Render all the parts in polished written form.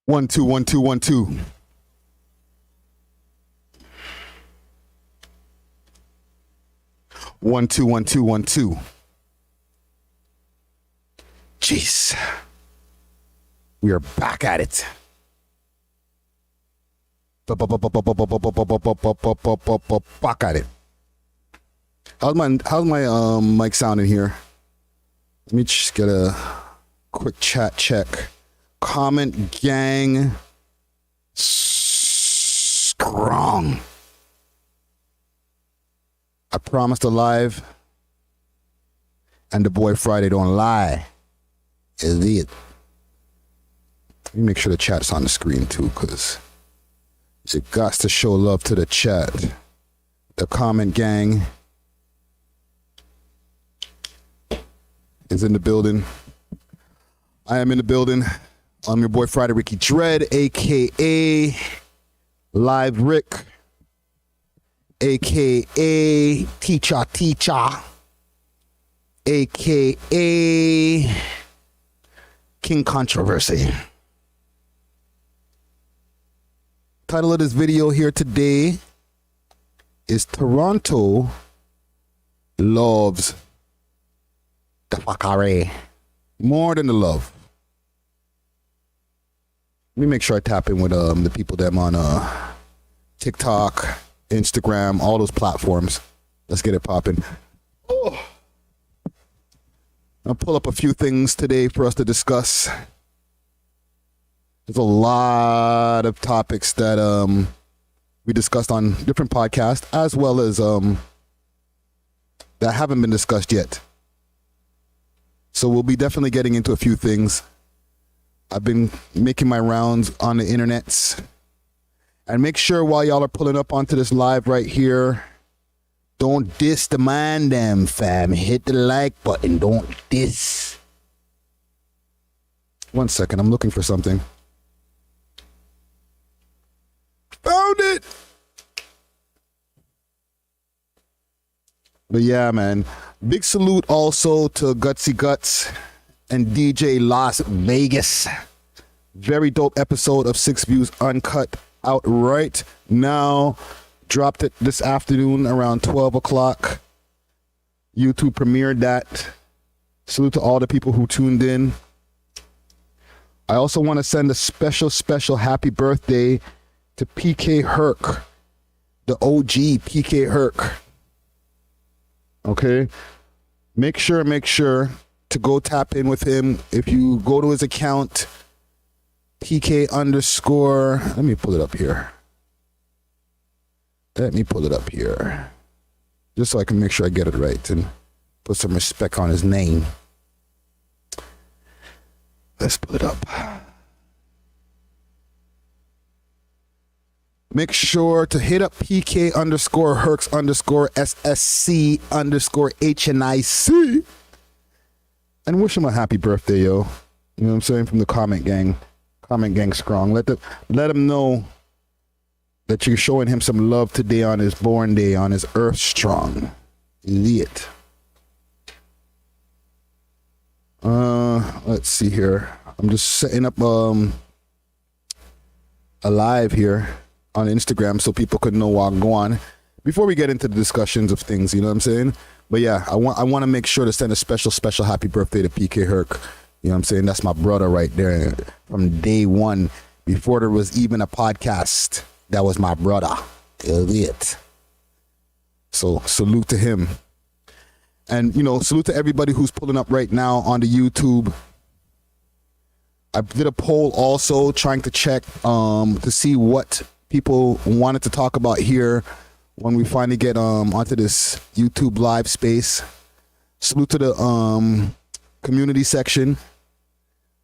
1 2 1 2 1 2. One, two, 1 2 1 2. Jeez. We are back at it. Back at it. How's my mic sounding here? Let me just get a quick chat check. Comment gang strong. I promised a live, and the boy Friday don't lie. Is it? Let me make sure the chat's on the screen too, because it got to show love to the chat. The comment gang is in the building. I am in the building. I'm your boy Friday Ricky Dred, aka Live Rick, aka Teacher, aka King Controversy. Title of this video here today is Toronto loves the Phuckery more than the love. Let me make sure I tap in with the people that I'm on TikTok, Instagram, all those platforms. Let's get it popping. Oh. I'll pull up a few things today for us to discuss. There's a lot of topics that we discussed on different podcasts, as well as that haven't been discussed yet. So we'll be definitely getting into a few things. I've been making my rounds on the internets. And make sure while y'all are pulling up onto this live right here, don't diss the mind them, fam. Hit the like button. Don't diss. 1 second. I'm looking for something. Found it. But yeah, man. Big salute also to Guttz and DJ Las Vegas. Very dope episode of 6 Views Uncut out right now. Dropped it this afternoon around 12 o'clock. YouTube premiered that. Salute to all the people who tuned in. I also want to send a special happy birthday to PK Herc, the OG PK Herc. Okay? Make sure to go tap in with him. If you go to his account, PK_, let me pull it up here. Just so I can make sure I get it right and put some respect on his name. Let's pull it up. Make sure to hit up PK_Hercs_SSC_HNIC and wish him a happy birthday, yo. You know what I'm saying? From the comment gang. Comment gang strong. Let him know that you're showing him some love today on his born day, on his Earth Strong. Lit. Let's see here. I'm just setting up a live here on Instagram so people could know what I'm going before we get into the discussions of things, you know what I'm saying? But yeah, I want to make sure to send a special happy birthday to PK Herc. You know what I'm saying? That's my brother right there from day one. Before there was even a podcast, that was my brother. It. So salute to him. And, you know, salute to everybody who's pulling up right now on the YouTube. I did a poll also trying to check to see what people wanted to talk about here when we finally get onto this YouTube live space. Salute to the community section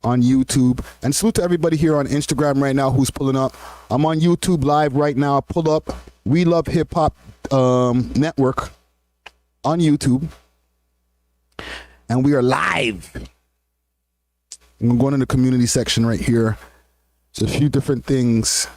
on YouTube, and salute to everybody here on Instagram right now who's pulling up. I'm on YouTube live right now. Pull up We Love Hip Hop Network on YouTube, and we are live. I'm going in the community section right here. There's a few different things.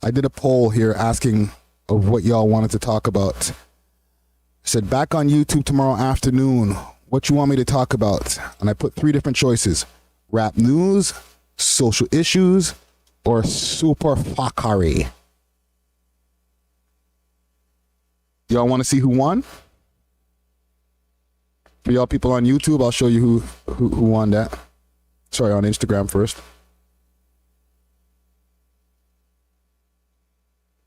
I did a poll here asking of what y'all wanted to talk about. I said, back on YouTube tomorrow afternoon, what you want me to talk about? And I put 3 different choices: rap news, social issues, or super Phuckery? Y'all want to see who won? For y'all people on YouTube, I'll show you who won that. Sorry, on Instagram first.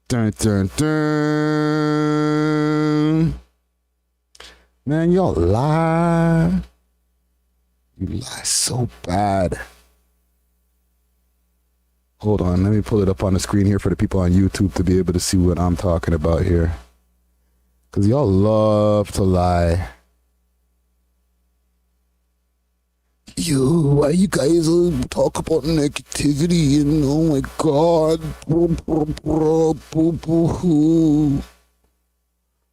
Dun, dun, dun. Man, y'all lie. You lie so bad. Hold on, let me pull it up on the screen here for the people on YouTube to be able to see what I'm talking about here. Because y'all love to lie. Yo, why you guys talk about negativity and oh my god.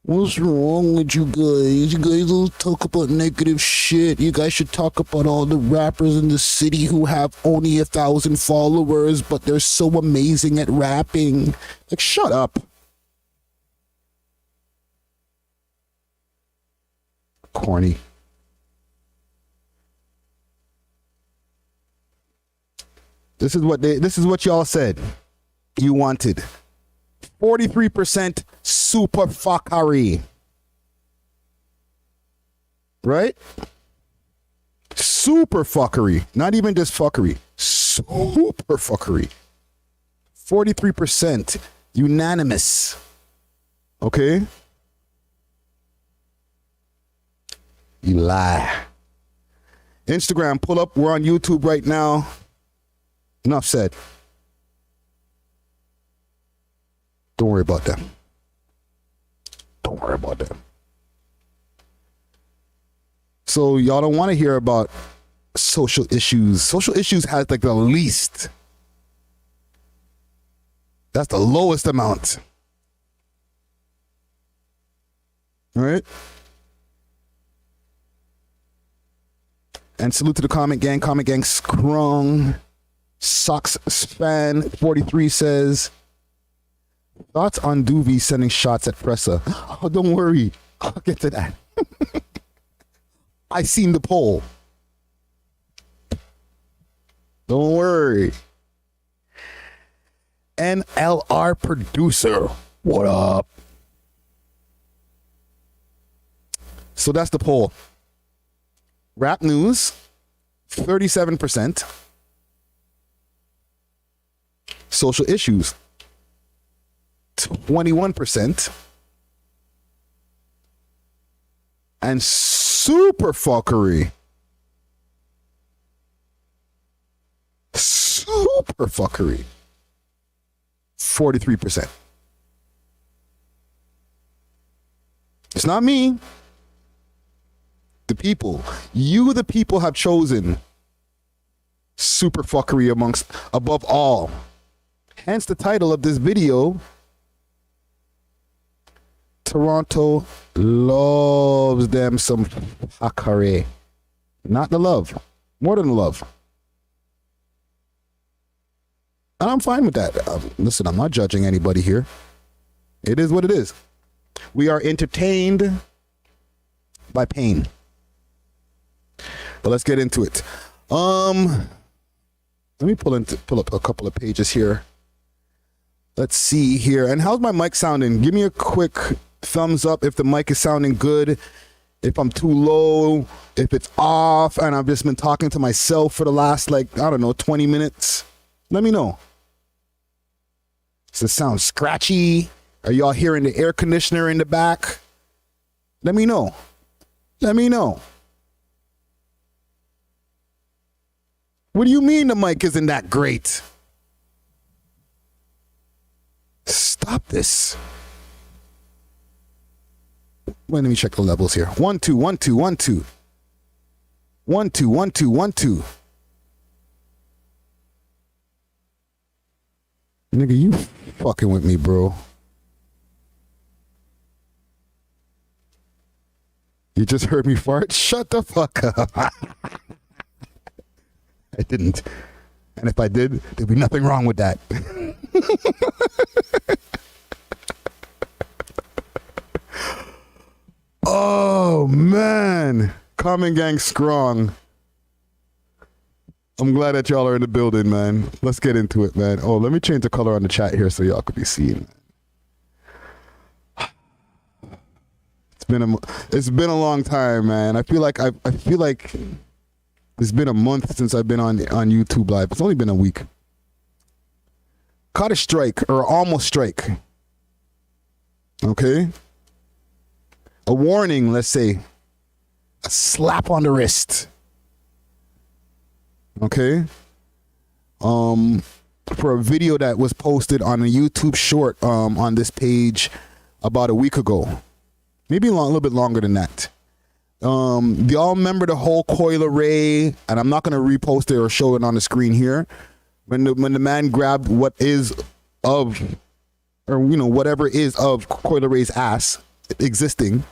What's wrong with you guys? You guys all talk about negative shit. You guys should talk about all the rappers in the city who have only 1,000 followers, but they're so amazing at rapping. Like, shut up. Corny. This is what y'all said you wanted. 43% super Phuckery. Right? Super Phuckery. Not even just fuckery. Super Phuckery. 43% unanimous. Okay? You lie. Instagram, pull up. We're on YouTube right now. Enough said. Don't worry about them. Don't worry about them. So y'all don't want to hear about social issues. Social issues has like the least. That's the lowest amount. All right? And salute to the comment gang. Comment gang strong. Socks Span 43 says, thoughts on Duvy sending shots at Pressa? Oh, don't worry. I'll get to that. I seen the poll. Don't worry. NLR producer. What up? So that's the poll. Rap news, 37%. Social issues, 21%. And super Phuckery, super Phuckery, 43%. It's not me. The people. You, the people, have chosen super Phuckery above all. Hence the title of this video. Toronto loves them some Phuckery. Not the love. More than the love. And I'm fine with that. Listen, I'm not judging anybody here. It is what it is. We are entertained by pain. But let's get into it. Let me pull up a couple of pages here. Let's see here. And how's my mic sounding? Give me a quick thumbs up if the mic is sounding good. If I'm too low, if it's off, and I've just been talking to myself for the last, 20 minutes. Let me know. Does it sound scratchy? Are y'all hearing the air conditioner in the back? Let me know. Let me know. What do you mean the mic isn't that great? Stop this. Wait, let me check the levels here. 1 2 1 2 1 2. 1 2 1 2 1 2. Nigga, you fucking with me, bro. You just heard me fart? Shut the fuck up. I didn't. And if I did, there'd be nothing wrong with that. Oh, man. Common gang strong. I'm glad that y'all are in the building, man. Let's get into it, man. Oh, let me change the color on the chat here so y'all could be seen. It's been a long time, man. I feel like it's been a month since I've been on YouTube Live. It's only been a week. Caught a strike or almost strike. Okay. A warning, let's say. A slap on the wrist. Okay. For a video that was posted on a YouTube short on this page about a week ago. Maybe a little bit longer than that. Do y'all remember the whole Coi Leray? And I'm not gonna repost it or show it on the screen here. When the man grabbed what is of, or whatever is of Coi Leray's ass existing.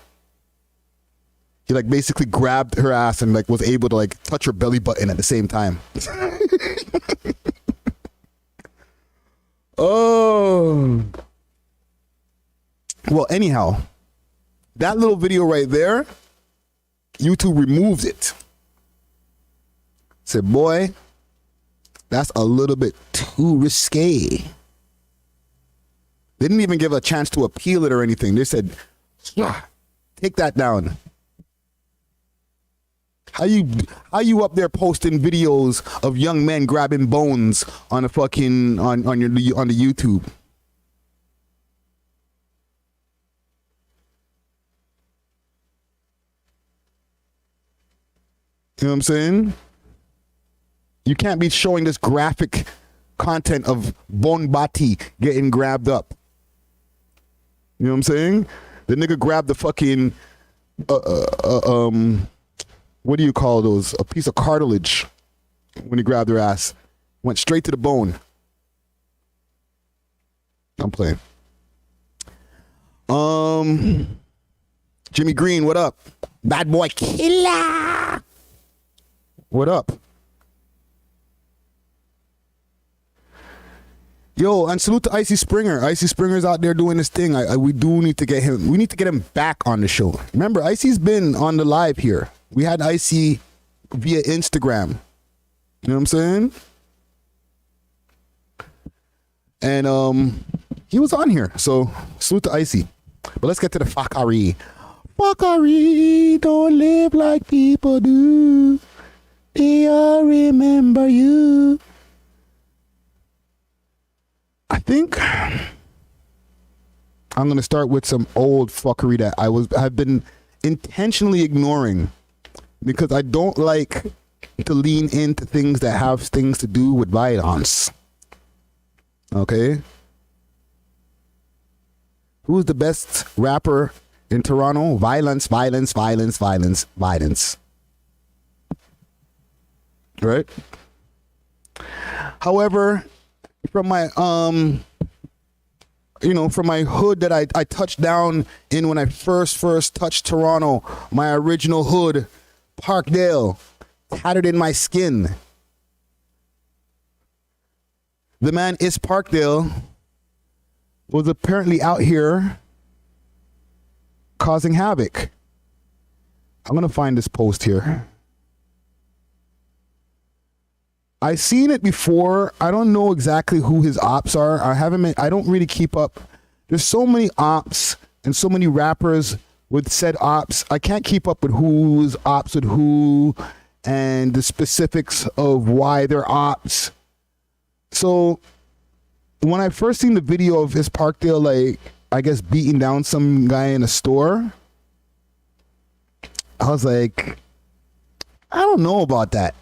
He like basically grabbed her ass and like was able to like touch her belly button at the same time. Oh. Well, anyhow, that little video right there, YouTube removed it. Said, boy, that's a little bit too risque. They didn't even give a chance to appeal it or anything. They said, take that down. How you up there posting videos of young men grabbing bones on a fucking on the YouTube? You know what I'm saying? You can't be showing this graphic content of Bon Bati getting grabbed up. You know what I'm saying? The nigga grabbed the fucking what do you call those? A piece of cartilage when he grabbed her ass. Went straight to the bone. I'm playing. Jimmy Green, what up? Bad boy killer. What up? Yo, and salute to Icy Springer. Icy Springer's out there doing this thing. We do need to get him. We need to get him back on the show. Remember, Icy's been on the live here. We had Icy via Instagram. You know what I'm saying? And he was on here. So salute to Icy. But let's get to the Phuckery. Phuckery, don't live like people do. They'll remember you. I think I'm gonna start with some old fuckery that I've been intentionally ignoring because I don't like to lean into things that have things to do with violence. Okay? Who's the best rapper in Toronto? Violence, violence, violence, violence, violence. Right? However, from my from my hood that I touched down in when I first touched Toronto, my original hood, Parkdale, tattered in my skin. The man ItsParkdale was apparently out here causing havoc. I'm gonna find this post here. I've seen it before. I don't know exactly who his ops are. I don't really keep up. There's so many ops and so many rappers with said ops. I can't keep up with who's ops with who and the specifics of why they're ops. So when I first seen the video of ItsParkdale, like, I guess beating down some guy in a store, I was like, I don't know about that.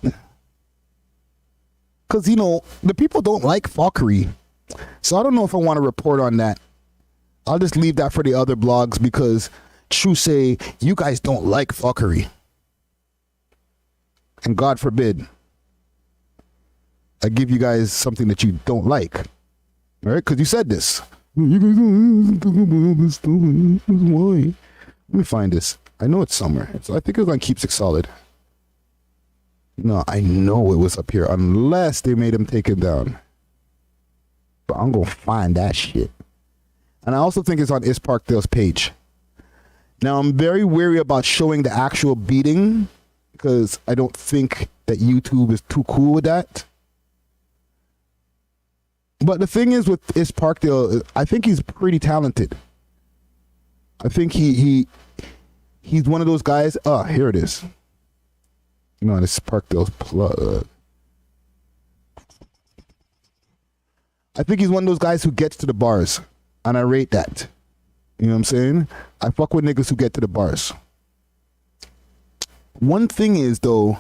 Because, the people don't like Phuckery. So I don't know if I want to report on that. I'll just leave that for the other blogs because true say, you guys don't like Phuckery. And God forbid, I give you guys something that you don't like. All right? Because you said this. You guys don't talk about this stuff. Why? Let me find this. I know it's somewhere. So I think it was on Keeps It Solid. No, I know it was up here unless they made him take it down. But I'm going to find that shit. And I also think it's on ItsParkdale's page. Now, I'm very wary about showing the actual beating because I don't think that YouTube is too cool with that. But the thing is with ItsParkdale, I think he's pretty talented. I think he's one of those guys. Oh, here it is. No, this is Parkdale's plug. I think he's one of those guys who gets to the bars, and I rate that. You know what I'm saying? I fuck with niggas who get to the bars. One thing is, though,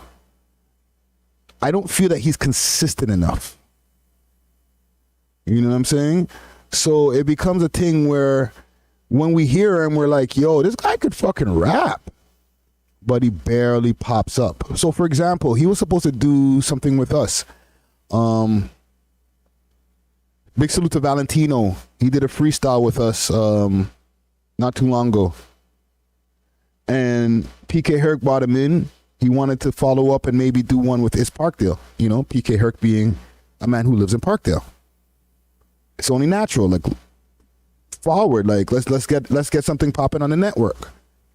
I don't feel that he's consistent enough. You know what I'm saying? So it becomes a thing where when we hear him, we're like, yo, this guy could fucking rap. But he barely pops up. So, for example, he was supposed to do something with us. Big salute to Valentino. He did a freestyle with us not too long ago. And PK Herc brought him in. He wanted to follow up and maybe do one with ItsParkdale. You know, PK Herc being a man who lives in Parkdale. It's only natural, like forward, like let's get something popping on the network,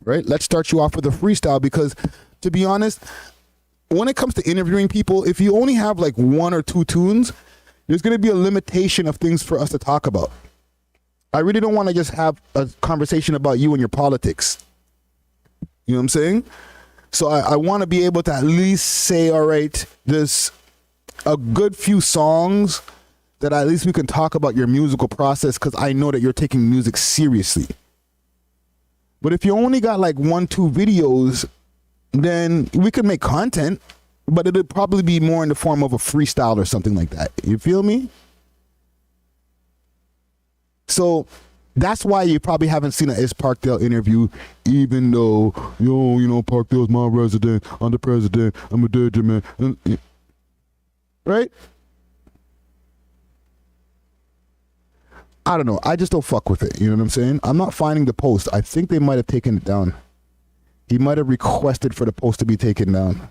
right? Let's start you off with a freestyle because, to be honest, when it comes to interviewing people, if you only have like 1 or 2 tunes, there's going to be a limitation of things for us to talk about. I really don't want to just have a conversation about you and your politics. You know what I'm saying? So I want to be able to at least say, all right, there's a good few songs that at least we can talk about your musical process because I know that you're taking music seriously. But if you only got like 1, 2 videos, then we could make content, but it'd probably be more in the form of a freestyle or something like that. You feel me? So that's why you probably haven't seen an ItsParkdale interview, even though, yo, you know, Parkdale's my resident, I'm the president, I'm a DJ man. Right? I don't know. I just don't fuck with it. You know what I'm saying? I'm not finding the post. I think they might have taken it down. He might have requested for the post to be taken down.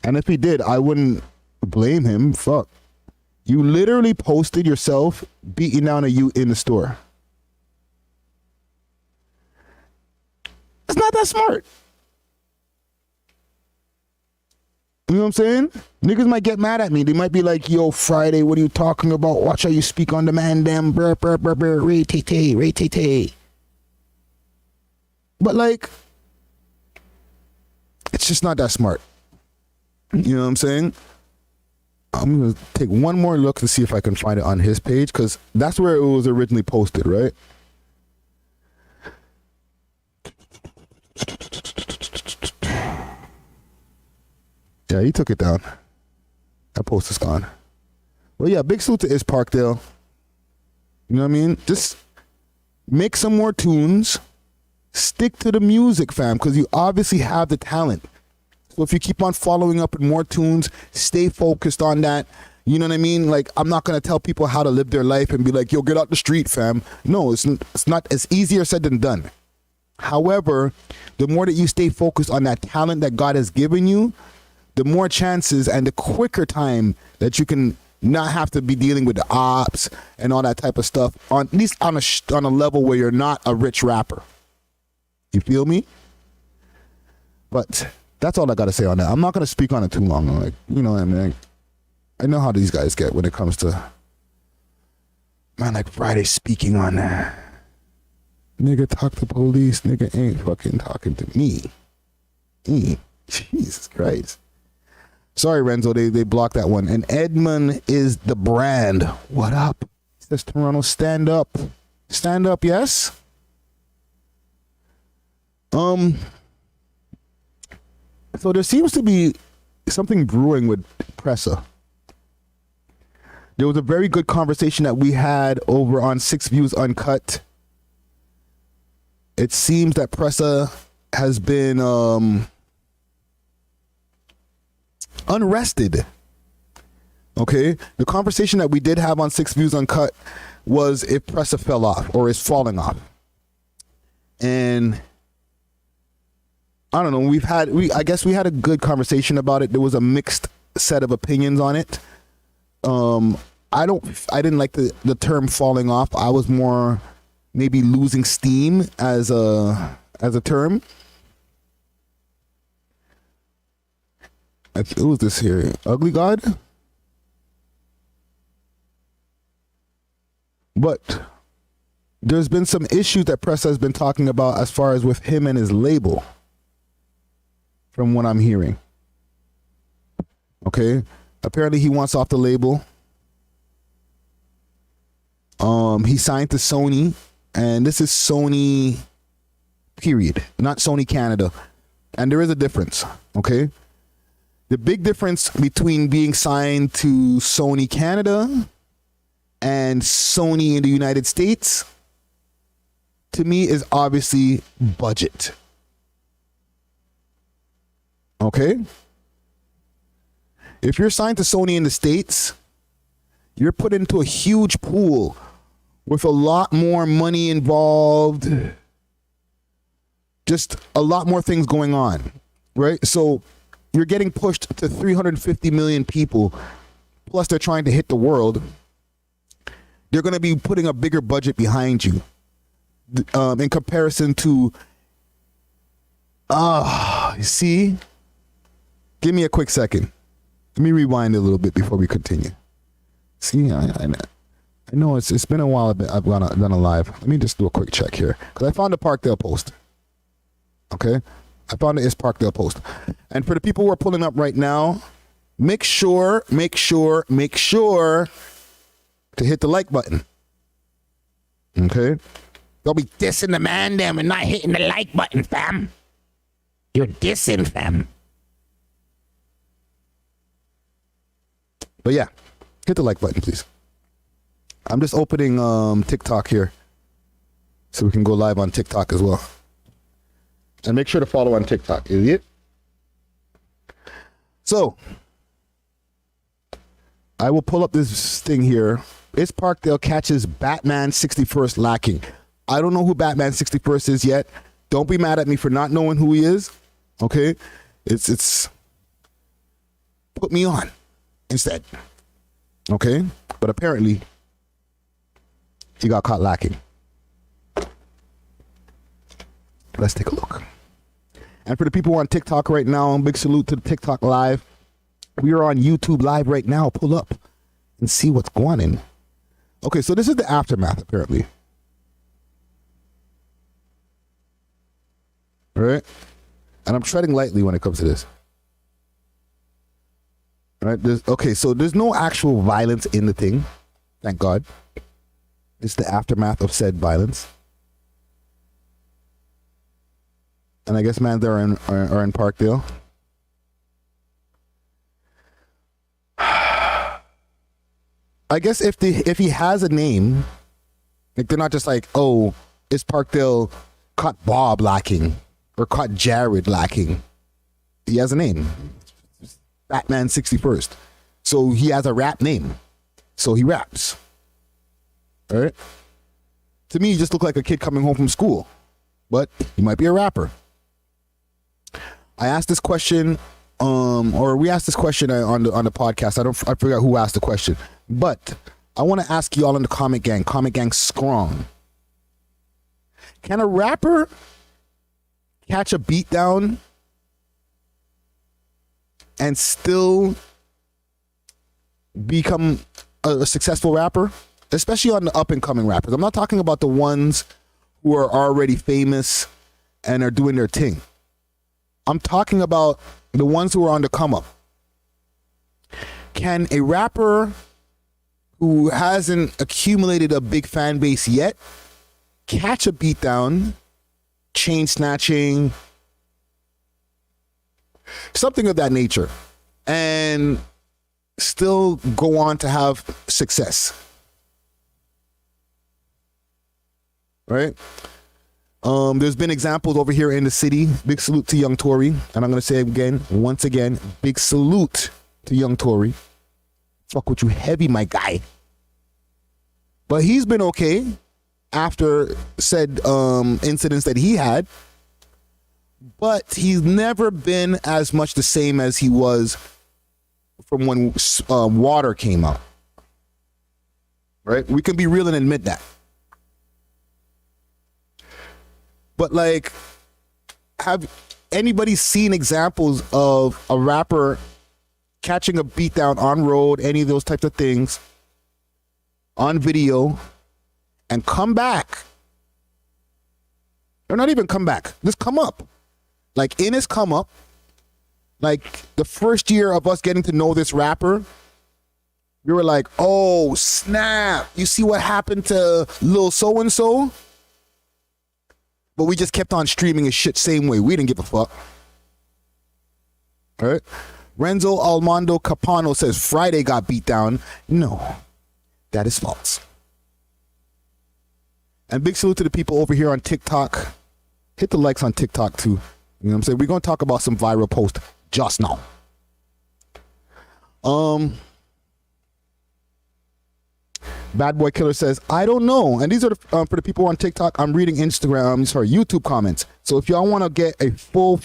And if he did, I wouldn't blame him. Fuck. You literally posted yourself beating down a you in the store. It's not that smart. You know what I'm saying? Niggas might get mad at me. They might be like, yo, Friday, what are you talking about? Watch how you speak on the man, damn, brr, brr, brr, brr, ray-tay-tay, ray-tay-tay. But, like, it's just not that smart. You know what I'm saying? I'm going to take one more look to see if I can find it on his page, because that's where it was originally posted, right? Yeah, he took it down. That post is gone. Well, yeah, big salute to ItsParkdale. You know what I mean? Just make some more tunes. Stick to the music, fam, because you obviously have the talent. So if you keep on following up with more tunes, stay focused on that. You know what I mean? Like, I'm not going to tell people how to live their life and be like, yo, get out the street, fam. No, it's not. It's easier said than done. However, the more that you stay focused on that talent that God has given you, the more chances and the quicker time that you can not have to be dealing with the ops and all that type of stuff, on at least on a level where you're not a rich rapper. You feel me? But that's all I got to say on that. I'm not going to speak on it too long. Like, you know what I mean? I know how these guys get when it comes to, man, like Friday speaking on that. Nigga talk to police. Nigga ain't fucking talking to me. Jesus Christ. Sorry, Renzo, they blocked that one. And Edmund is the brand. What up? Says Toronto, stand up. Stand up, yes? So there seems to be something brewing with Pressa. There was a very good conversation that we had over on 6 Views Uncut. It seems that Pressa has been unrested. Okay, the conversation that we did have on 6 Views Uncut was if Pressa fell off or is falling off. And I don't know, I guess we had a good conversation about it. There was a mixed set of opinions on it. I didn't like the term falling off. I was more maybe losing steam as a term. Who was this here? Ugly God? But there's been some issues that Pressa has been talking about as far as with him and his label, from what I'm hearing. Okay? Apparently he wants off the label. He signed to Sony, and this is Sony period, not Sony Canada. And there is a difference, okay? The big difference between being signed to Sony Canada and Sony in the United States, to me, is obviously budget. Okay? If you're signed to Sony in the States, you're put into a huge pool with a lot more money involved, just a lot more things going on, right? So you're getting pushed to 350 million people, plus they're trying to hit the world. They're going to be putting a bigger budget behind you in comparison to, you see? Give me a quick second. Let me rewind a little bit before we continue. See, I know it's been a while I've done a live. Let me just do a quick check here, because I found a Parkdale post. Okay? I found the ItsParkdale post. And for the people who are pulling up right now, make sure to hit the like button. Okay? Don't be dissing the man them and not hitting the like button, fam. You're dissing, fam. But yeah, hit the like button, please. I'm just opening TikTok here, so we can go live on TikTok as well. And make sure to follow on TikTok, idiot. So, I will pull up this thing here. ItsParkdale catches Batman 61st lacking. I don't know who Batman 61st is yet. Don't be mad at me for not knowing who he is. Okay? It's put me on instead. Okay? But apparently, he got caught lacking. Let's take a look. And for the people on TikTok right now, big salute to the TikTok live. We are on YouTube live right now. Pull up and see what's going on. Okay, so this is the aftermath, apparently. All right? And I'm treading lightly when it comes to this. All right? Okay, so there's no actual violence in the thing. Thank God. It's the aftermath of said violence. And I guess man, are in Parkdale. I guess if he has a name, like they're not just like, oh, is Parkdale caught Bob lacking or caught Jared lacking. He has a name. Batman 61st. So he has a rap name. So he raps. All right? To me, he just looked like a kid coming home from school. But he might be a rapper. I asked this question, or we asked this question on the podcast. I forgot who asked the question, but I want to ask you all in the comment gang strong. Can a rapper catch a beat down and still become a successful rapper? Especially on the up and coming rappers. I'm not talking about the ones who are already famous and are doing their thing. I'm talking about the ones who are on the come up. Can a rapper who hasn't accumulated a big fan base yet catch a beatdown, chain snatching, something of that nature, and still go on to have success? Right? There's been examples over here in the city. Big salute to Young Tory. And I'm going to say again, once again, big salute to Young Tory. Fuck with you heavy, my guy. But he's been okay after said incidents that he had. But he's never been as much the same as he was from when Water came out. Right? We can be real and admit that. But like, have anybody seen examples of a rapper catching a beatdown on road, any of those types of things, on video, and come back, or not even come back, just come up, like in his come up, like the first year of us getting to know this rapper, we were like, oh snap, you see what happened to Lil So-and-so? But we just kept on streaming his shit same way. We didn't give a fuck. All right. Renzo Almondo Capano says Friday got beat down. No, that is false. And big salute to the people over here on TikTok. Hit the likes on TikTok too. You know what I'm saying? We're going to talk about some viral posts just now. Bad Boy Killer says, I don't know. And these are for the people on TikTok. I'm reading YouTube comments. So if y'all want to get a full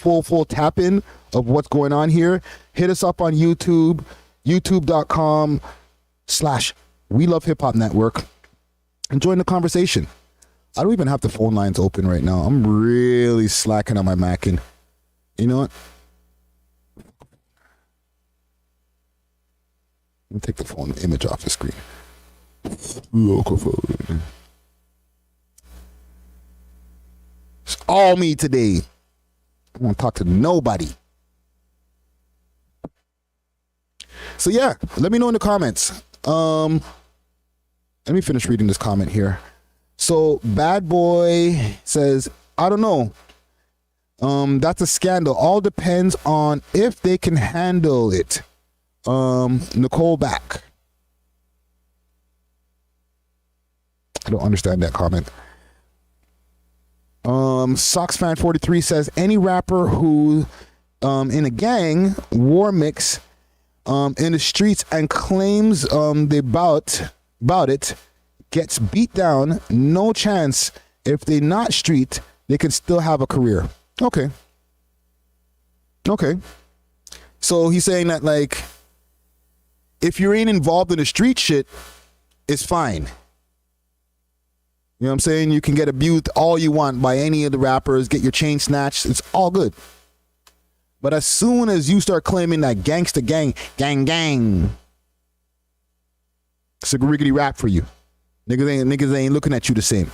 tap in of what's going on here, hit us up on YouTube, youtube.com/We Love Hip Hop Network, and join the conversation. I don't even have the phone lines open right now. I'm really slacking on my Mackin. You know what? Let me take the phone image off the screen. Local phone. It's all me today. I don't want to talk to nobody. So yeah, let me know in the comments. Let me finish reading this comment here. So Bad Boy says, I don't know. That's a scandal. All depends on if they can handle it. Nicole back. I don't understand that comment. Sox fan 43 says any rapper who in a gang war mix in the streets and claims they about it gets beat down, no chance. If they not street, they can still have a career. Okay. So he's saying that, like, if you ain't involved in the street shit, it's fine. You know what I'm saying? You can get abused all you want by any of the rappers, get your chain snatched. It's all good. But as soon as you start claiming that gangsta gang, it's a riggedy rap for you. Niggas ain't looking at you the same.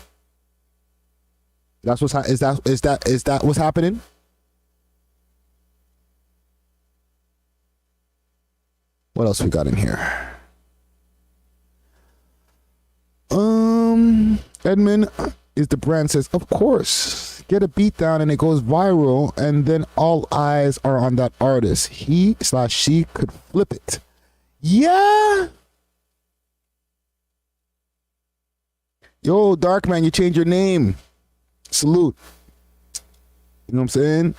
That's what's is that what's happening? What else we got in here? Edmund is the brand says, of course, get a beat down and it goes viral and then all eyes are on that artist. He/she could flip it. Yeah. Yo, Dark Man, you changed your name. Salute. You know what I'm saying?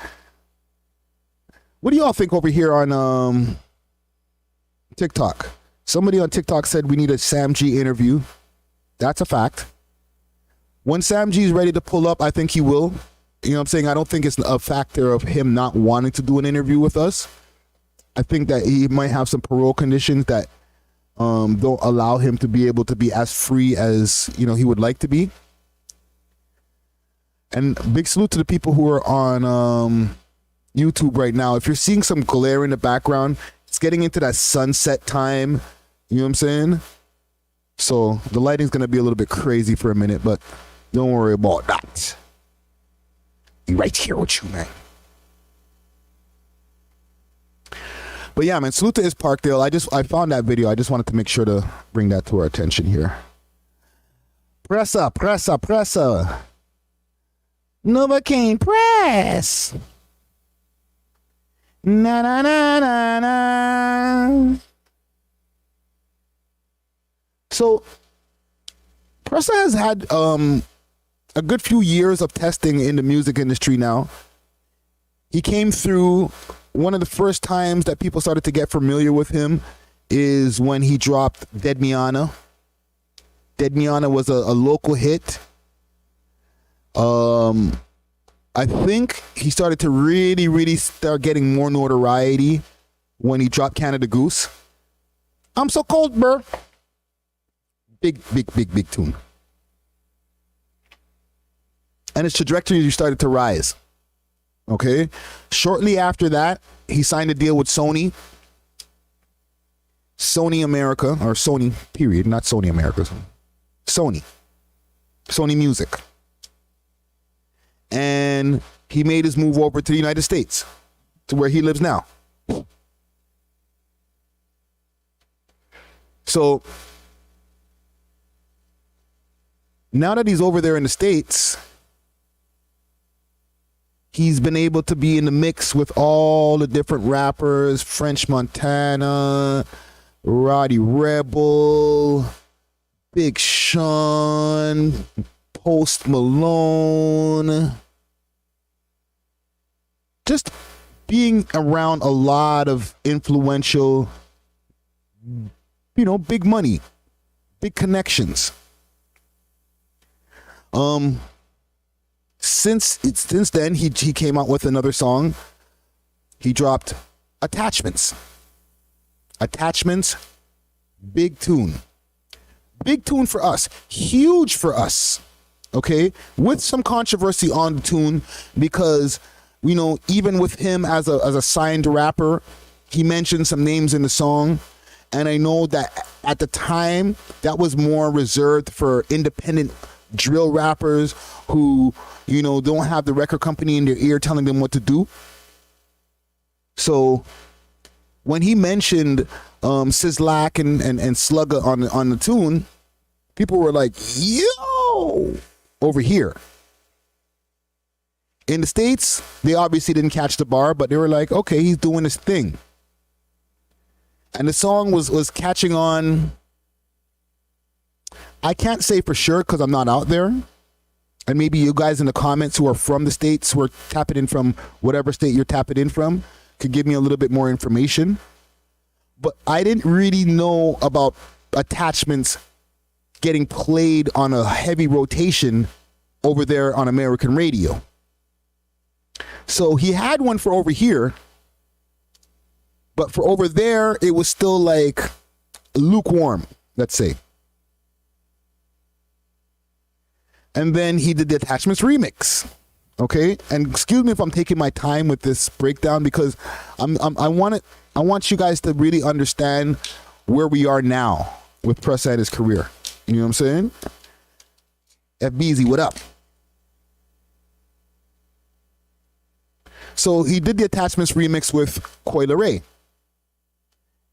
What do y'all think over here on TikTok? Somebody on TikTok said we need a Sam G interview. That's a fact. When Sam G is ready to pull up, I think he will. You know what I'm saying? I don't think it's a factor of him not wanting to do an interview with us. I think that he might have some parole conditions that don't allow him to be able to be as free as, you know, he would like to be. And big salute to the people who are on YouTube right now. If you're seeing some glare in the background, it's getting into that sunset time. You know what I'm saying? So the lighting's going to be a little bit crazy for a minute, but don't worry about that. Be right here with you, man. But yeah, man, salute to ItsParkdale. I found that video. I just wanted to make sure to bring that to our attention here. Pressa. Novocaine press. Na. So Pressa has had a good few years of testing in the music industry now. He came through. One of the first times that people started to get familiar with him is when he dropped Dead Miana. Dead Miana was a local hit. I think he started to really start getting more notoriety when he dropped Canada Goose. I'm so cold, bro. Big tune. And his trajectory started to rise. Okay. Shortly after that, he signed a deal with Sony. Sony America, or Sony period, not Sony America, Sony Music. And he made his move over to the United States, to where he lives now. So now that he's over there in the States, he's been able to be in the mix with all the different rappers, French Montana, Roddy Rebel, Big Sean, Post Malone. Just being around a lot of influential, big money, big connections. Since then, he came out with another song. He dropped Attachments. Attachments, big tune. Big tune for us. Huge for us. Okay? With some controversy on the tune because, even with him as a signed rapper, he mentioned some names in the song. And I know that at the time, that was more reserved for independent drill rappers who, don't have the record company in their ear telling them what to do. So when he mentioned Sizzlack and Slugger on the tune, people were like, yo, over here. In the States, they obviously didn't catch the bar, but they were like, okay, he's doing his thing. And the song was catching on. I can't say for sure because I'm not out there. And maybe you guys in the comments who are from the States, who are tapping in from whatever state you're tapping in from, could give me a little bit more information. But I didn't really know about Attachments getting played on a heavy rotation over there on American radio. So he had one for over here. But for over there, it was still like lukewarm, let's say. And then he did the Attachments remix. Okay? And excuse me if I'm taking my time with this breakdown because I want you guys to really understand where we are now with Pressa and his career. You know what I'm saying? FBZ, what up? So he did the Attachments remix with Coi Leray.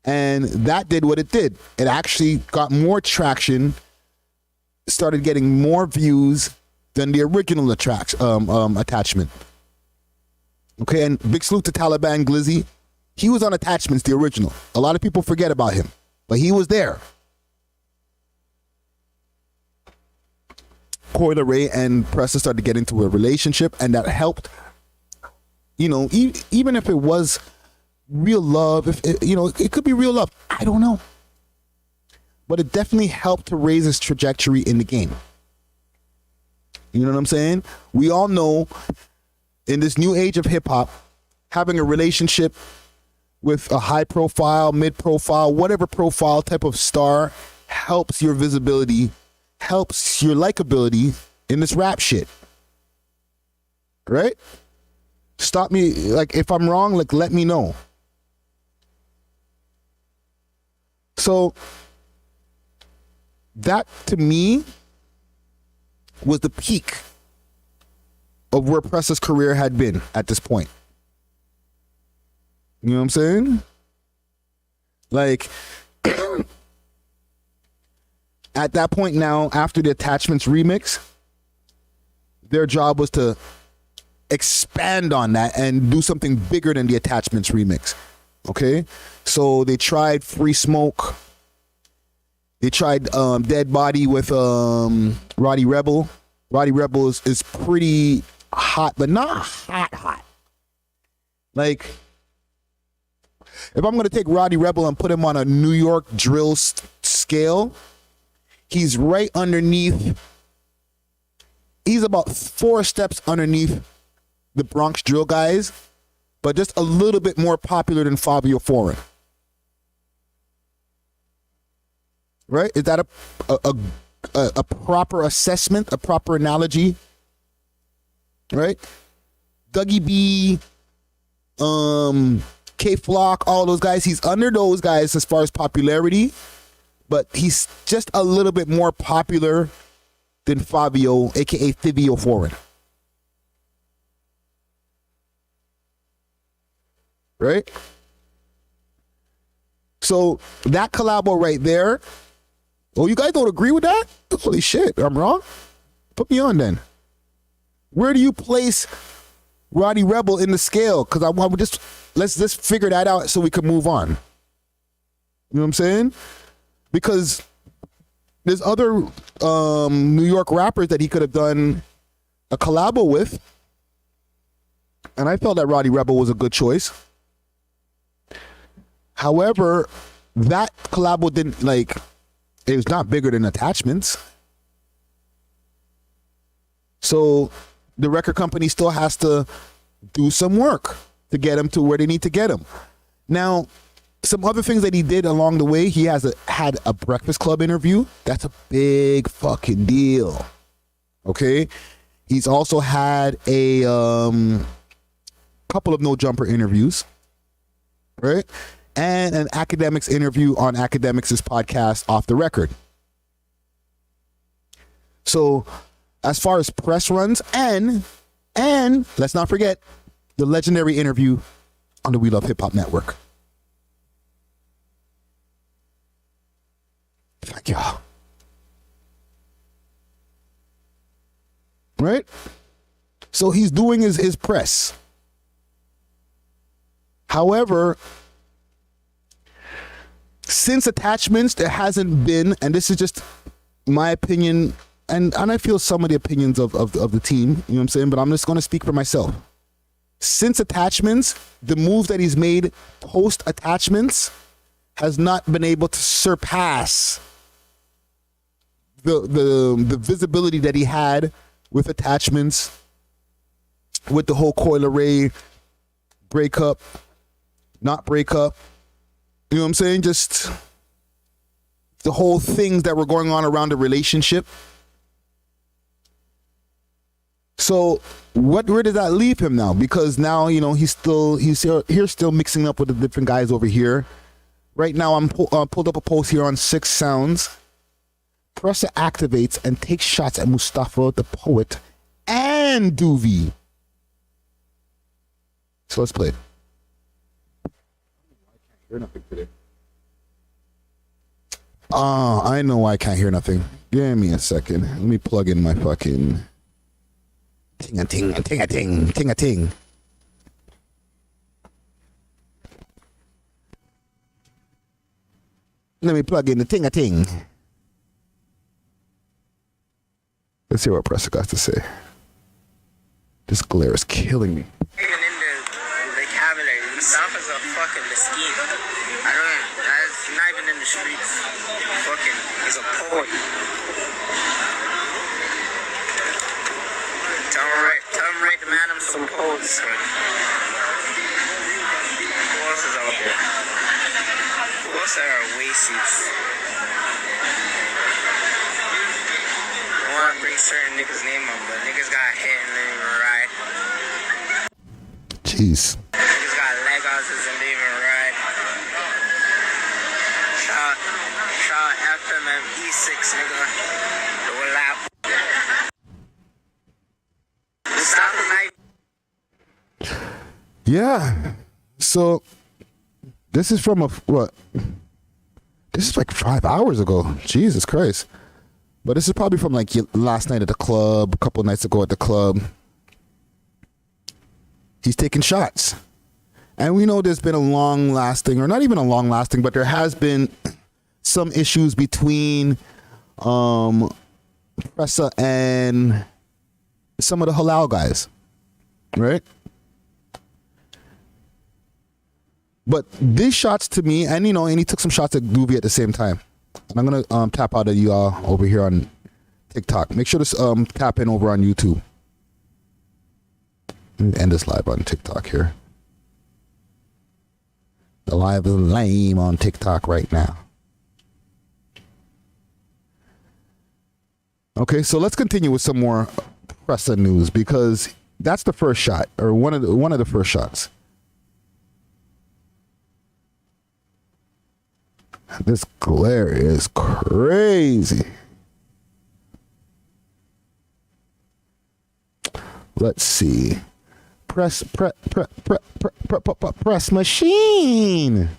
And that did what it did. It actually got more traction, started getting more views than the original Attachment. Okay, and big salute to Taliban Glizzy. He was on Attachments, the original. A lot of people forget about him, but he was there. Coi Leray and Pressa started to get into a relationship, and that helped. Even if it was real love, it could be real love. I don't know. But it definitely helped to raise his trajectory in the game. You know what I'm saying? We all know in this new age of hip hop, having a relationship with a high profile, mid profile, whatever profile type of star helps your visibility, helps your likability in this rap shit. Right? Stop me. Like, if I'm wrong, let me know. So that to me was the peak of where Pressa's career had been at this point. You know what I'm saying? Like, at that point now, after the Attachments remix, their job was to expand on that and do something bigger than the Attachments remix. Okay? So they tried Free Smoke. They tried Dead Body with Roddy Rebel. Roddy Rebel is pretty hot, but not hot. Like, if I'm going to take Roddy Rebel and put him on a New York drill scale, he's right underneath. He's about 4 steps underneath the Bronx drill guys, but just a little bit more popular than Fabio Foreign. Right? Is that a proper assessment, a proper analogy? Right? Dougie B, K-Flock, all those guys. He's under those guys as far as popularity, but he's just a little bit more popular than Fabio, aka Fabio Foreign. Right? So that collabo right there. Oh, you guys don't agree with that? Holy shit, I'm wrong? Put me on then. Where do you place Roddy Rebel in the scale? Because I want to let's just figure that out so we can move on. You know what I'm saying? Because there's other New York rappers that he could have done a collabo with, and I felt that Roddy Rebel was a good choice. However, that collabo didn't it was not bigger than Attachments. So the record company still has to do some work to get him to where they need to get him. Now, some other things that he did along the way, he had a Breakfast Club interview. That's a big fucking deal. Okay? He's also had a couple of No Jumper interviews. Right? And an Academics interview on Academics' podcast, Off the Record. So, as far as press runs, and let's not forget the legendary interview on the We Love Hip Hop Network. Thank y'all. Right? So he's doing his press. However, since Attachments, there hasn't been, and this is just my opinion, and I feel some of the opinions of the team, you know what I'm saying? But I'm just going to speak for myself. Since Attachments, the move that he's made post Attachments has not been able to surpass the visibility that he had with Attachments, with the whole Coi Leray breakup, not breakup. You know what I'm saying? Just the whole things that were going on around the relationship. So where does that leave him now? Because now, he's here still mixing up with the different guys over here. Right now, I'm pulled up a post here on 6 Sounds. Pressa activates and takes shots at Mustafa, the poet, and Duvy. So let's play it. Hear nothing today. I know I can't hear nothing. Give me a second. Let me plug in my fucking ting-a-ting. Let me plug in the ting-a-ting. Let's see what Pressa got to say. This glare is killing me. Even in the vocabulary, Mustafa's a fucking mesquite. That's not even in the streets. Fucking, he's a poet. Tell him write the man him some poets. Who else is out there? Who else are Wassas? I want to bring certain niggas' name up, but niggas got hit and didn't even ride. Jeez. Niggas got leg houses and didn't even ride. Shout FMM E6, nigga. The lap. Stop the knife. Yeah. So this is from what? This is like 5 hours ago. Jesus Christ. But this is probably from like last night at the club, a couple nights ago at the club. He's taking shots. And we know there's been a long-lasting, or not even a long-lasting, but there has been some issues between Pressa and some of the halal guys. Right? But these shots to me, and and he took some shots at Duvy at the same time. And I'm gonna tap out of you all over here on TikTok. Make sure to tap in over on YouTube. Let me end this live on TikTok here. The live is lame on TikTok right now. Okay, so let's continue with some more Pressa news, because that's the first shot, or one of the first shots. This glare is crazy. Let's see. Press machine.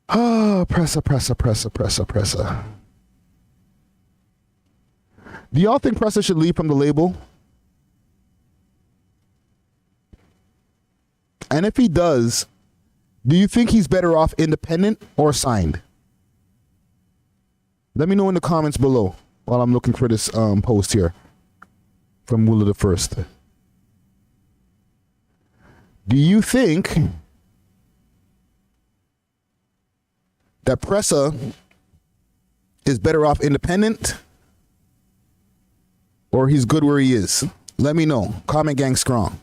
Oh, Pressa. Do y'all think Pressa should leave from the label? And if he does, do you think he's better off independent or signed? Let me know in the comments below while I'm looking for this post here from Willa the First. Do you think that Pressa is better off independent or he's good where he is? Let me know. Comment gang strong.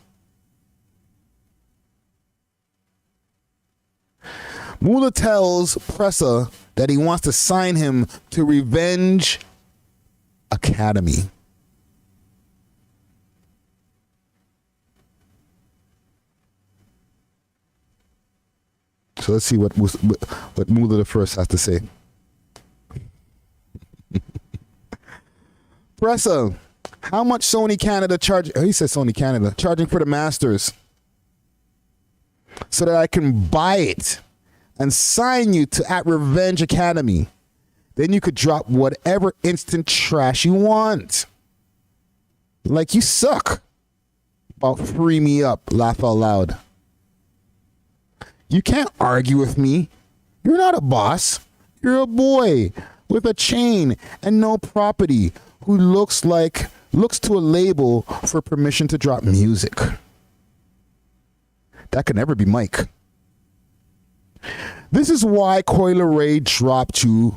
Mula tells Pressa that he wants to sign him to Revenge Academy. So let's see what Mula the First has to say. Pressa, how much Sony Canada charge? Oh, he said Sony Canada charging for the masters so that I can buy it and sign you to at Revenge Academy. Then you could drop whatever instant trash you want. Like you suck. About free me up. Laugh out loud. You can't argue with me. You're not a boss. You're a boy with a chain and no property who looks to a label for permission to drop music. That could never be Mike. This is why Coi Leray dropped you,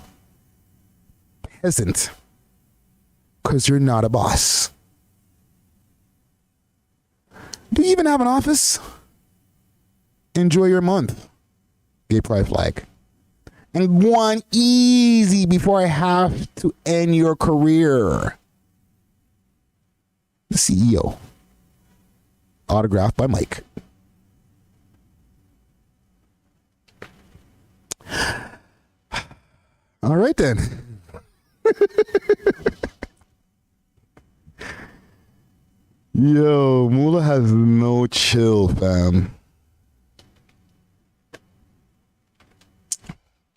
peasant. Because you're not a boss. Do you even have an office? Enjoy your month. Gay pride flag. And go on easy before I have to end your career. The CEO. Autographed by Mike. All right then. Yo, Mula has no chill, fam.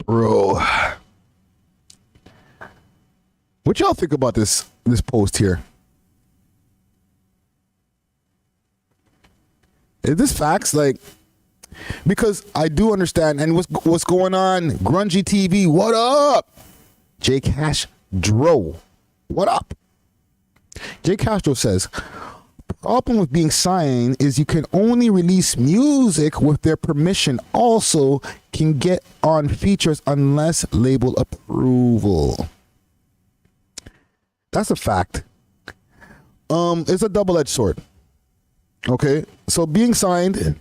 Bro. What y'all think about this post here? Is this facts? Like, because I do understand, and what's going on? Grungy TV, what up? J Cash Dro, what up? J Castro says, problem with being signed is you can only release music with their permission. Also, can get on features unless label approval. That's a fact. It's a double-edged sword. Okay, so being signed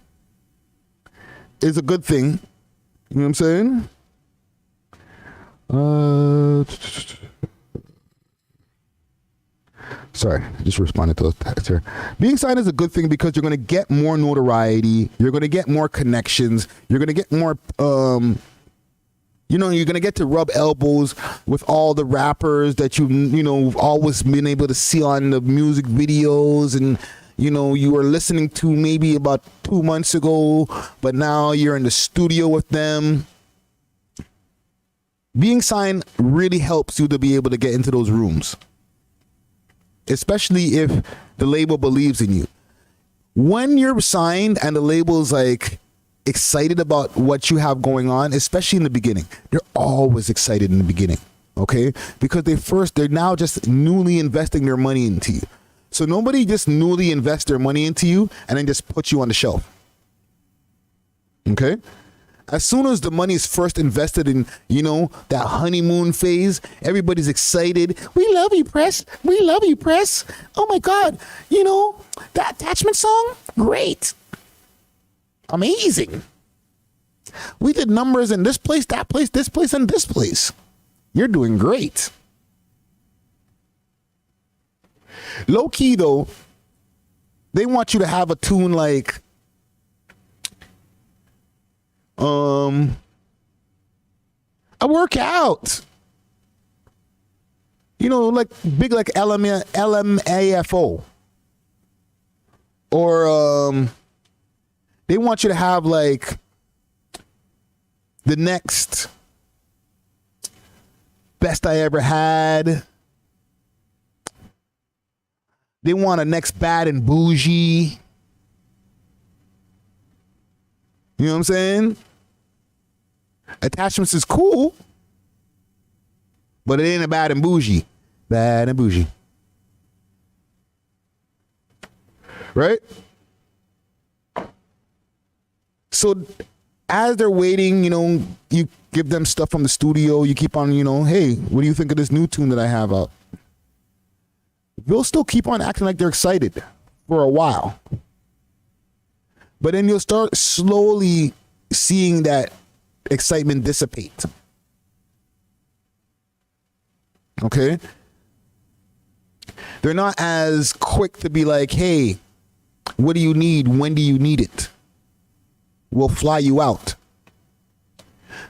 is a good thing. You know what I'm saying? Sorry, just responded to those texts here. Being signed is a good thing because you're going to get more notoriety. You're going to get more connections. You're going to get more, you're going to get to rub elbows with all the rappers that you've always been able to see on the music videos and, you were listening to maybe about 2 months ago, but now you're in the studio with them. Being signed really helps you to be able to get into those rooms, especially if the label believes in you. When you're signed and the label's like excited about what you have going on, especially in the beginning, they're always excited in the beginning, okay? Because they're now just newly investing their money into you. So nobody just newly invests their money into you and then just puts you on the shelf. Okay? As soon as the money is first invested in, that honeymoon phase, everybody's excited. We love you, Press. We love you, Press. Oh my God. That attachment song? Great. Amazing. We did numbers in this place, that place, this place, and this place. You're doing great. Low key though, they want you to have a tune like, I work out. You know, like big like LMAFO. Or they want you to have like the next best I ever had. They want a next bad and bougie. You know what I'm saying? Attachments is cool, but it ain't a bad and bougie. Bad and bougie. Right? So as they're waiting, you know, you give them stuff from the studio. You keep on, you know, hey, what do you think of this new tune that I have out? They'll still keep on acting like they're excited for a while. But then you'll start slowly seeing that excitement dissipate. Okay? They're not as quick to be like, hey, what do you need? When do you need it? We'll fly you out.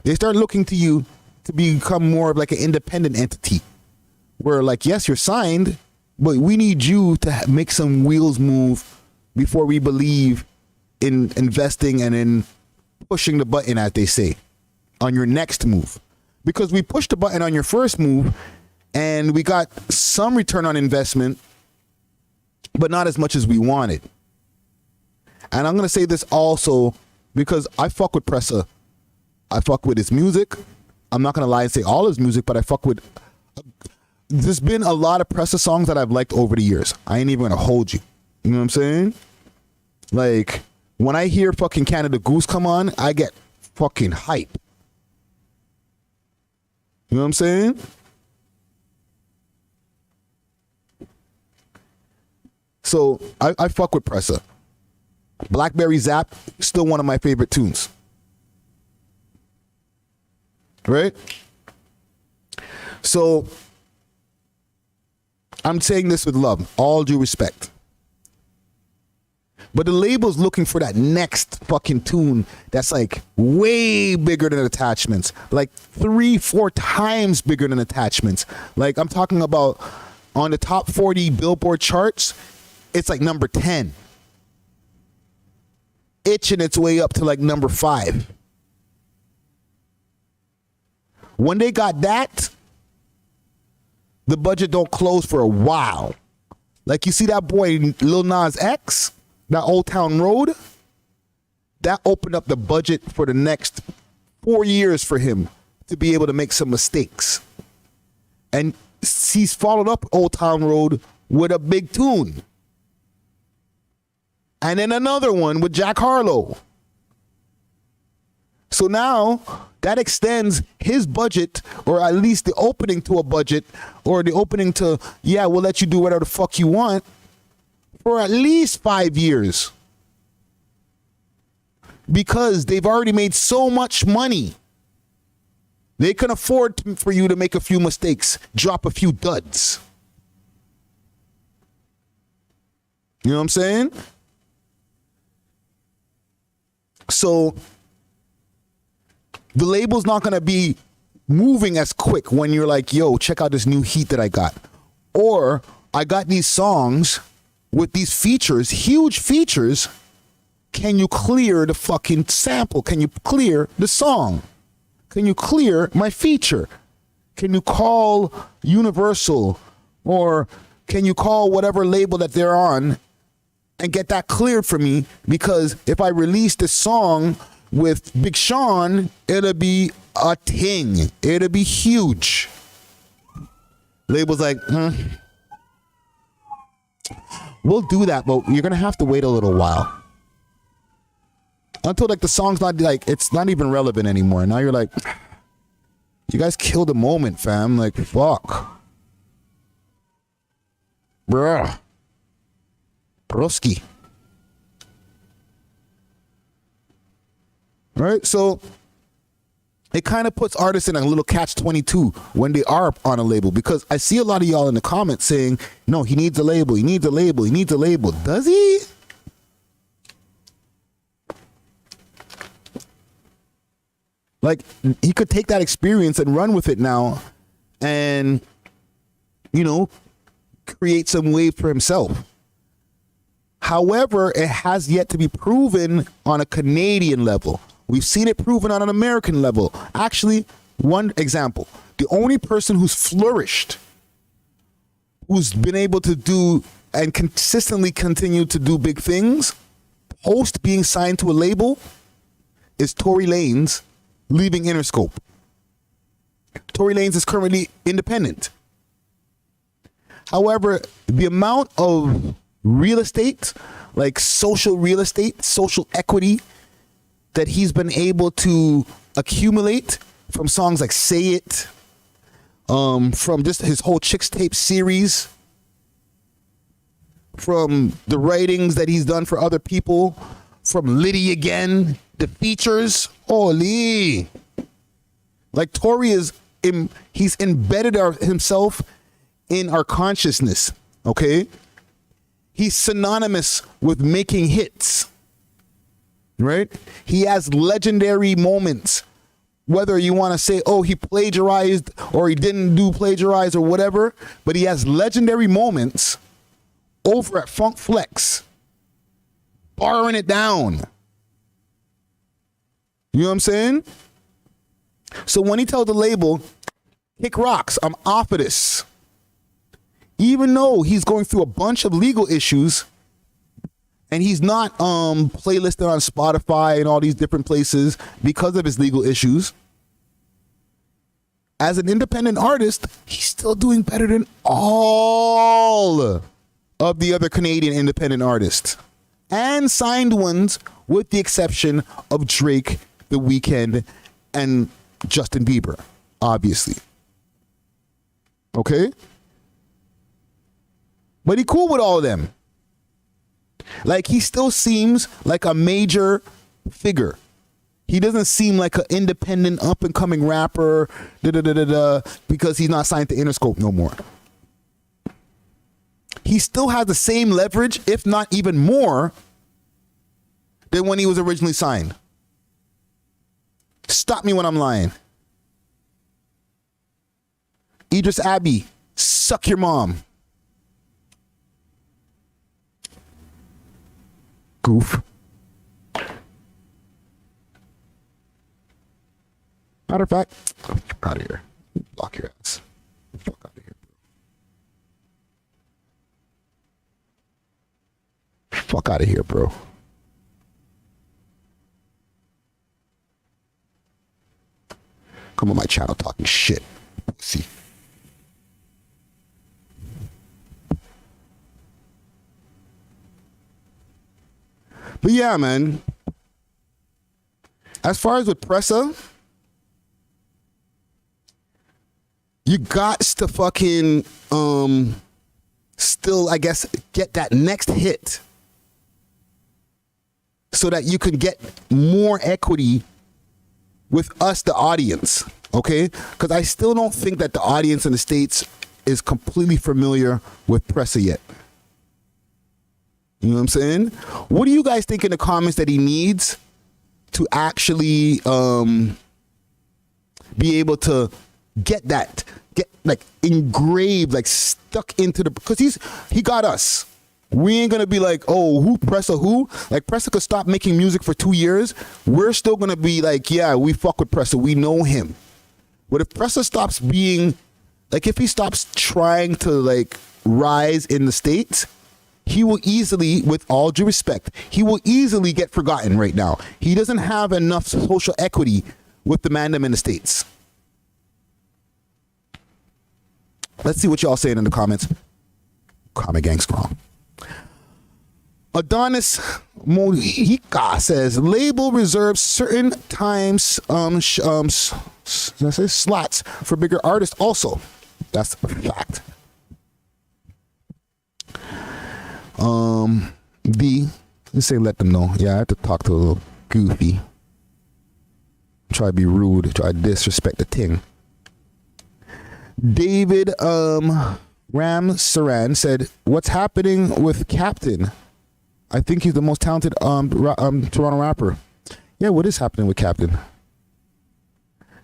They start looking to you to become more of like an independent entity. Where like, yes, you're signed, but we need you to make some wheels move before we believe in investing and in pushing the button, as they say, on your next move. Because we pushed the button on your first move and we got some return on investment, but not as much as we wanted. And I'm going to say this also because I fuck with Pressa. I fuck with his music. I'm not going to lie and say all his music, but I fuck with... There's been a lot of Pressa songs that I've liked over the years. I ain't even going to hold you. You know what I'm saying? Like, when I hear fucking Canada Goose come on, I get fucking hype. You know what I'm saying? So, I fuck with Pressa. Blackberry Zap, still one of my favorite tunes. Right? So, I'm saying this with love, all due respect. But the label's looking for that next fucking tune that's like way bigger than Attachments. Like 3-4 times bigger than Attachments. Like I'm talking about on the top 40 Billboard charts, it's like number 10. Itching its way up to like number 5. When they got that, the budget don't close for a while. Like you see that boy Lil Nas X, that Old Town Road, that opened up the budget for the next 4 years for him to be able to make some mistakes. And he's followed up Old Town Road with a big tune. And then another one with Jack Harlow. So now that extends his budget, or at least the opening to a budget, or the opening to, yeah, we'll let you do whatever the fuck you want, for at least 5 years. Because they've already made so much money. They can afford for you to make a few mistakes, drop a few duds. You know what I'm saying? So the label's not going to be moving as quick when you're like, yo, check out this new heat that I got. Or I got these songs with these features, huge features. Can you clear the fucking sample? Can you clear the song? Can you clear my feature? Can you call Universal or can you call whatever label that they're on and get that cleared for me? Because if I release this song with Big Sean, it'll be a thing. It'll be huge. Label's like, we'll do that, but you're gonna have to wait a little while. Until like the song's not like, it's not even relevant anymore. Now you're like, you guys killed the moment, fam. Like, fuck. Bruh. Broski. Right? So it kind of puts artists in a little catch-22 when they are on a label, because I see a lot of y'all in the comments saying, no, he needs a label, he needs a label, he needs a label. Does he? Like, he could take that experience and run with it now and, you know, create some wave for himself. However, it has yet to be proven on a Canadian level. We've seen it proven on an American level. Actually, one example, the only person who's flourished, who's been able to do and consistently continue to do big things, post being signed to a label, is Tory Lanez leaving Interscope. Tory Lanez is currently independent. However, the amount of real estate, like social real estate, social equity that he's been able to accumulate from songs like Say It, from just his whole Chicks Tape series, from the writings that he's done for other people, from Liddy Again, the features, holy. Like Tory he's embedded himself in our consciousness, okay? He's synonymous with making hits, right? He has legendary moments, whether you want to say, oh, he plagiarized or he didn't do plagiarize or whatever, but he has legendary moments over at Funk Flex, barring it down. You know what I'm saying? So when he tells the label, kick rocks, I'm off of this, even though he's going through a bunch of legal issues and he's not playlisted on Spotify and all these different places because of his legal issues, as an independent artist, he's still doing better than all of the other Canadian independent artists and signed ones, with the exception of Drake, The Weeknd, and Justin Bieber, obviously. Okay? But he cool with all of them. Like, he still seems like a major figure. He doesn't seem like an independent, up-and-coming rapper, because he's not signed to Interscope no more. He still has the same leverage, if not even more, than when he was originally signed. Stop me when I'm lying. Idris Abbey, suck your mom. Goof. Matter of fact, fuck out of here. Block your ass. Fuck out of here, bro. Fuck out of here, bro. Come on my channel talking shit. See. But yeah, man. As far as with Pressa, you got to fucking still, I guess, get that next hit so that you can get more equity with us, the audience, okay? Because I still don't think that the audience in the States is completely familiar with Pressa yet. You know what I'm saying? What do you guys think in the comments that he needs to actually be able to get like engraved, like stuck into the, because he got us. We ain't gonna be like, oh, who Pressa who? Like, Pressa could stop making music for 2 years. We're still gonna be like, yeah, we fuck with Pressa. We know him. But if Pressa stops being, like, if he stops trying to like rise in the States, he will easily, with all due respect, he will easily get forgotten right now. He doesn't have enough social equity with the mandem in the States. Let's see what y'all saying in the comments. Comment gang strong. Adonis Mohika says label reserves certain times slots for bigger artists also. That's a fact. Let's say let them know. Yeah, I have to talk to a little goofy. Try to be rude, try to disrespect the thing. David Ram Saran said, what's happening with Captain? I think he's the most talented Toronto rapper. Yeah, what is happening with Captain?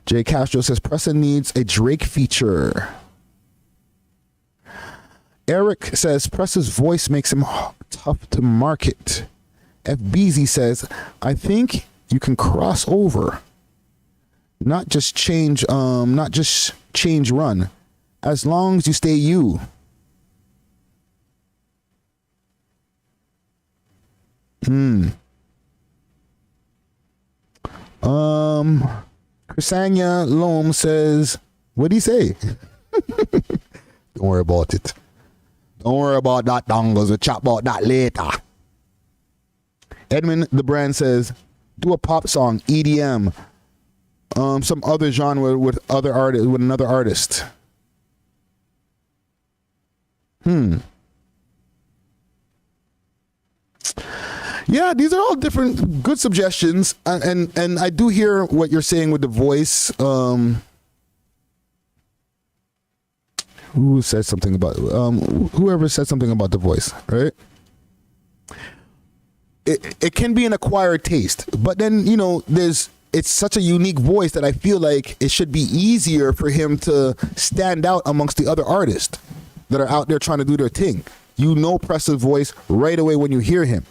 Jay Castro says Pressa needs a Drake feature. Eric says Pressa's voice makes him tough to market. FBZ says, I think you can cross over. Not just change run. As long as you stay you. Chrisania Loam says, what'd he say? Don't worry about it. Don't worry about that, dongles. We'll chat about that later. Edmund the Brand says, do a pop song, EDM, some other genre with another artist. Yeah, these are all different good suggestions, and I do hear what you're saying with the voice. Who said something about whoever said something about the voice, right? It can be an acquired taste, but then it's such a unique voice that I feel like it should be easier for him to stand out amongst the other artists that are out there trying to do their thing. Pressa's voice right away when you hear him.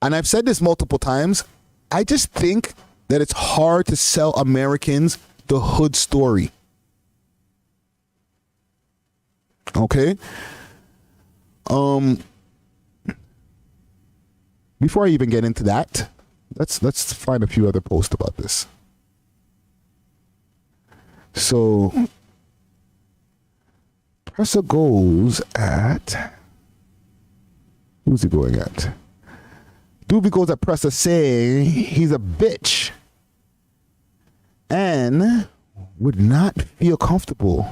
And I've said this multiple times. I just think that it's hard to sell Americans the hood story. Okay? Before I even get into that, let's find a few other posts about this. So Pressa goes at, who's he going at? Duvy goes at Pressa saying he's a bitch and would not feel comfortable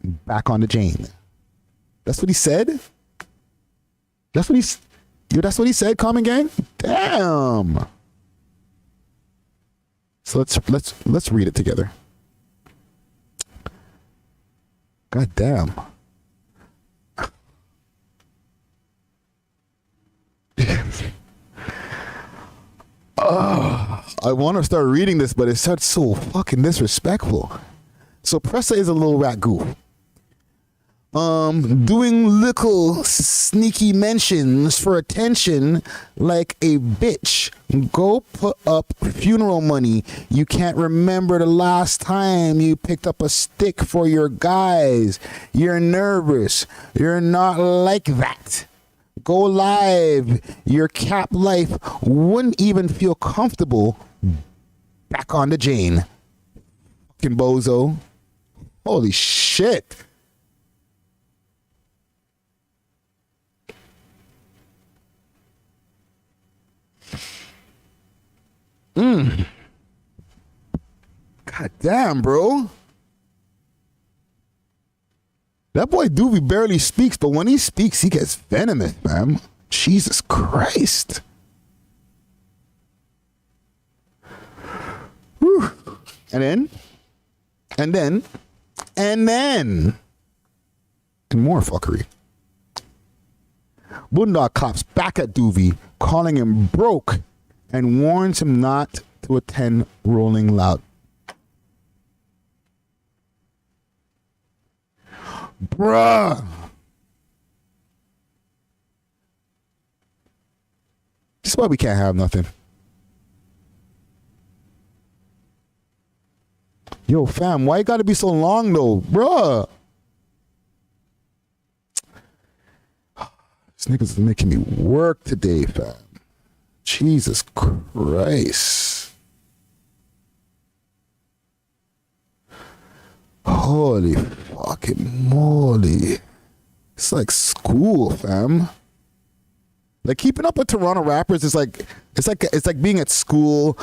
back on the Jane. That's what he said? That's what he said, Common Gang? Damn. So let's read it together. God damn. I want to start reading this, but it's so fucking disrespectful. So Pressa is a little rat goof. Doing little sneaky mentions for attention like a bitch. Go put up funeral money. You can't remember the last time you picked up a stick for your guys. You're nervous. You're not like that. Go live. Your cap life wouldn't even feel comfortable back on the Jane. Fucking bozo. Holy shit. God damn, bro. That boy Duvy barely speaks, but when he speaks, he gets venomous, man. Jesus Christ. Whew. And then, more fuckery. Boondock cops back at Duvy, calling him broke, and warns him not to attend Rolling Loud. Bruh. This is why we can't have nothing. Yo, fam, why you gotta be so long though? Bruh. This nigga's making me work today, fam. Jesus Christ. Holy fucking moly. It's like school, fam. Like keeping up with Toronto rappers is like being at school.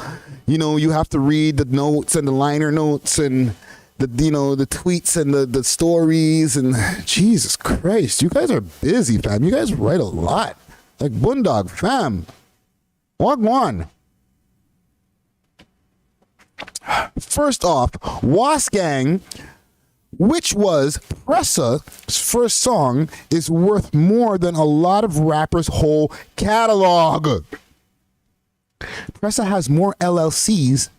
You have to read the notes and the liner notes and the tweets and the stories and Jesus Christ. You guys are busy, fam. You guys write a lot. Like Boondog, fam. Wagwan. First off, Was Gang, which was Pressa's first song, is worth more than a lot of rappers' whole catalog. Pressa has more LLCs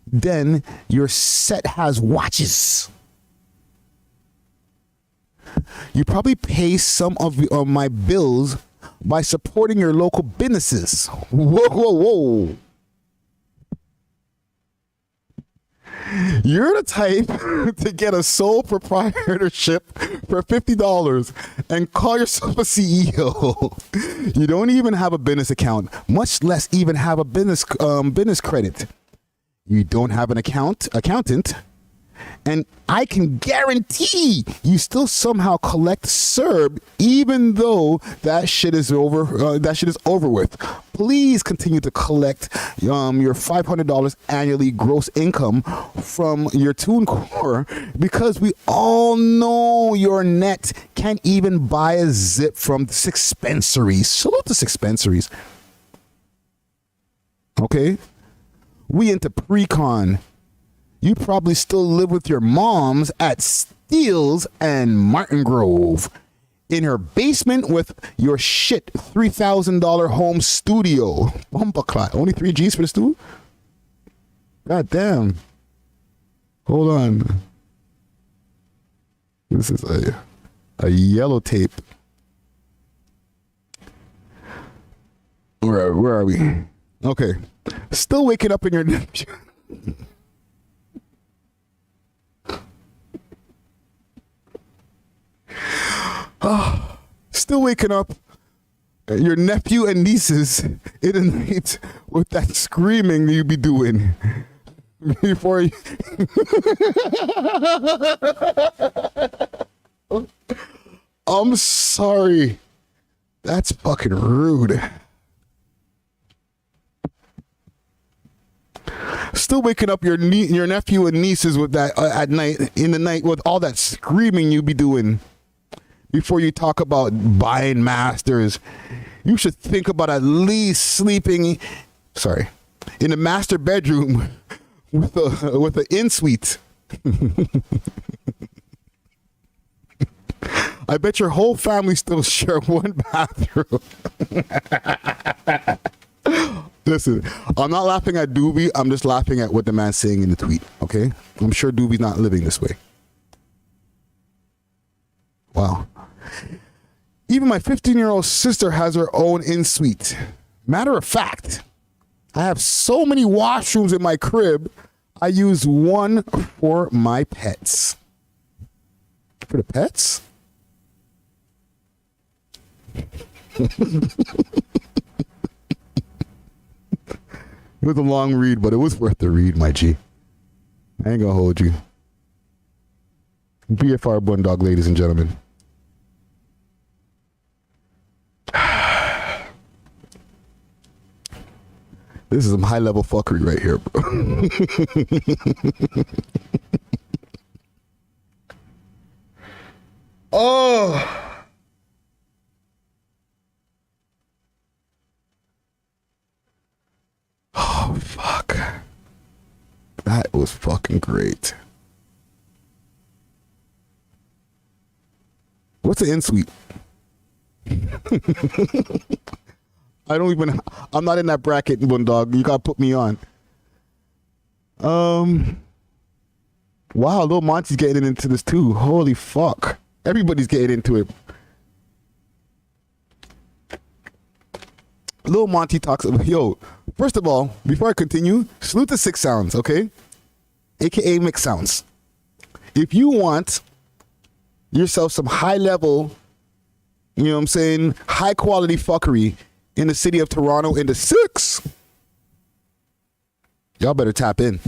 then your set has watches. You probably pay some of my bills by supporting your local businesses. Whoa, whoa, whoa. You're the type to get a sole proprietorship for $50 and call yourself a CEO. You don't even have a business account, much less even have a business credit. You don't have an accountant, and I can guarantee you still somehow collect CERB, even though that shit is over. That shit is over with. Please continue to collect your $500 annually gross income from your TuneCore, because we all know your net can't even buy a zip from dispensaries. Salute to dispensaries. Okay, we into pre-con. You probably still live with your moms at Steele's and Martin Grove in her basement with your shit $3,000 home studio. Bumpaclot. Only 3 G's for the studio? God damn. Hold on. This is a yellow tape. Where are we? Okay. Still waking up in your nephew. Still waking up your nephew and nieces in the night with that screaming you be doing before you. I'm sorry. That's fucking rude. Still waking up your nephew and nieces with that at night, in the night, with all that screaming you be doing. Before you talk about buying masters, you should think about at least sleeping, in the master bedroom with a in-suite. I bet your whole family still share one bathroom. Listen, I'm not laughing at Duvy. I'm just laughing at what the man's saying in the tweet, okay? I'm sure Duvy's not living this way. Wow. Even my 15-year-old sister has her own in-suite. Matter of fact, I have so many washrooms in my crib, I use one for my pets. For the pets? It was a long read, but it was worth the read, my G. I ain't gonna hold you. BFR Bun Dog, ladies and gentlemen. This is some high-level fuckery right here, bro. Oh. Oh, fuck. That was fucking great. What's an in-suite? I'm not in that bracket, one dog. You gotta put me on. Wow, Lil Monty's getting into this too. Holy fuck. Everybody's getting into it. Lil Monty talks about, yo, first of all, before I continue, salute to Six Sounds, okay? AKA Mix Sounds. If you want yourself some high level, you know what I'm saying, high quality fuckery in the city of Toronto in the 6, y'all better tap in.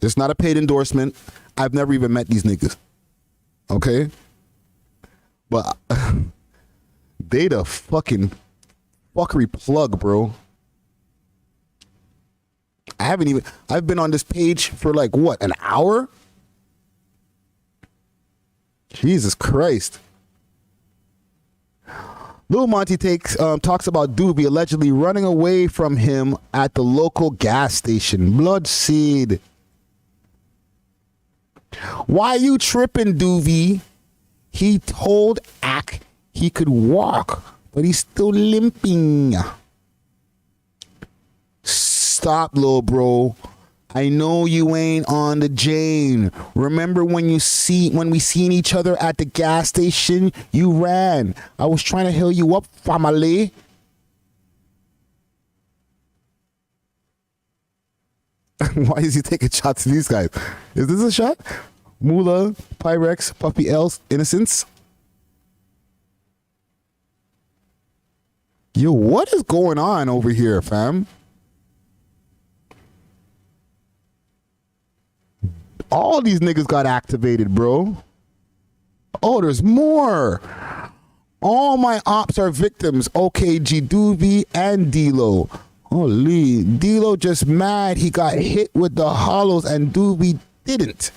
It's not a paid endorsement. I've never even met these niggas. Okay? But they the fucking fuckery plug, bro. I've been on this page for like what, an hour? Jesus Christ. Lil Monty talks about Duvy allegedly running away from him at the local gas station. Blood seed. Why you tripping, Duvy? He told Ack he could walk, but he's still limping. Stop, little bro. I know you ain't on the Jane. Remember when we seen each other at the gas station? You ran. I was trying to heal you up, family. Why is he taking shots to these guys? Is this a shot? Moolah, Pyrex, Puppy L's, Innocence. Yo, what is going on over here, fam? All these niggas got activated, bro. Oh, there's more. All my ops are victims. OKG, Duvy, and D-Lo. Holy, D-Lo just mad he got hit with the hollows and Duvy didn't.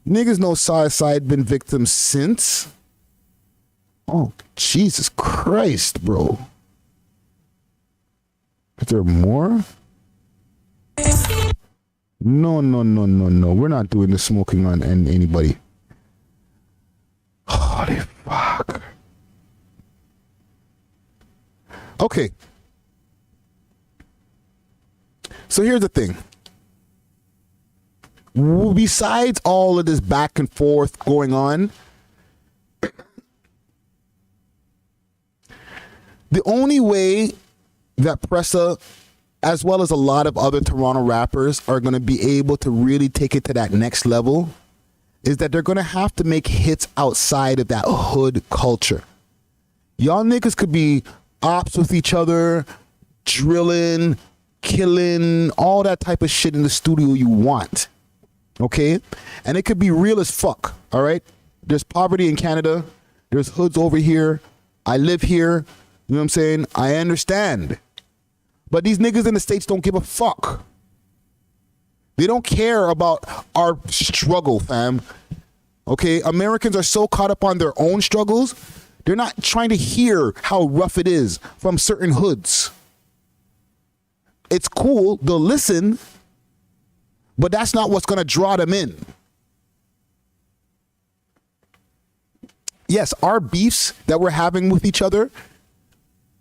Niggas know Southside been victims since. Oh, Jesus Christ, bro. Is there more? No. We're not doing the smoking on anybody. Holy fuck. Okay. So here's the thing. Besides all of this back and forth going on, the only way that Pressa, as well as a lot of other Toronto rappers, are going to be able to really take it to that next level is that they're going to have to make hits outside of that hood culture. Y'all niggas could be ops with each other, drilling, killing, all that type of shit in the studio you want. Okay? And it could be real as fuck. All right? There's poverty in Canada. There's hoods over here. I live here. You know what I'm saying? I understand. But these niggas in the States don't give a fuck. They don't care about our struggle, fam. Okay? Americans are so caught up on their own struggles, they're not trying to hear how rough it is from certain hoods. It's cool, they'll listen, but that's not what's going to draw them in. Yes, our beefs that we're having with each other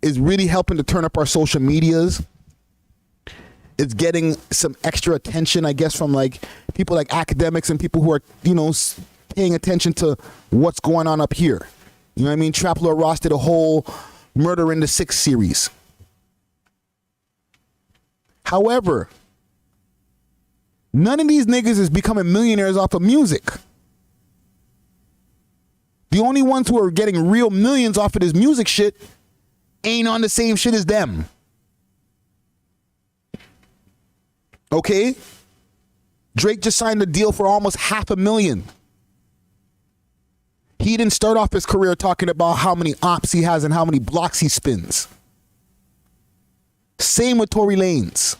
is really helping to turn up our social medias. It's getting some extra attention, I guess, from like people like academics and people who are, you know, paying attention to what's going on up here. You know what I mean? Trap Lord Ross did a whole Murder in the 6 series. However, none of these niggas is becoming millionaires off of music. The only ones who are getting real millions off of this music shit ain't on the same shit as them. Okay? Drake just signed a deal for almost $500,000. He didn't start off his career talking about how many ops he has and how many blocks he spins. Same with Tory Lanez.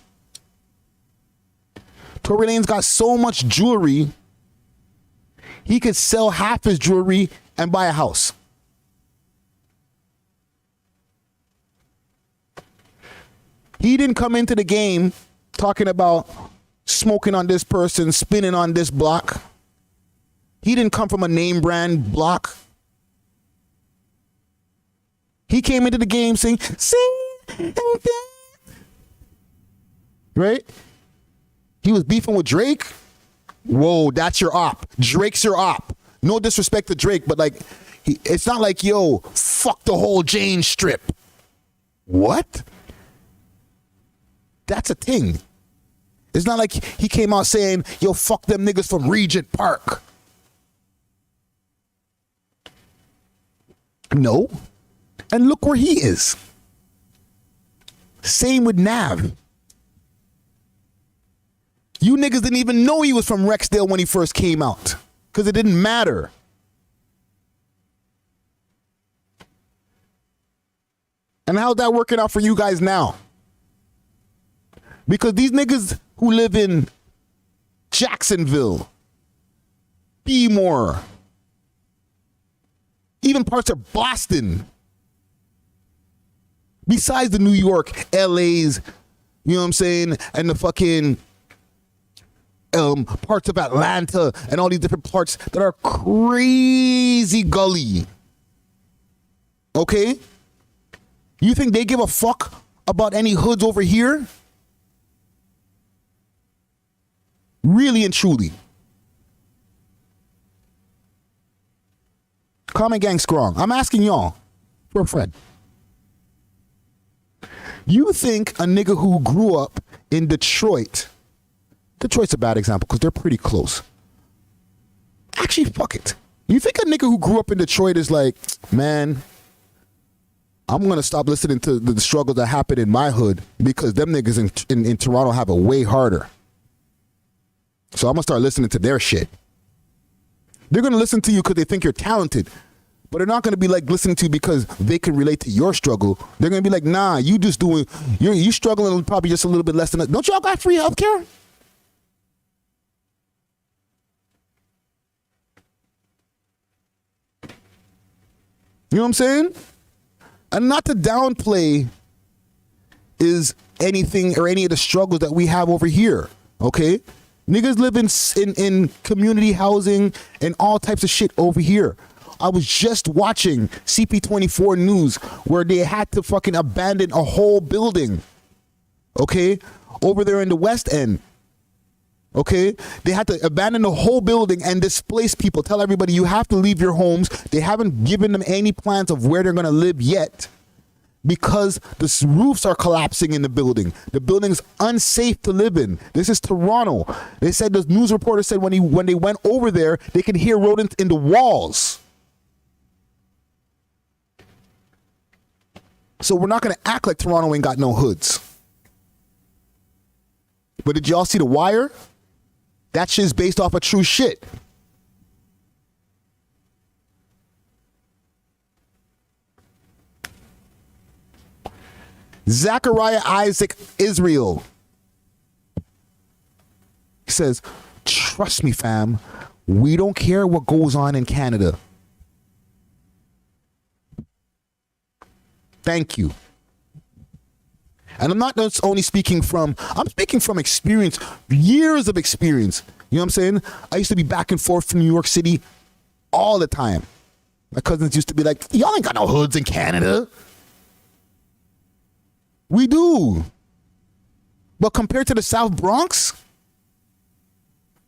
Tory Lanez got so much jewelry, he could sell half his jewelry and buy a house. He didn't come into the game talking about smoking on this person, spinning on this block. He didn't come from a name brand block. He came into the game saying, right? He was beefing with Drake. Whoa, that's your op. Drake's your op. No disrespect to Drake, but like, it's not like, yo, fuck the whole Jane strip. What? That's a thing. It's not like he came out saying, yo, fuck them niggas from Regent Park. No. And look where he is. Same with Nav. You niggas didn't even know he was from Rexdale when he first came out, because it didn't matter. And how's that working out for you guys now? Because these niggas who live in Jacksonville, Bmore, even parts of Boston, besides the New York, LA's, you know what I'm saying, and the fucking parts of Atlanta and all these different parts that are crazy gully. Okay? You think they give a fuck about any hoods over here? Really and truly. Comment gang strong. I'm asking y'all for a friend. You think a nigga who grew up in Detroit's a bad example because they're pretty close. Actually, fuck it. You think a nigga who grew up in Detroit is like, man, I'm going to stop listening to the struggles that happen in my hood because them niggas in Toronto have it way harder. So I'm going to start listening to their shit. They're going to listen to you because they think you're talented. But they're not going to be like listening to you because they can relate to your struggle. They're going to be like, nah, you just doing, you struggling probably just a little bit less than that. Don't y'all got free healthcare? You know what I'm saying? And not to downplay is anything or any of the struggles that we have over here, okay? Niggas live in community housing and all types of shit over here. I was just watching CP24 News where they had to fucking abandon a whole building, okay? Over there in the West End, okay? They had to abandon the whole building and displace people. Tell everybody you have to leave your homes. They haven't given them any plans of where they're going to live yet because the roofs are collapsing in the building. The building's unsafe to live in. This is Toronto. They said, the news reporter said when they went over there, they could hear rodents in the walls. So we're not going to act like Toronto ain't got no hoods. But did y'all see The Wire? That shit's based off of true shit. Zachariah Isaac Israel. He says, trust me, fam, we don't care what goes on in Canada. Thank you. And I'm not just only speaking from, I'm speaking from experience, years of experience. You know what I'm saying? I used to be back and forth from New York City all the time. My cousins used to be like, y'all ain't got no hoods in Canada. We do. But compared to the South Bronx,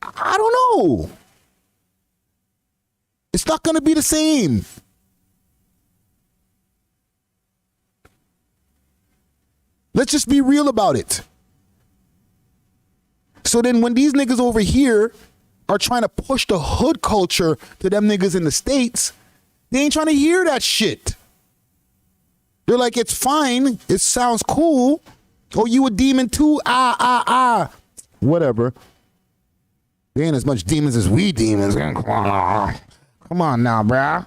I don't know. It's not going to be the same. Let's just be real about it. So then when these niggas over here are trying to push the hood culture to them niggas in the States, they ain't trying to hear that shit. They're like, it's fine. It sounds cool. Oh, you a demon too? Whatever. They ain't as much demons as we demons. Come on now, bruh.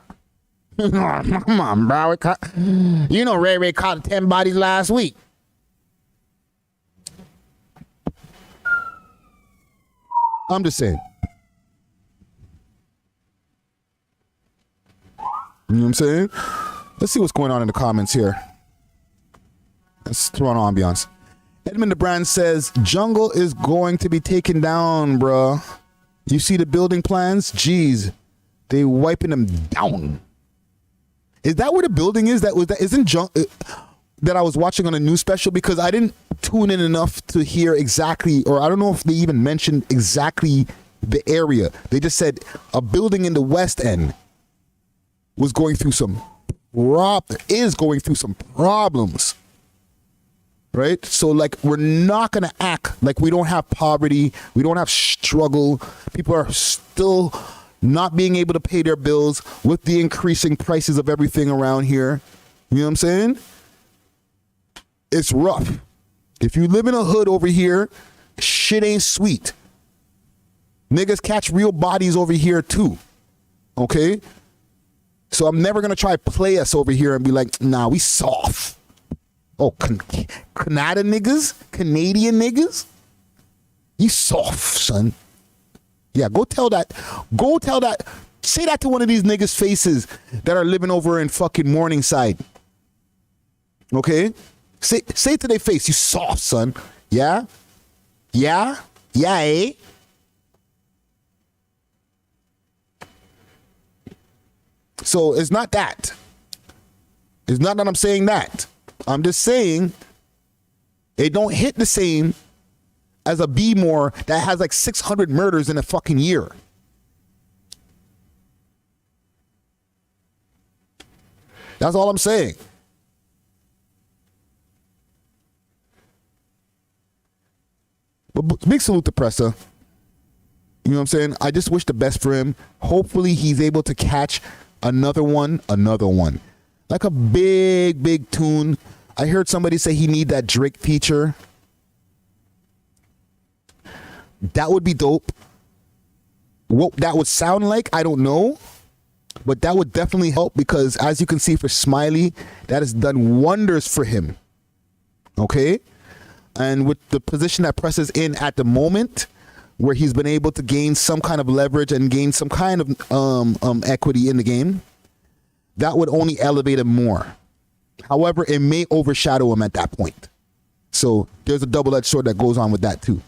Come on, bro. You know Ray caught 10 bodies last week. I'm just saying. You know what I'm saying? Let's see what's going on in the comments here. Let's throw on ambiance. Edmund the Brand says, jungle is going to be taken down, bro. You see the building plans? Jeez, they wiping them down. Is that where the building is? Isn't that I was watching on a news special, because I didn't tune in enough to hear exactly, or I don't know if they even mentioned exactly the area. They just said a building in the West End was going through some problems. Right? So like, we're not going to act like we don't have poverty. We don't have struggle. People are still not being able to pay their bills with the increasing prices of everything around here. You know what I'm saying? It's rough. If you live in a hood over here, shit ain't sweet. Niggas catch real bodies over here too. Okay? So I'm never going to try to play us over here and be like, nah, we soft. Oh, Canada niggas? Canadian niggas? You soft, son. Yeah, go tell that. Say that to one of these niggas' faces that are living over in fucking Morningside. Okay? Say it to their face, you soft, son. Yeah? Yeah? Yeah, eh? So it's not that. It's not that I'm saying that. I'm just saying it don't hit the same as a B-more that has like 600 murders in a fucking year. That's all I'm saying. But big salute to Pressa. You know what I'm saying? I just wish the best for him. Hopefully he's able to catch another one. Like a big tune. I heard somebody say he need that Drake feature. That would be dope. What that would sound like, I don't know. But that would definitely help because as you can see for Smiley, that has done wonders for him. Okay? And with the position that Pressa's in at the moment, where he's been able to gain some kind of leverage and gain some kind of equity in the game, that would only elevate him more. However, it may overshadow him at that point. So there's a double-edged sword that goes on with that too.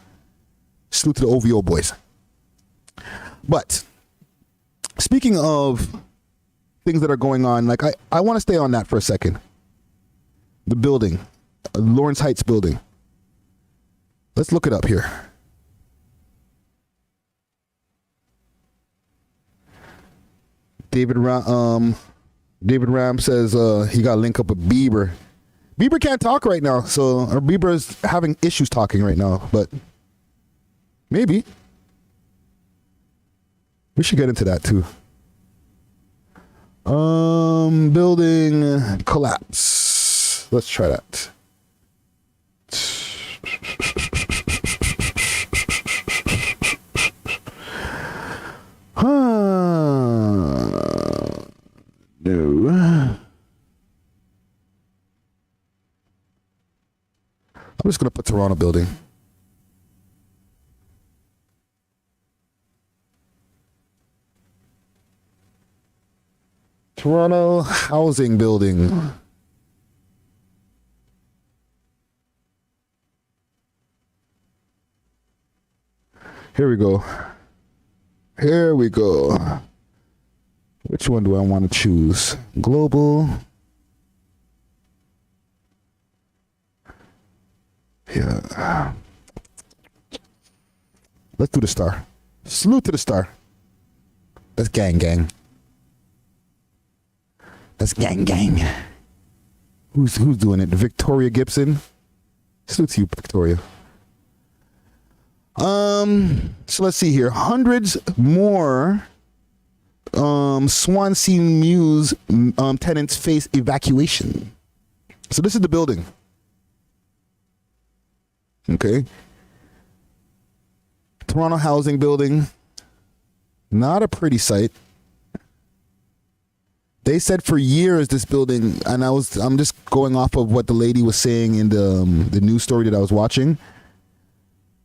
Salute to the OVO boys. But speaking of things that are going on, like I want to stay on that for a second. The building, Lawrence Heights building. Let's look it up here. David Ram says he got to link up with Bieber. Bieber can't talk right now, or Bieber is having issues talking right now, but maybe. We should get into that too. Building collapse. Let's try that. No. I'm just going to put Toronto building. Toronto housing building. Here we go. Here we go. Which one do I want to choose? Global. Yeah. Let's do the star. Salute to the star. That's gang. That's gang. Who's doing it? Victoria Gibson. Salute to you, Victoria. So let's see here. Hundreds more Swansea Mews tenants face evacuation. So this is the building. Okay. Toronto housing building. Not a pretty sight. They said for years this building, and I'm just going off of what the lady was saying in the news story that I was watching.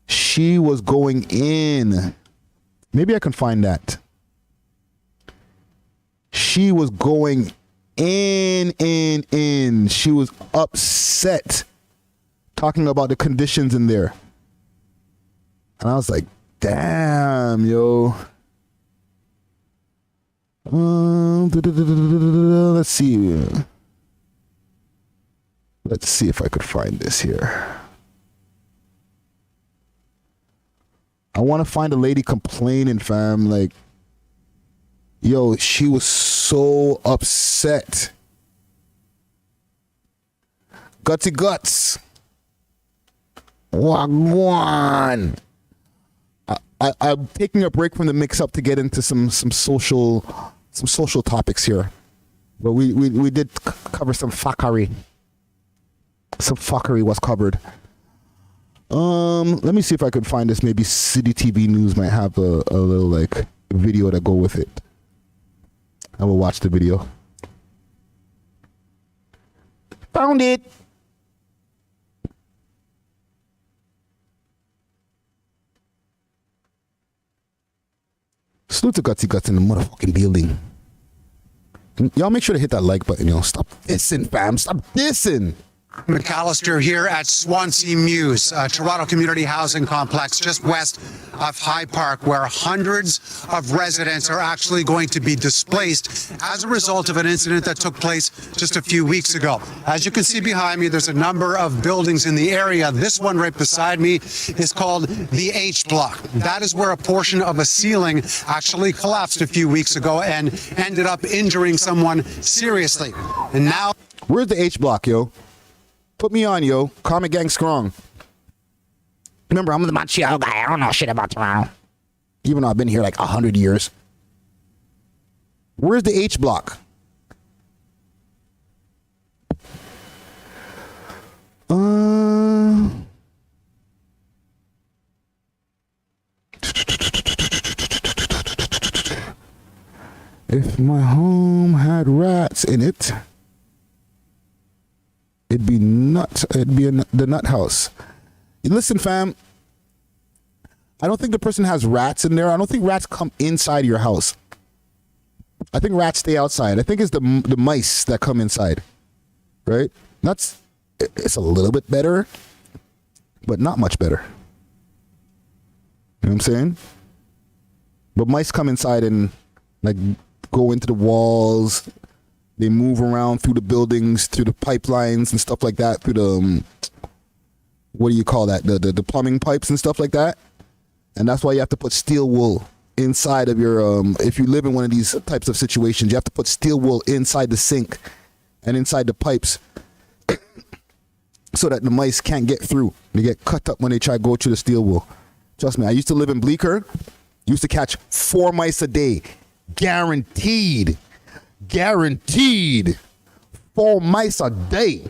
She was going in. Maybe I can find that. She was going in. She was upset talking about the conditions in there. And I was like, damn, yo. Let's see. Let's see if I could find this here. I want to find a lady complaining, fam. Like, yo, she was so upset. Guttz. Wagwan. I'm taking a break from the mix-up to get into some social topics here. But we did cover some Phuckery. Some Phuckery was covered. Let me see if I could find this. Maybe City TV News might have a little like video to go with it. I will watch the video. Found it. Salute to Guttz in the motherfucking building. Y'all make sure to hit that like button, yo. Stop dissing, fam. Stop dissing. McAllister here at Swansea Mews, a Toronto community housing complex just west of High Park, where hundreds of residents are actually going to be displaced as a result of an incident that took place just a few weeks ago. As you can see behind me, there's a number of buildings in the area. This one right beside me is called the H block. That is where a portion of a ceiling actually collapsed a few weeks ago and ended up injuring someone seriously. And now... Where's the H block, yo? Put me on, yo. Comic Gang Strong. Remember, I'm the Montreal guy. I don't know shit about Toronto. Even though I've been here like 100 years. Where's the H block? If my home had rats in it, it'd be the nut house. Listen, fam, I don't think the person has rats in there. I don't think rats come inside your house. I think rats stay outside. I think it's the mice that come inside, right? It's a little bit better, but not much better. You know what I'm saying? But mice come inside and like go into the walls. They move around through the buildings, through the pipelines and stuff like that, through the, what do you call that? The plumbing pipes and stuff like that. And that's why you have to put steel wool inside of your, if you live in one of these types of situations, you have to put steel wool inside the sink and inside the pipes so that the mice can't get through. They get cut up when they try to go through the steel wool. Trust me, I used to live in Bleecker. Used to catch 4 mice a day. Guaranteed. 4 mice a day.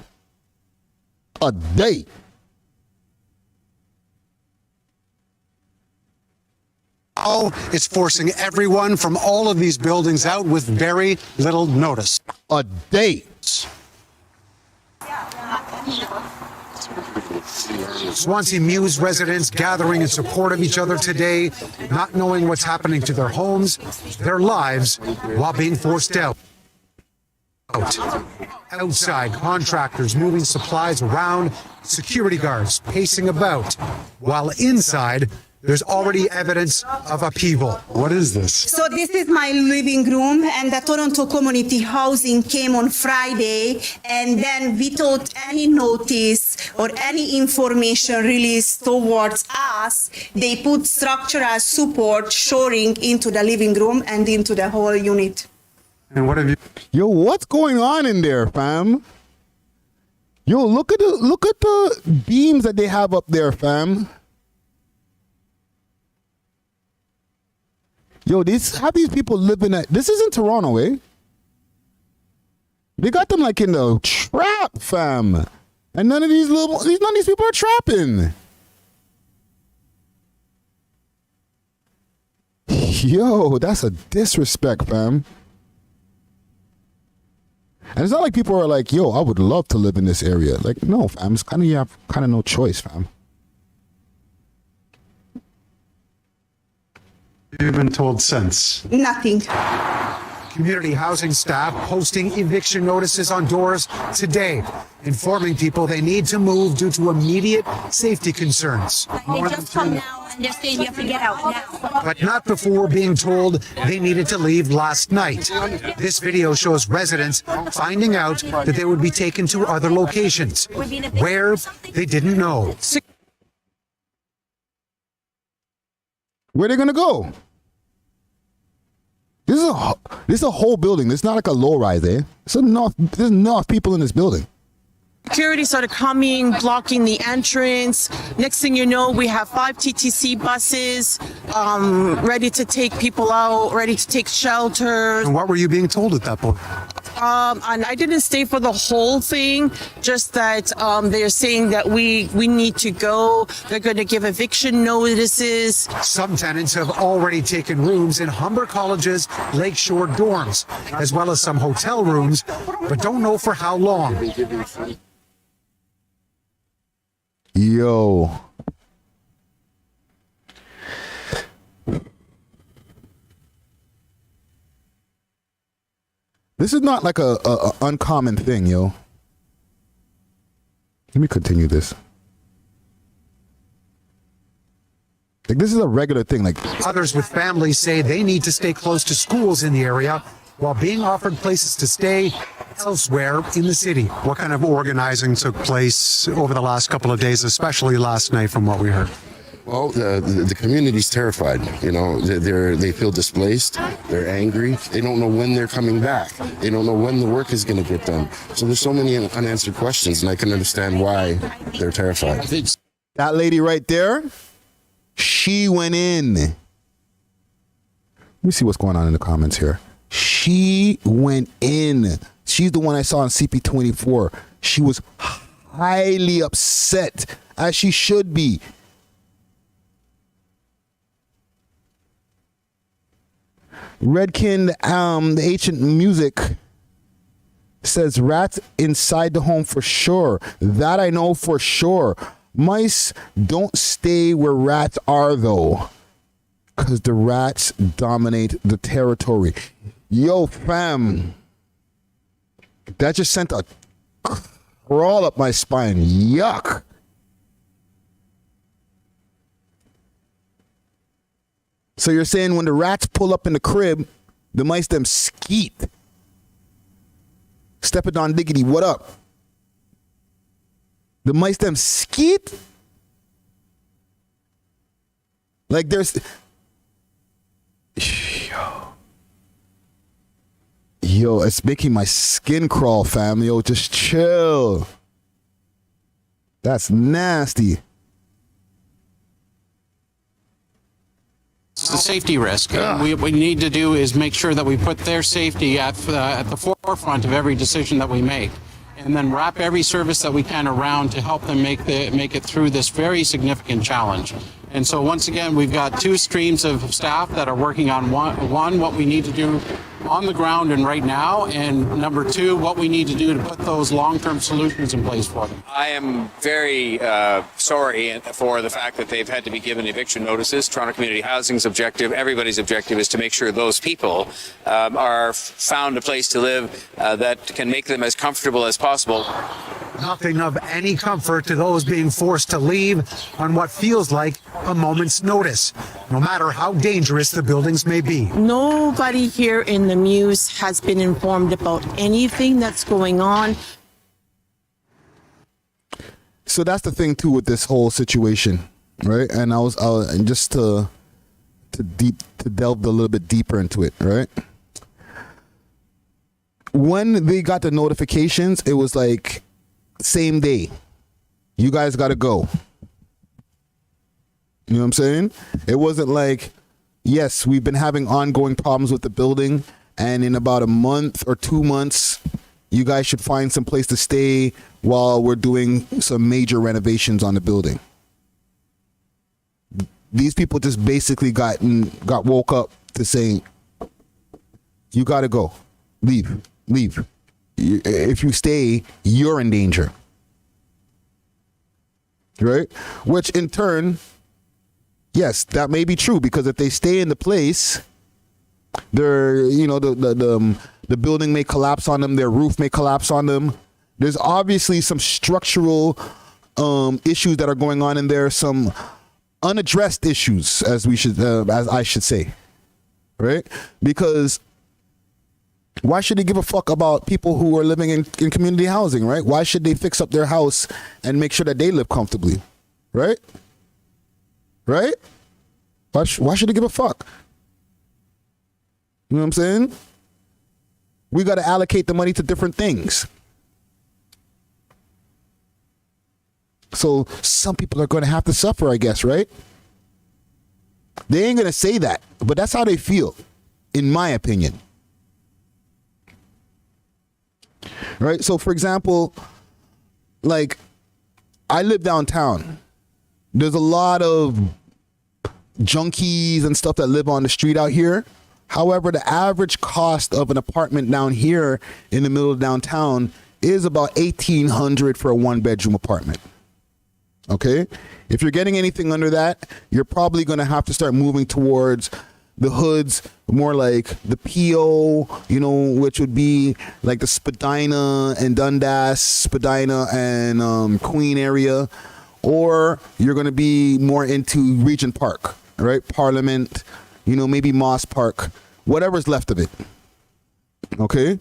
A day. Now it's forcing everyone from all of these buildings out with very little notice. A day. Swansea Mews residents gathering in support of each other today, not knowing what's happening to their homes, their lives, while being forced out. Outside, contractors moving supplies around, security guards pacing about, while inside, there's already evidence of upheaval. What is this? So this is my living room, and the Toronto Community Housing came on Friday, and then without any notice or any information released towards us, they put structural support shoring into the living room and into the whole unit. And what have you... Yo, what's going on in there, fam? Yo, look at the beams that they have up there, fam. Yo, how these people living at, this isn't Toronto, eh? They got them like in the trap, fam. And none of these people are trapping. Yo, that's a disrespect, fam. And it's not like people are like, yo, I would love to live in this area. Like, no, fam, it's kind of, you have kind of no choice, fam. You've been told since? Nothing. Community housing staff posting eviction notices on doors today, informing people they need to move due to immediate safety concerns. They just come now and they're saying you have to get out now. But not before being told they needed to leave last night. This video shows residents finding out that they would be taken to other locations, where they didn't know. Where are they gonna go? This is a whole building. It's not like a low rise, eh? There's enough people in this building. Security started coming, blocking the entrance. Next thing you know, we have 5 TTC buses ready to take people out, ready to take shelter. And what were you being told at that point? And I didn't stay for the whole thing, just that they're saying that we need to go. They're going to give eviction notices. Some tenants have already taken rooms in Humber College's Lakeshore dorms, as well as some hotel rooms, but don't know for how long. Yo. This is not like a uncommon thing, yo. Let me continue this. Like, this is a regular thing. Like, Others with families say they need to stay close to schools in the area while being offered places to stay elsewhere in the city. What kind of organizing took place over the last couple of days, especially last night from what we heard? Well, the community's terrified. You know, they feel displaced. They're angry. They don't know when they're coming back. They don't know when the work is going to get done. So there's so many unanswered questions, and I can understand why they're terrified. that lady right there, she went in. Let me see what's going on in the comments here. She went in. She's the one I saw on CP24. She was highly upset, as she should be. Redkin, the ancient music says rats inside the home for sure. That I know for sure. Mice don't stay where rats are though, because the rats dominate the territory. Yo, fam, that just sent a crawl up my spine. Yuck. So you're saying when the rats pull up in the crib, the mice them skeet. Step it on diggity, what up? The mice them skeet? Like there's... Yo, it's making my skin crawl, fam. Yo, just chill. That's nasty. It's the safety risk. What we need to do is make sure that we put their safety at the forefront of every decision that we make, and then wrap every service that we can around to help them make it through this very significant challenge. And so once again, we've got two streams of staff that are working on one, what we need to do on the ground and right now, and number two, what we need to do to put those long-term solutions in place for them. I am very sorry for the fact that they've had to be given eviction notices. Toronto Community Housing's objective, everybody's objective, is to make sure those people are found a place to live that can make them as comfortable as possible. Nothing of any comfort to those being forced to leave on what feels like a moment's notice, no matter how dangerous the buildings may be. Nobody here in the Mews has been informed about anything that's going on. So that's the thing too with this whole situation, right? And I was just to delve a little bit deeper into it, right? When they got the notifications, it was like same day. You guys got to go. You know what I'm saying? It wasn't like, yes, we've been having ongoing problems with the building, and in about a month or 2 months, you guys should find some place to stay while we're doing some major renovations on the building. These people just basically got woke up to saying, you got to go. Leave. If you stay, you're in danger. Right? Which in turn, yes, that may be true, because if they stay in the place, the building may collapse on them, their roof may collapse on them. There's obviously some structural issues that are going on in there, some unaddressed issues, as I should say, right? Because why should they give a fuck about people who are living in community housing, right? Why should they fix up their house and make sure that they live comfortably, right? Right? Why should they give a fuck? You know what I'm saying? We got to allocate the money to different things. So some people are going to have to suffer, I guess, right? They ain't going to say that, but that's how they feel, in my opinion. Right? So, for example, like, I live downtown. There's a lot of junkies and stuff that live on the street out here. However, the average cost of an apartment down here in the middle of downtown is about $1,800 for a one-bedroom apartment. Okay? If you're getting anything under that, you're probably going to have to start moving towards the hoods, more like the PO, you know, which would be like the Spadina and Dundas, Spadina and Queen area, or you're going to be more into Regent Park, right? Parliament, you know, maybe Moss Park, whatever's left of it. Okay?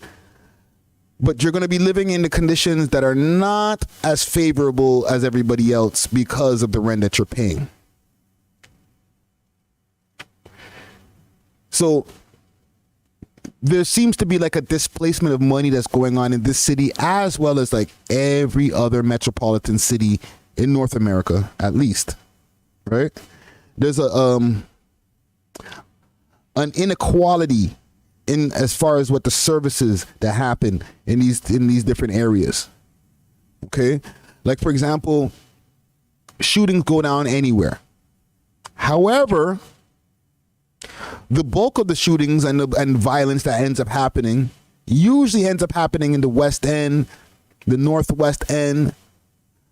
But you're going to be living in the conditions that are not as favorable as everybody else because of the rent that you're paying. So there seems to be like a displacement of money that's going on in this city, as well as like every other metropolitan city in North America, at least, right? There's an inequality in as far as what the services that happen in these different areas. Okay, like for example, shootings go down anywhere. However, the bulk of the shootings and violence that ends up happening usually ends up happening in the West End, the Northwest End,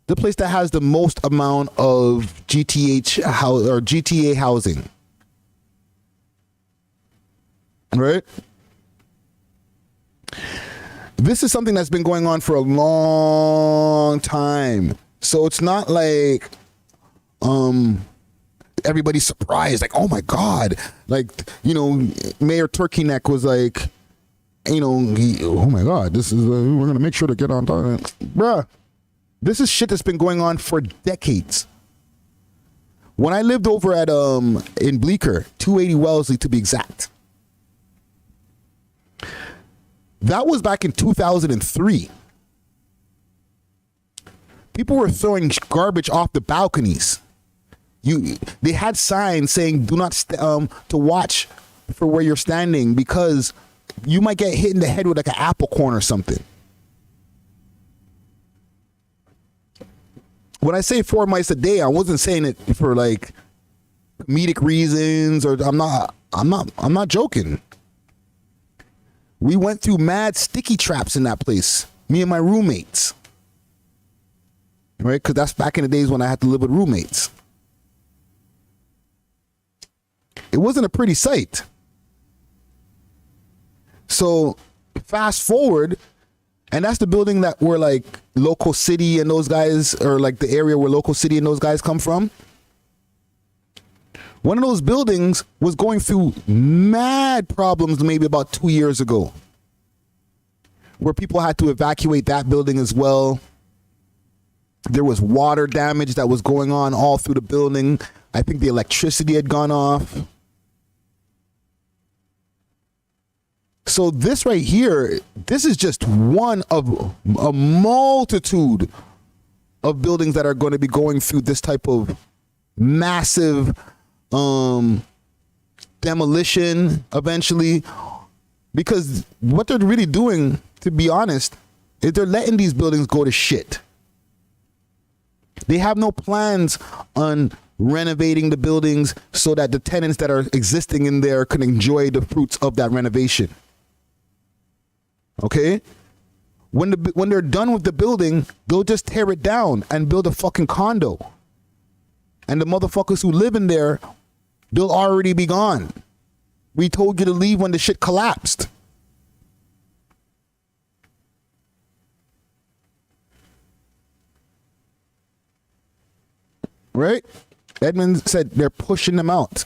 the place that has the most amount of GTA housing. Right? This is something that's been going on for a long time. So it's not like everybody's surprised, like, oh my God. Like, you know, Mayor Turkey Neck was like, you know, oh my God, this is, we're going to make sure to get on time. Bruh, this is shit that's been going on for decades. When I lived over at, in Bleecker, 280 Wellesley to be exact, that was back in 2003. People were throwing garbage off the balconies. They had signs saying do not to watch for where you're standing because you might get hit in the head with like an apple corn or something. When I say 4 mice a day, I wasn't saying it for like comedic reasons, or I'm not joking. We went through mad sticky traps in that place, me and my roommates. Right? Because that's back in the days when I had to live with roommates. It wasn't a pretty sight. So fast forward, and that's the building that where like Local City and those guys, or like the area where Local City and those guys come from. One of those buildings was going through mad problems maybe about 2 years ago, where people had to evacuate that building as well. There was water damage that was going on all through the building. I think the electricity had gone off. So this right here, this is just one of a multitude of buildings that are going to be going through this type of massive demolition eventually, because what they're really doing, to be honest, is they're letting these buildings go to shit. They have no plans on renovating the buildings so that the tenants that are existing in there can enjoy the fruits of that renovation. Okay? When they're done with the building, they'll just tear it down and build a fucking condo. And the motherfuckers who live in there, they'll already be gone. We told you to leave when the shit collapsed. Right? Edmund said they're pushing them out.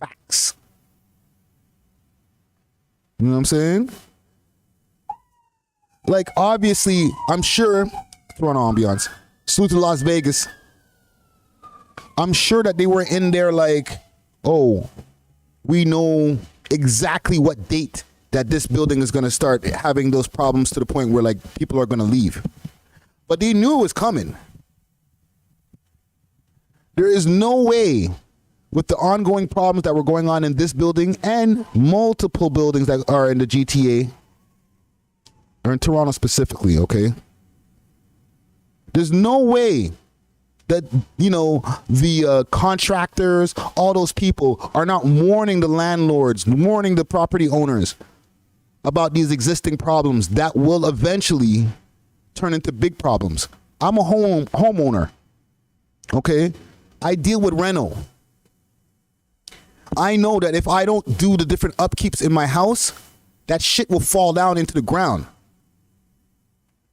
Facts. You know what I'm saying? Like, obviously, I'm sure, throwing on ambiance, salute to Las Vegas. I'm sure that they were in there like, oh, we know exactly what date that this building is going to start having those problems to the point where like people are going to leave. But they knew it was coming. There is no way, with the ongoing problems that were going on in this building and multiple buildings that are in the GTA, or in Toronto specifically, okay? There's no way that, you know, the contractors, all those people are not warning the landlords, warning the property owners about these existing problems that will eventually turn into big problems. I'm a homeowner, okay? I deal with rental. I know that if I don't do the different upkeeps in my house, that shit will fall down into the ground.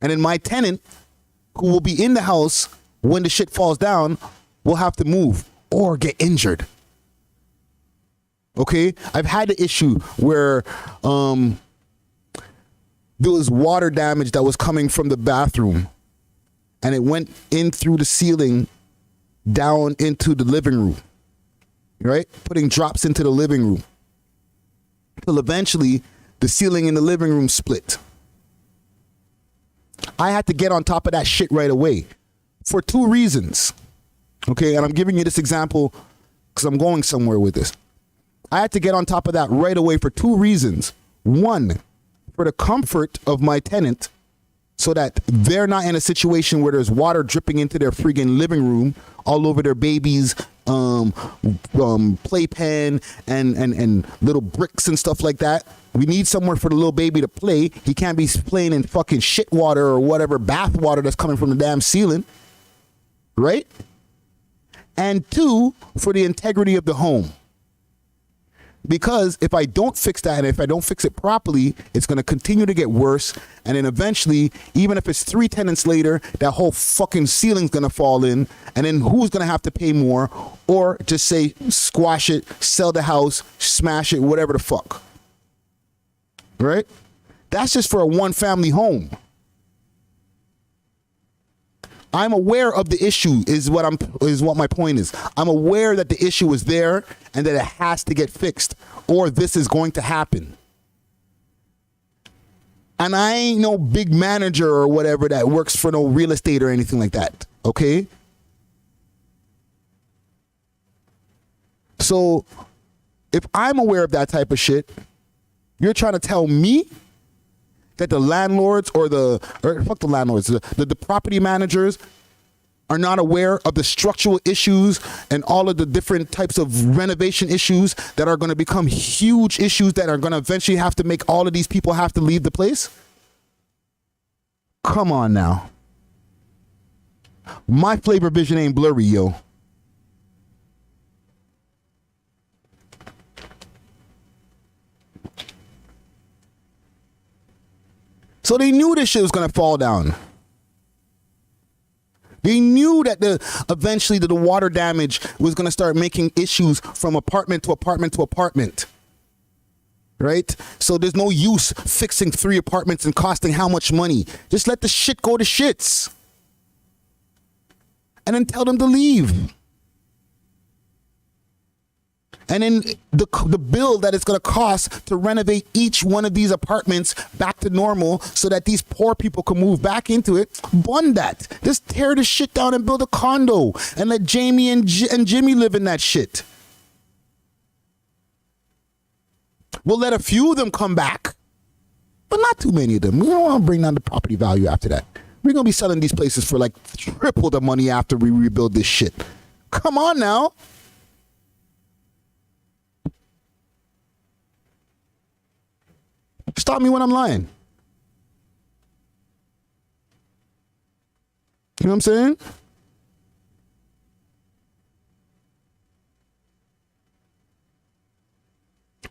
And then my tenant, who will be in the house when the shit falls down, will have to move or get injured. Okay? I've had the issue where there was water damage that was coming from the bathroom, and it went in through the ceiling down into the living room. Right? Putting drops into the living room. Till eventually the ceiling in the living room split. I had to get on top of that shit right away for 2 reasons. Okay, and I'm giving you this example because I'm going somewhere with this. I had to get on top of that right away for 2 reasons. One, for the comfort of my tenant, so that they're not in a situation where there's water dripping into their friggin' living room all over their baby's playpen and little bricks and stuff like that. We need somewhere for the little baby to play. He can't be playing in fucking shit water or whatever bath water that's coming from the damn ceiling. Right? And 2, for the integrity of the home. Because if I don't fix that, and if I don't fix it properly, it's going to continue to get worse. And then eventually, even if it's 3 tenants later, that whole fucking ceiling's going to fall in. And then who's going to have to pay more? Or just say, squash it, sell the house, smash it, whatever the fuck. Right? That's just for a 1-family home. I'm aware of the issue is what my point is. I'm aware that the issue is there and that it has to get fixed or this is going to happen. And I ain't no big manager or whatever that works for no real estate or anything like that. Okay? So if I'm aware of that type of shit, you're trying to tell me that the landlords or fuck the landlords, the property managers are not aware of the structural issues and all of the different types of renovation issues that are going to become huge issues that are going to eventually have to make all of these people have to leave the place? Come on now. My flavor vision ain't blurry, yo. So they knew this shit was going to fall down. They knew that eventually the water damage was going to start making issues from apartment to apartment to apartment. Right? So there's no use fixing 3 apartments and costing how much money. Just let the shit go to shits. And then tell them to leave. And then the bill that it's going to cost to renovate each one of these apartments back to normal so that these poor people can move back into it, bun that. Just tear the shit down and build a condo and let Jamie and Jimmy live in that shit. We'll let a few of them come back, but not too many of them. We don't want to bring down the property value after that. We're going to be selling these places for like triple the money after we rebuild this shit. Come on now. Stop me when I'm lying. You know what I'm saying?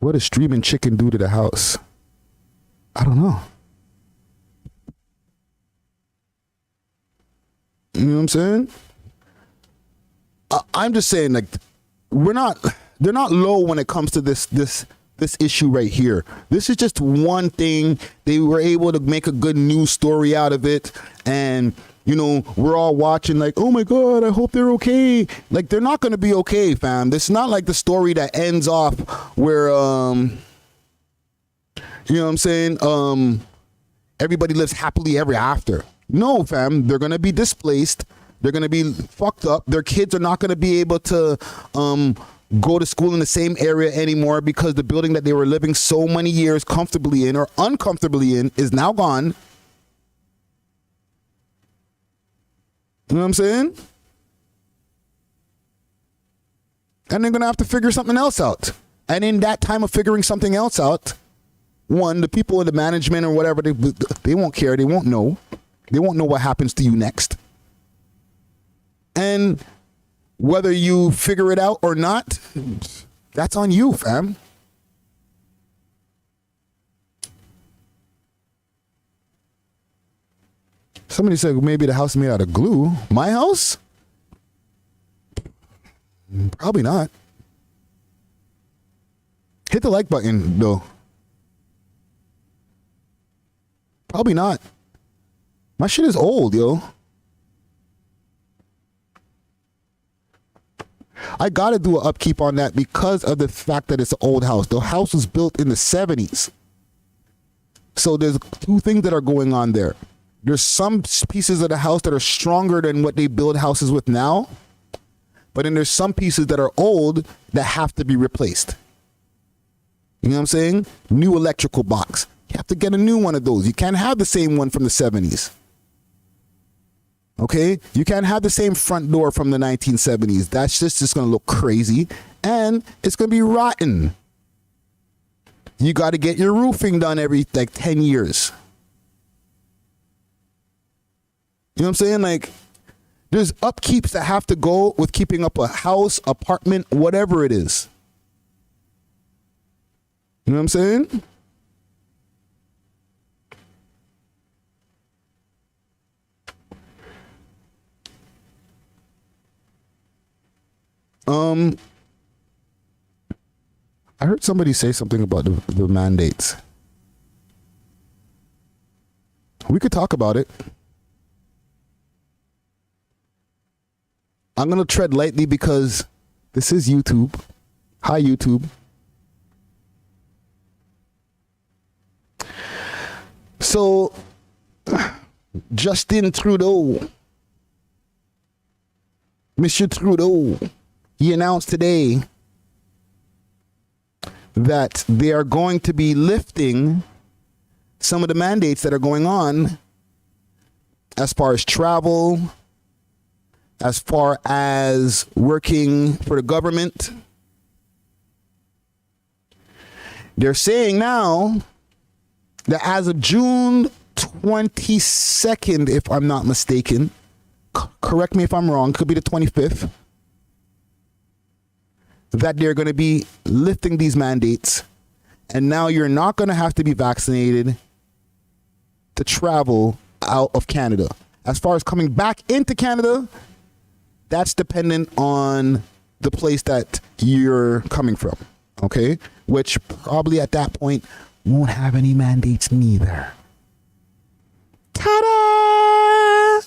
What does streaming chicken do to the house? I don't know. You know what I'm saying? I'm just saying, like, they're not low when it comes to this issue right here. This is just one thing. They were able to make a good news story out of it. And, you know, we're all watching like, oh my God, I hope they're okay. Like, they're not going to be okay, fam. This is not like the story that ends off where, you know what I'm saying? Everybody lives happily ever after. No, fam. They're going to be displaced. They're going to be fucked up. Their kids are not going to be able to, go to school in the same area anymore because the building that they were living so many years comfortably in or uncomfortably in is now gone. You know what I'm saying? And they're going to have to figure something else out. And in that time of figuring something else out, one, the people in the management or whatever, they won't care. They won't know. They won't know what happens to you next. And whether you figure it out or not, That's on you, fam. Somebody said maybe the house is made out of glue. My house? Probably not. Hit the like button, though. Probably not. My shit is old, yo. I gotta do an upkeep on that because of the fact that it's an old house. The house was built in the 70s. So there's two things that are going on there. There's some pieces of the house that are stronger than what they build houses with now. But then there's some pieces that are old that have to be replaced. You know what I'm saying? New electrical box. You have to get a new one of those. You can't have the same one from the 70s. Okay? You can't have the same front door from the 1970s. That's just going to look crazy. And it's going to be rotten. You got to get your roofing done every like 10 years. You know what I'm saying? Like, there's upkeeps that have to go with keeping up a house, apartment, whatever it is. You know what I'm saying? I heard somebody say something about the mandates. We could talk about it. I'm going to tread lightly because this is YouTube. Hi, YouTube. So, Justin Trudeau, Mr. Trudeau, he announced today that they are going to be lifting some of the mandates that are going on as far as travel, as far as working for the government. They're saying now that as of June 22nd, if I'm not mistaken, correct me if I'm wrong, could be the 25th, that they're going to be lifting these mandates. And now you're not going to have to be vaccinated to travel out of Canada. As far as coming back into Canada, that's dependent on the place that you're coming from, okay? Which probably at that point won't have any mandates neither. Ta-da!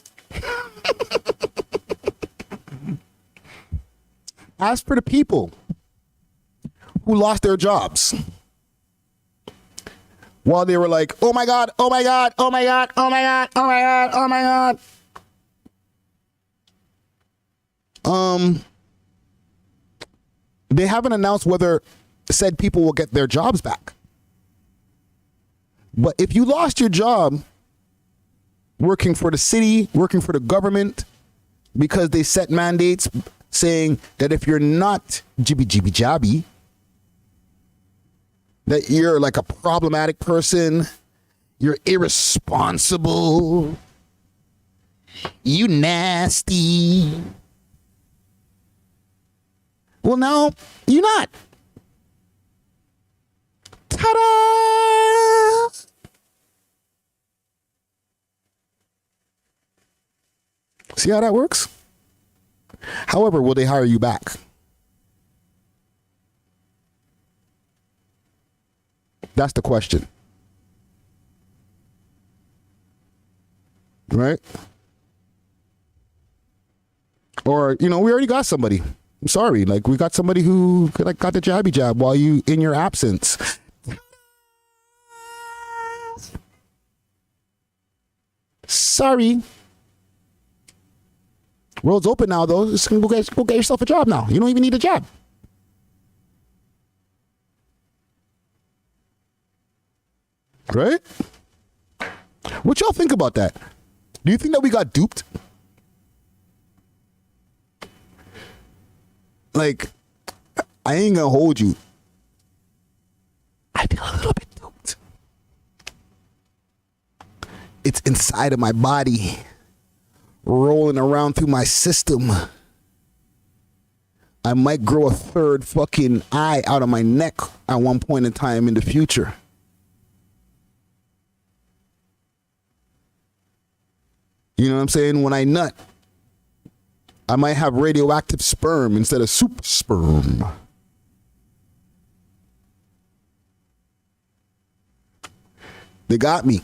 As for the people who lost their jobs, while they were like, oh my God, oh my God, oh my God, oh my God, oh my God, oh my God. They haven't announced whether said people will get their jobs back. But if you lost your job working for the city, working for the government, because they set mandates saying that if you're not jibby, that you're like a problematic person, you're irresponsible, you nasty. Well, now you're not. Ta-da! See how that works? However, will they hire you back? That's the question. Right? Or, you know, we already got somebody. I'm sorry. Like, we got somebody who like got the jabby jab while you in your absence. Sorry. World's open now, though. Just go get yourself a job now. You don't even need a job. Right? What y'all think about that? Do you think that we got duped? Like, I ain't gonna hold you. I feel a little bit duped. It's inside of my body, rolling around through my system. I might grow a third fucking eye out of my neck at one point in time in the future. You know what I'm saying? When I nut, I might have radioactive sperm instead of super sperm. They got me.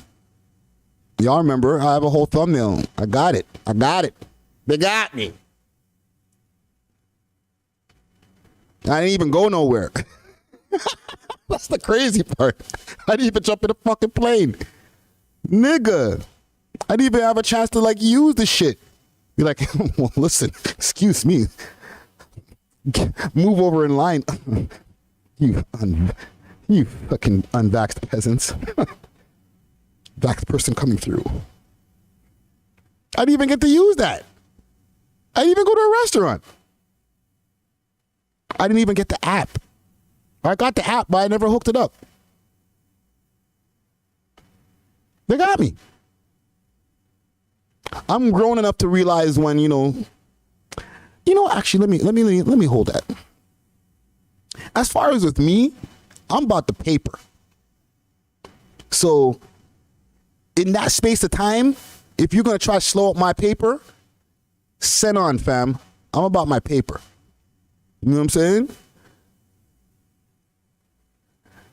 Y'all remember, I have a whole thumbnail. I got it. They got me. I didn't even go nowhere. That's the crazy part. I didn't even jump in a fucking plane. Nigga. I didn't even have a chance to like use the shit. Be like, well, listen, excuse me. Move over in line. You fucking unvaxxed peasants. Vaxxed person coming through. I didn't even get to use that. I didn't even go to a restaurant. I didn't even get the app. I got the app, but I never hooked it up. They got me. I'm grown enough to realize when, actually, let me hold that. As far as with me, I'm about the paper. So in that space of time, if you're going to try to slow up my paper, send on, fam. I'm about my paper. You know what I'm saying?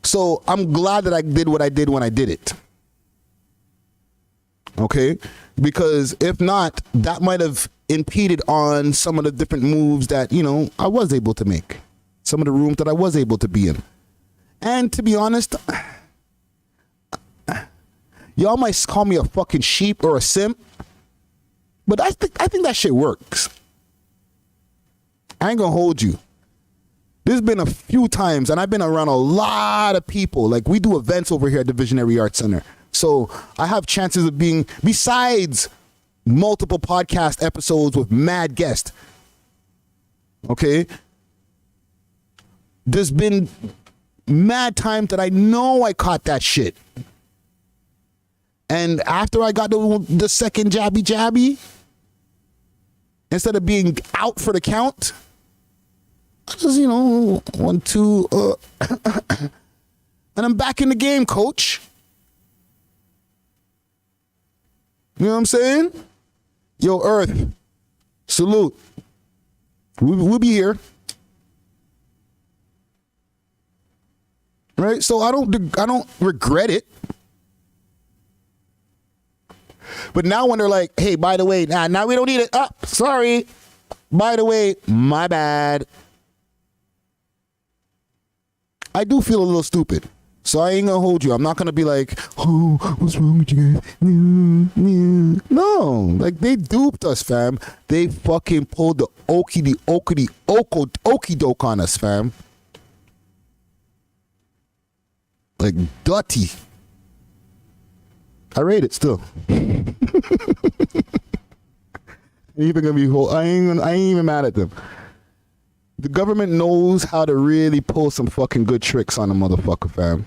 So I'm glad that I did what I did when I did it. Okay? Because if not, that might have impeded on some of the different moves that, I was able to make. Some of the rooms that I was able to be in. And to be honest, y'all might call me a fucking sheep or a simp, but I think that shit works. I ain't gonna hold you. There's been a few times, and I've been around a lot of people. Like, we do events over here at the Visionary Arts Center. So I have chances of being, besides multiple podcast episodes with mad guests, okay? There's been mad times that I know I caught that shit. And after I got the second jabby, instead of being out for the count, I just, 1, 2, and I'm back in the game, coach. You know what I'm saying? Yo, Earth, salute. We'll be here. Right? So I don't regret it. But now when they're like, hey, by the way, now we don't need it. Sorry. By the way, my bad. I do feel a little stupid. So I ain't gonna hold you. I'm not gonna be like, oh, what's wrong with you guys? No, like they duped us, fam. They fucking pulled the okey doke on us, fam. Like dirty. I rate it still. Even gonna be I ain't even mad at them. The government knows how to really pull some fucking good tricks on a motherfucker, fam.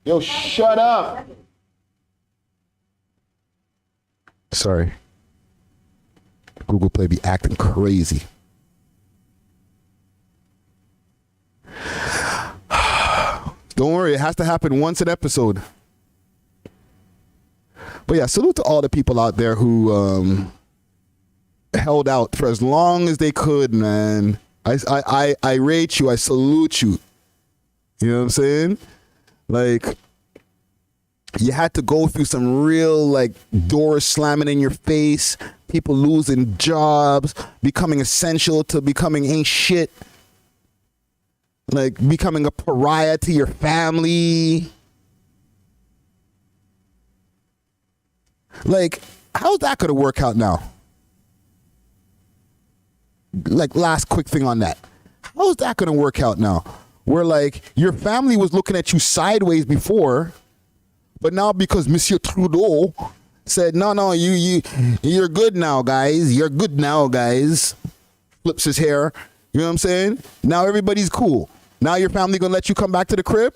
Yo, shut up. Sorry. Google Play be acting crazy. Don't worry, it has to happen once an episode. But yeah, salute to all the people out there who held out for as long as they could, man. I rate you. I salute you. You know what I'm saying? Like, you had to go through some real, like, doors slamming in your face, people losing jobs, becoming essential to becoming ain't shit, like becoming a pariah to your family. Like, how's that gonna work out now? Like, last quick thing on that. How's that gonna work out now? Where, like, your family was looking at you sideways before, but now because Monsieur Trudeau said, no, you're good now, guys. You're good now, guys. Flips his hair. You know what I'm saying? Now everybody's cool. Now your family gonna let you come back to the crib?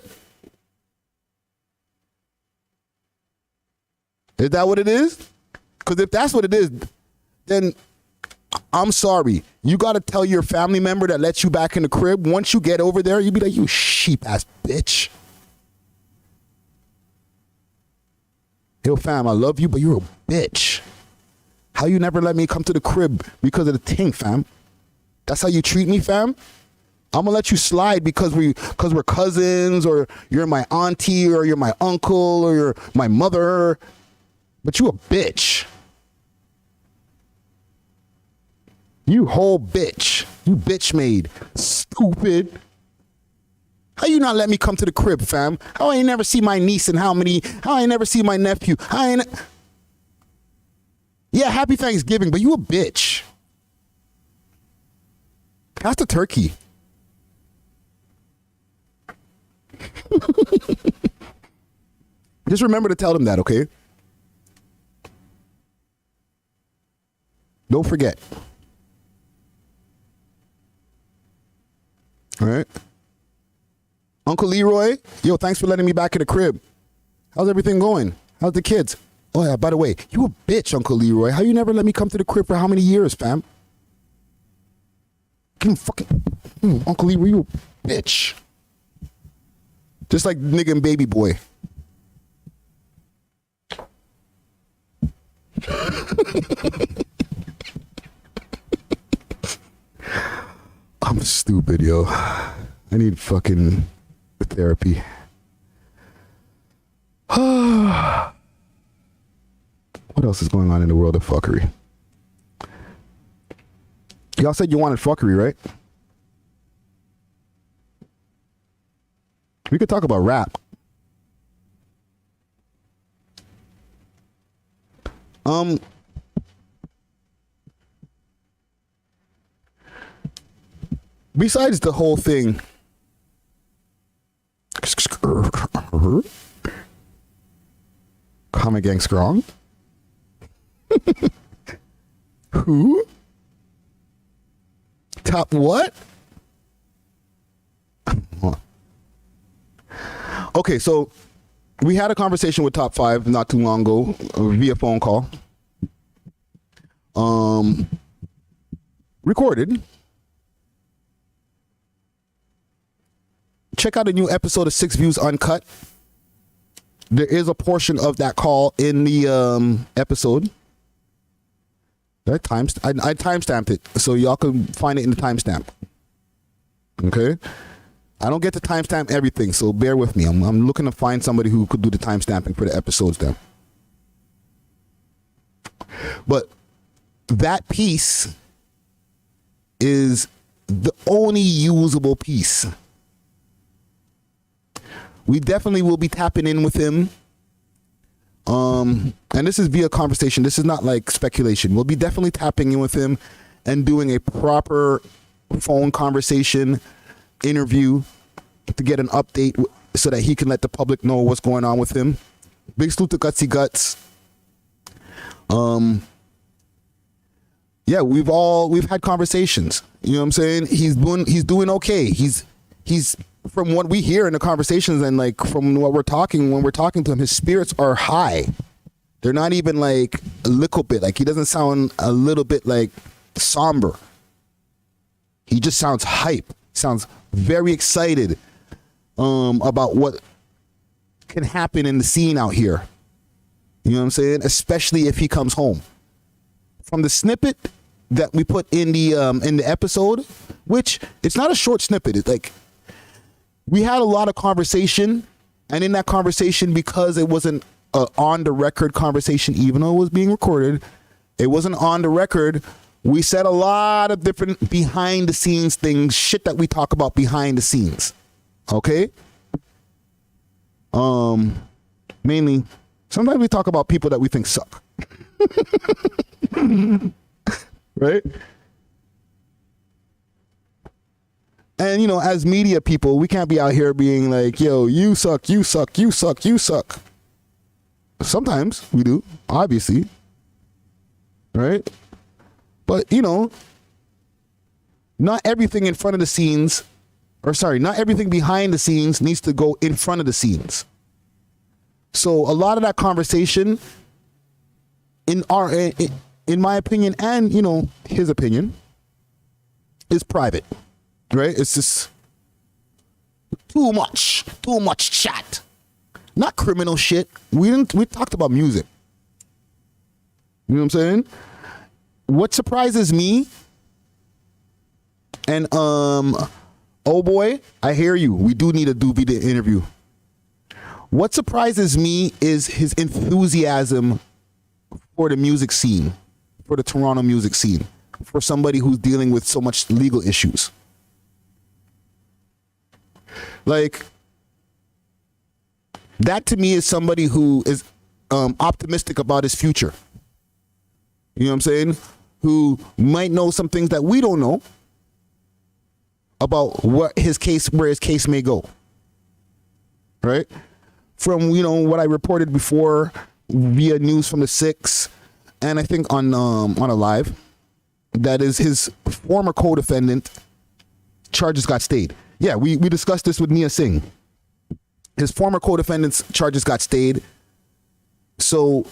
Is that what it is? Because if that's what it is, then I'm sorry. You got to tell your family member that lets you back in the crib. Once you get over there, you be like, you sheep ass bitch. Yo, fam, I love you, but you're a bitch. How you never let me come to the crib because of the thing, fam? That's how you treat me, fam? I'm gonna let you slide because we're cousins, or you're my auntie, or you're my uncle, or you're my mother. But you a bitch. You whole bitch. You bitch made. Stupid. How you not let me come to the crib, fam? How I ain't never see my niece and how I ain't never see my nephew? Yeah, happy Thanksgiving, but you a bitch. Pass the turkey. Just remember to tell them that, okay? Don't forget. All right. Uncle Leroy, yo, thanks for letting me back in the crib. How's everything going? How's the kids? Oh, yeah, by the way, you a bitch, Uncle Leroy. How you never let me come to the crib for how many years, fam? Uncle Leroy, you a bitch. Just like nigga and baby boy. I'm stupid, yo. I need fucking therapy. What else is going on in the world of fuckery? Y'all said you wanted fuckery, right? We could talk about rap. Besides the whole thing, Comic Gang Strong? Who? Top what? Okay, so we had a conversation with Top 5 not too long ago via phone call. Recorded. Check out a new episode of 6 Views Uncut. There is a portion of that call in the episode. I timestamped it, so y'all can find it in the timestamp. Okay? I don't get to timestamp everything, so bear with me. I'm looking to find somebody who could do the timestamping for the episodes then. But that piece is the only usable piece. We definitely will be tapping in with him. And this is via conversation. This is not like speculation. We'll be definitely tapping in with him and doing a proper phone conversation interview to get an update so that he can let the public know what's going on with him. Big salute to Guttzy Guttz. Yeah, we've had conversations. You know what I'm saying? He's doing okay. He's from what we hear in the conversations and like from what when we're talking to him, his spirits are high. They're not even like a little bit, like he doesn't sound a little bit like somber. He just sounds hype. Sounds very excited about what can happen in the scene out here. You know what I'm saying? Especially if he comes home. From the snippet that we put in the episode, which it's not a short snippet. It's like we had a lot of conversation, and in that conversation, because it wasn't an on the record conversation, even though it was being recorded, it wasn't on the record. We said a lot of different behind the scenes things, shit that we talk about behind the scenes. Okay? Mainly, sometimes we talk about people that we think suck. Right? And, you know, as media people, we can't be out here being like, yo, you suck, you suck, you suck, you suck. Sometimes we do, obviously. Right? But, you know, not everything in front of the scenes, not everything behind the scenes needs to go in front of the scenes. So a lot of that conversation in in my opinion, and his opinion, is private, right? It's just too much chat, not criminal shit. We talked about music. You know what I'm saying? What surprises me, and oh boy, I hear you. We do need a Duvy to interview. What surprises me is his enthusiasm for the music scene, for the Toronto music scene, for somebody who's dealing with so much legal issues. Like, that to me is somebody who is optimistic about his future. You know what I'm saying? Who might know some things that we don't know about where his case may go. Right? From, what I reported before via news from the 6, and I think on a live, that is his former co-defendant charges got stayed. Yeah, we discussed this with Nia Singh. His former co-defendant's charges got stayed. So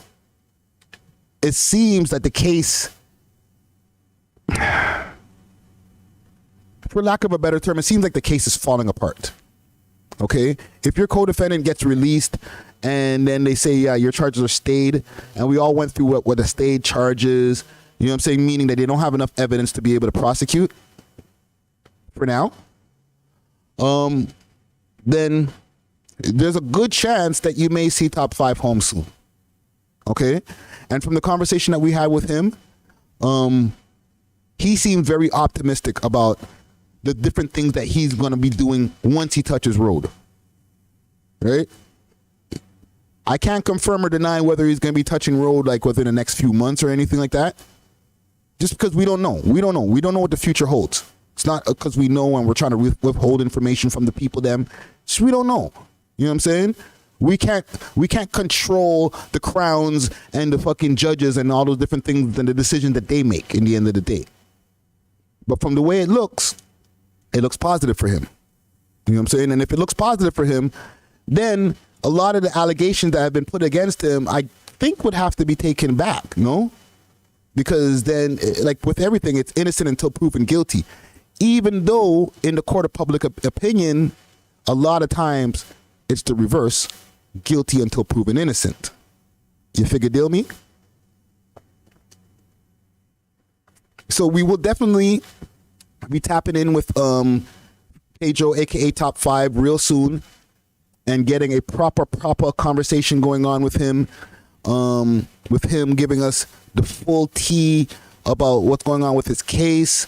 it seems that the case, for lack of a better term, it seems like the case is falling apart. Okay? If your co-defendant gets released and then they say, yeah, your charges are stayed, and we all went through what the stayed charges, you know what I'm saying? Meaning that they don't have enough evidence to be able to prosecute for now. Then there's a good chance that you may see Top 5 home soon. Okay? And from the conversation that we had with him, he seemed very optimistic about the different things that he's going to be doing once he touches road. Right? I can't confirm or deny whether he's going to be touching road like within the next few months or anything like that. Just because we don't know. We don't know. We don't know what the future holds. It's not because we know and we're trying to withhold information from the people them. Just we don't know. You know what I'm saying? We can't control the crowns and the fucking judges and all those different things and the decision that they make in the end of the day. But from the way it looks positive for him. You know what I'm saying? And if it looks positive for him, then a lot of the allegations that have been put against him, I think would have to be taken back, no? Because then, like with everything, it's innocent until proven guilty. Even though in the court of public opinion, a lot of times it's the reverse, guilty until proven innocent. You figure deal me? So we will definitely be tapping in with Paige, aka Top 5, real soon, and getting a proper conversation going on with him giving us the full tea about what's going on with his case,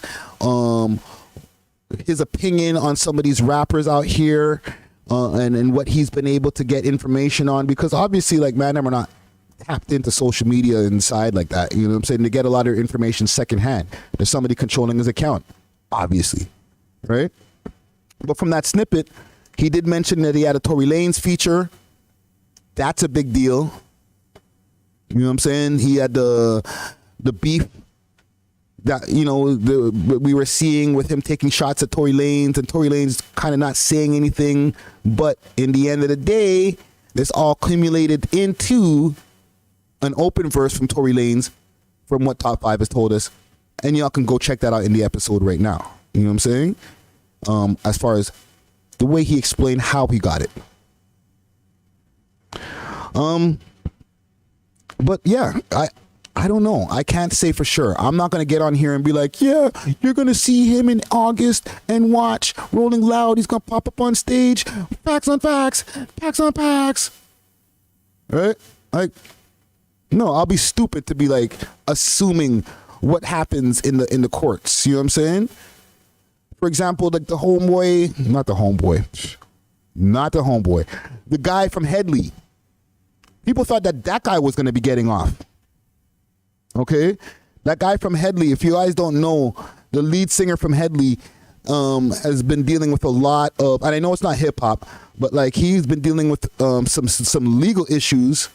his opinion on some of these rappers out here, and what he's been able to get information on, because obviously, like, man, we're not tapped into social media inside like that. You know what I'm saying? To get a lot of information secondhand. There's somebody controlling his account, obviously, right? But from that snippet, he did mention that he had a Tory Lanez feature. That's a big deal. You know what I'm saying? He had the beef that, you know, we were seeing with him taking shots at Tory Lanez, and Tory Lanez kind of not saying anything. But in the end of the day, this all accumulated into an open verse from Tory Lanez, from what Top 5 has told us. And y'all can go check that out in the episode right now. You know what I'm saying? As far as the way he explained how he got it. But yeah, I don't know. I can't say for sure. I'm not going to get on here and be like, yeah, you're going to see him in August and watch Rolling Loud. He's going to pop up on stage. Facts on facts. Facts on facts. Right? Like, no, I'll be stupid to be like assuming what happens in the courts. You know what I'm saying? For example, like the guy from Headley. People thought that guy was going to be getting off. Okay? That guy from Headley, if you guys don't know, the lead singer from Headley has been dealing with a lot of, and I know it's not hip hop, but like he's been dealing with some legal issues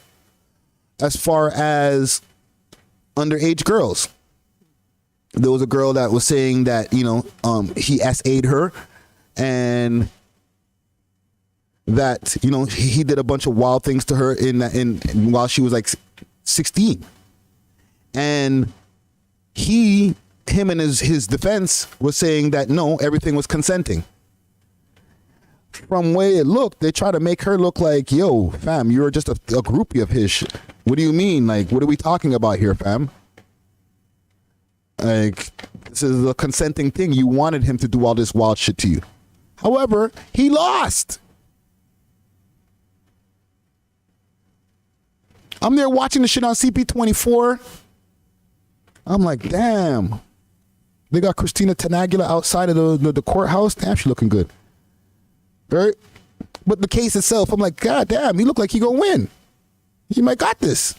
as far as underage girls. There was a girl that was saying that, you know, he SA'd her, and that, you know, he did a bunch of wild things to her in while she was like 16. And him and his defense was saying that no, everything was consenting. From way it looked, they try to make her look like, yo, fam, you're just a groupie of his. What do you mean? Like, what are we talking about here, fam? Like, this is a consenting thing. You wanted him to do all this wild shit to you. However, he lost. I'm there watching the shit on CP24. I'm like, damn. They got Christina Tenagula outside of the courthouse. Damn, she looking good. Right? But the case itself, I'm like, God damn, he look like he gonna win. He might got this.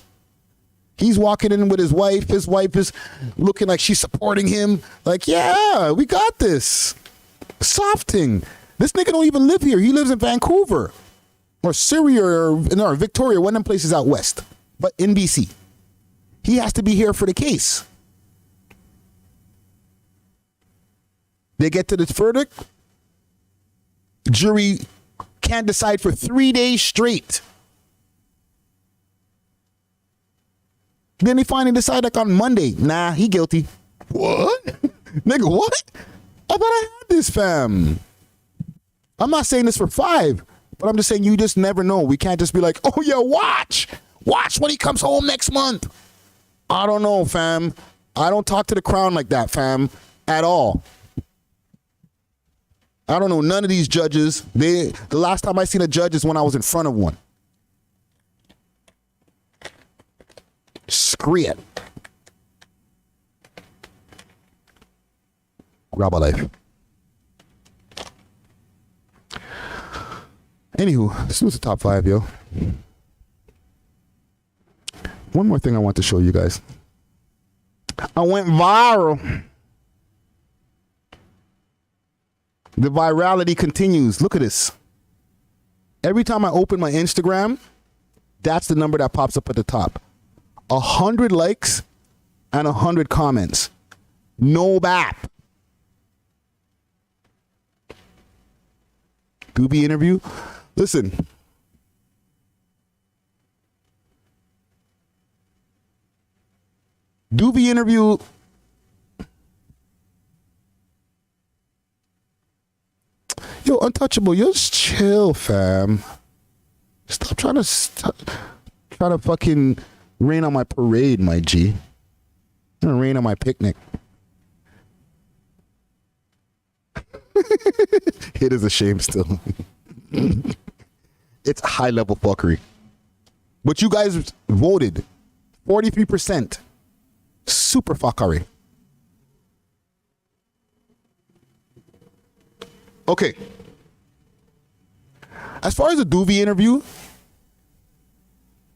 He's walking in with his wife. His wife is looking like she's supporting him. Like, yeah, we got this. Softing. This nigga don't even live here. He lives in Vancouver or Syria or Victoria, one of them places out west, but in BC. He has to be here for the case. They get to the verdict. Jury can't decide for 3 days straight. Then they finally decide like on Monday, nah, he guilty. What? Nigga, what? I thought I had this, fam. I'm not saying this for 5, but I'm just saying you just never know. We can't just be like, oh yeah, watch when he comes home next month. I don't know, fam. I don't talk to the crown like that, fam, at all. I don't know none of these judges. The last time I seen a judge is when I was in front of one. Screw it. Grab a life. Anywho, this was the top 5, yo. One more thing I want to show you guys. I went viral. The virality continues. Look at this. Every time I open my Instagram, that's the number that pops up at the top. 100 likes and 100 comments. No bap. Duvy interview. Listen. Duvy interview. Yo, Untouchable, just chill, fam. Stop trying to fucking rain on my parade, my G. You're gonna rain on my picnic. It is a shame still. It's high level fuckery. But you guys voted 43%. Super fuckery. Okay. As far as the Duvy interview,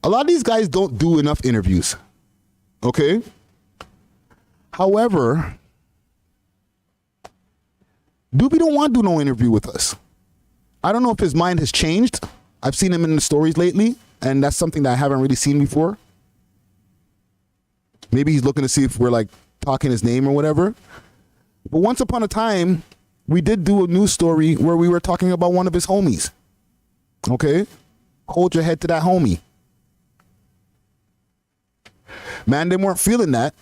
a lot of these guys don't do enough interviews. Okay? However, Duvy don't want to do no interview with us. I don't know if his mind has changed. I've seen him in the stories lately, and that's something that I haven't really seen before. Maybe he's looking to see if we're like talking his name or whatever. But once upon a time, we did do a news story where we were talking about one of his homies. Okay? Hold your head to that homie. Man, they weren't feeling that.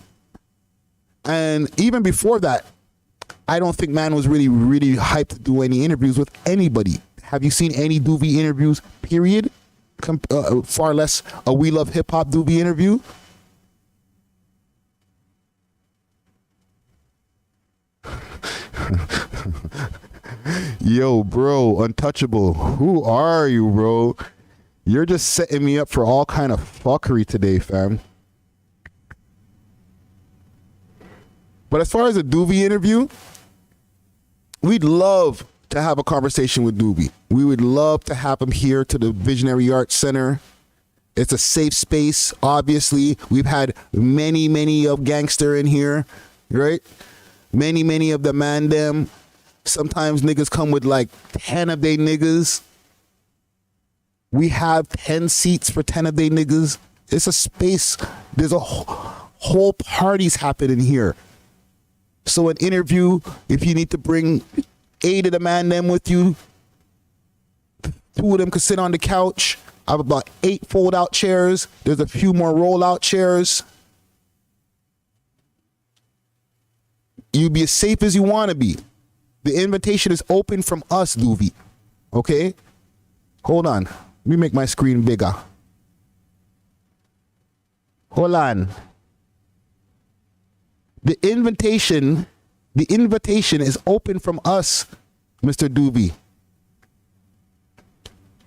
And even before that, I don't think man was really hyped to do any interviews with anybody. Have you seen any Duvy interviews, period? Far less a We Love Hip Hop Duvy interview. Yo, bro, Untouchable, who are you, bro? You're just setting me up for all kind of fuckery today, fam. But as far as a Duvy interview, we'd love to have a conversation with Duvy. We would love to have him here to the Visionary Arts Center. It's a safe space, obviously. We've had many of gangster in here, right? Many of the man them. Sometimes niggas come with like 10 of they niggas. We have 10 seats for 10 of they niggas. It's a space. There's a whole parties happening here. So an interview, if you need to bring 8 of the man them with you, 2 of them could sit on the couch. I have about 8 fold-out chairs. There's a few more roll-out chairs. You be as safe as you want to be. The invitation is open from us, Duvy. Okay? Hold on. Let me make my screen bigger. Hold on. The invitation is open from us, Mr. Duvy.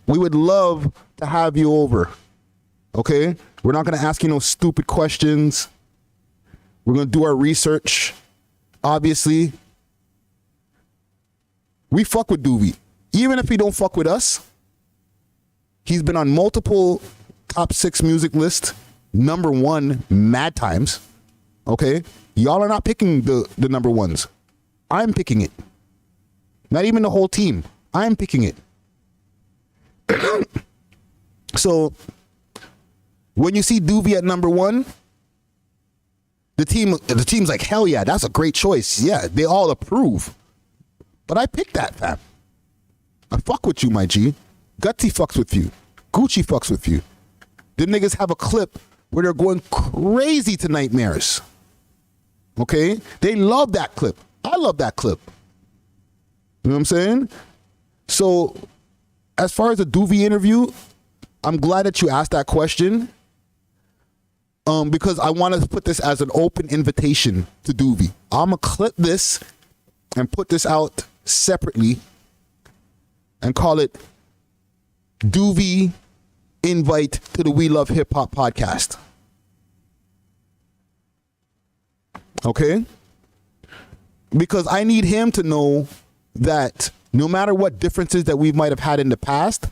We would love to have you over. Okay? We're not going to ask you no stupid questions. We're going to do our research. Obviously, we fuck with Duvy. Even if he don't fuck with us, he's been on multiple top 6 music lists. Number 1 mad times. Okay? Y'all are not picking the number ones. I'm picking it. Not even the whole team. I'm picking it. So when you see Duvy at number 1, the team's like, hell yeah, that's a great choice. Yeah, they all approve. But I picked that, fam. I fuck with you, my G. Guttzy fucks with you. Gucci fucks with you. Them niggas have a clip where they're going crazy to Nightmares. Okay? They love that clip. I love that clip. You know what I'm saying? So, as far as the Duvy interview, I'm glad that you asked that question. Because I want to put this as an open invitation to Duvy. I'm going to clip this and put this out separately and call it Duvy Invite to the We Love Hip Hop podcast. Okay? Because I need him to know that no matter what differences that we might have had in the past,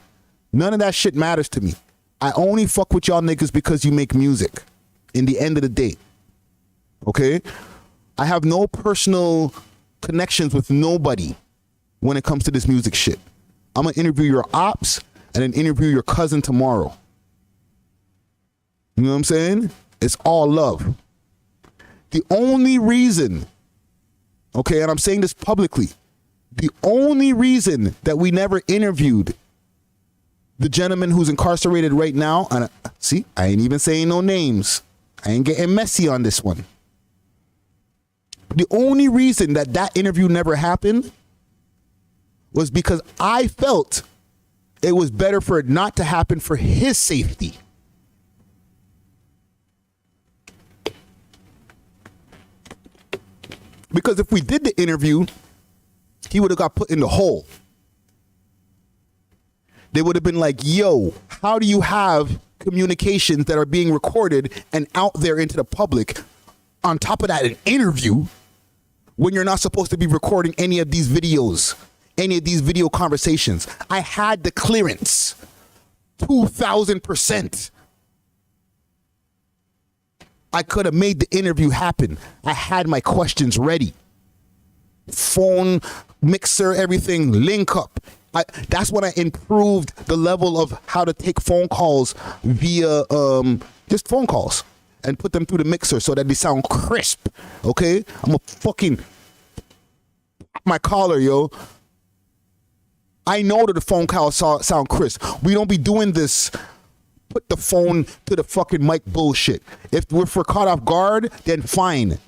none of that shit matters to me. I only fuck with y'all niggas because you make music. In the end of the day. Okay? I have no personal connections with nobody when it comes to this music shit. I'm going to interview your ops and then interview your cousin tomorrow. You know what I'm saying? It's all love. The only reason, okay, and I'm saying this publicly, the only reason that we never interviewed the gentleman who's incarcerated right now, and see, I ain't even saying no names. I ain't getting messy on this one. The only reason that interview never happened was because I felt it was better for it not to happen for his safety. Because if we did the interview, he would have got put in the hole. They would have been like, yo, how do you have communications that are being recorded and out there into the public? On top of that, an interview when you're not supposed to be recording any of these videos, any of these video conversations. I had the clearance, 2,000%. I could have made the interview happen. I had my questions ready. Phone, mixer, everything, link up. That's when I improved the level of how to take phone calls via just phone calls and put them through the mixer so that they sound crisp. Okay? I'm a fucking my collar, yo. I know that the phone calls sound crisp. We don't be doing this. Put the phone to the fucking mic bullshit. If we're caught off guard, then fine.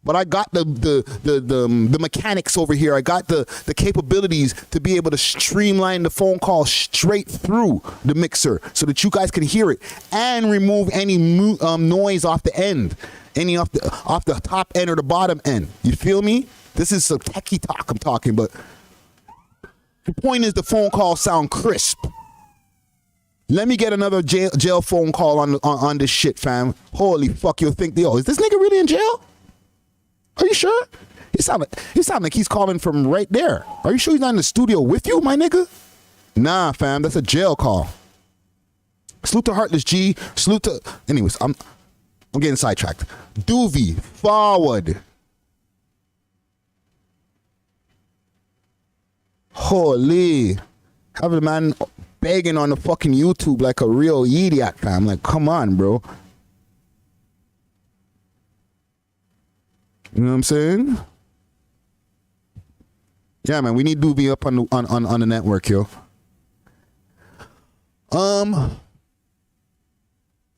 But I got the mechanics over here. I got the capabilities to be able to streamline the phone call straight through the mixer so that you guys can hear it and remove any noise off the end, any off the top end or the bottom end. You feel me? This is some techie talk I'm talking, but the point is the phone calls sound crisp. Let me get another jail phone call on this shit, fam. Holy fuck, you'll think, yo, is this nigga really in jail? Are you sure? He sound like he's calling from right there. Are you sure he's not in the studio with you, my nigga? Nah, fam, that's a jail call. Salute to Heartless G. Salute to... Anyways, I'm getting sidetracked. Duvy, forward. Holy. Have a man begging on the fucking YouTube like a real idiot, fam. Like, come on, bro. You know what I'm saying? Yeah, man, we need Duvy up on the network, yo.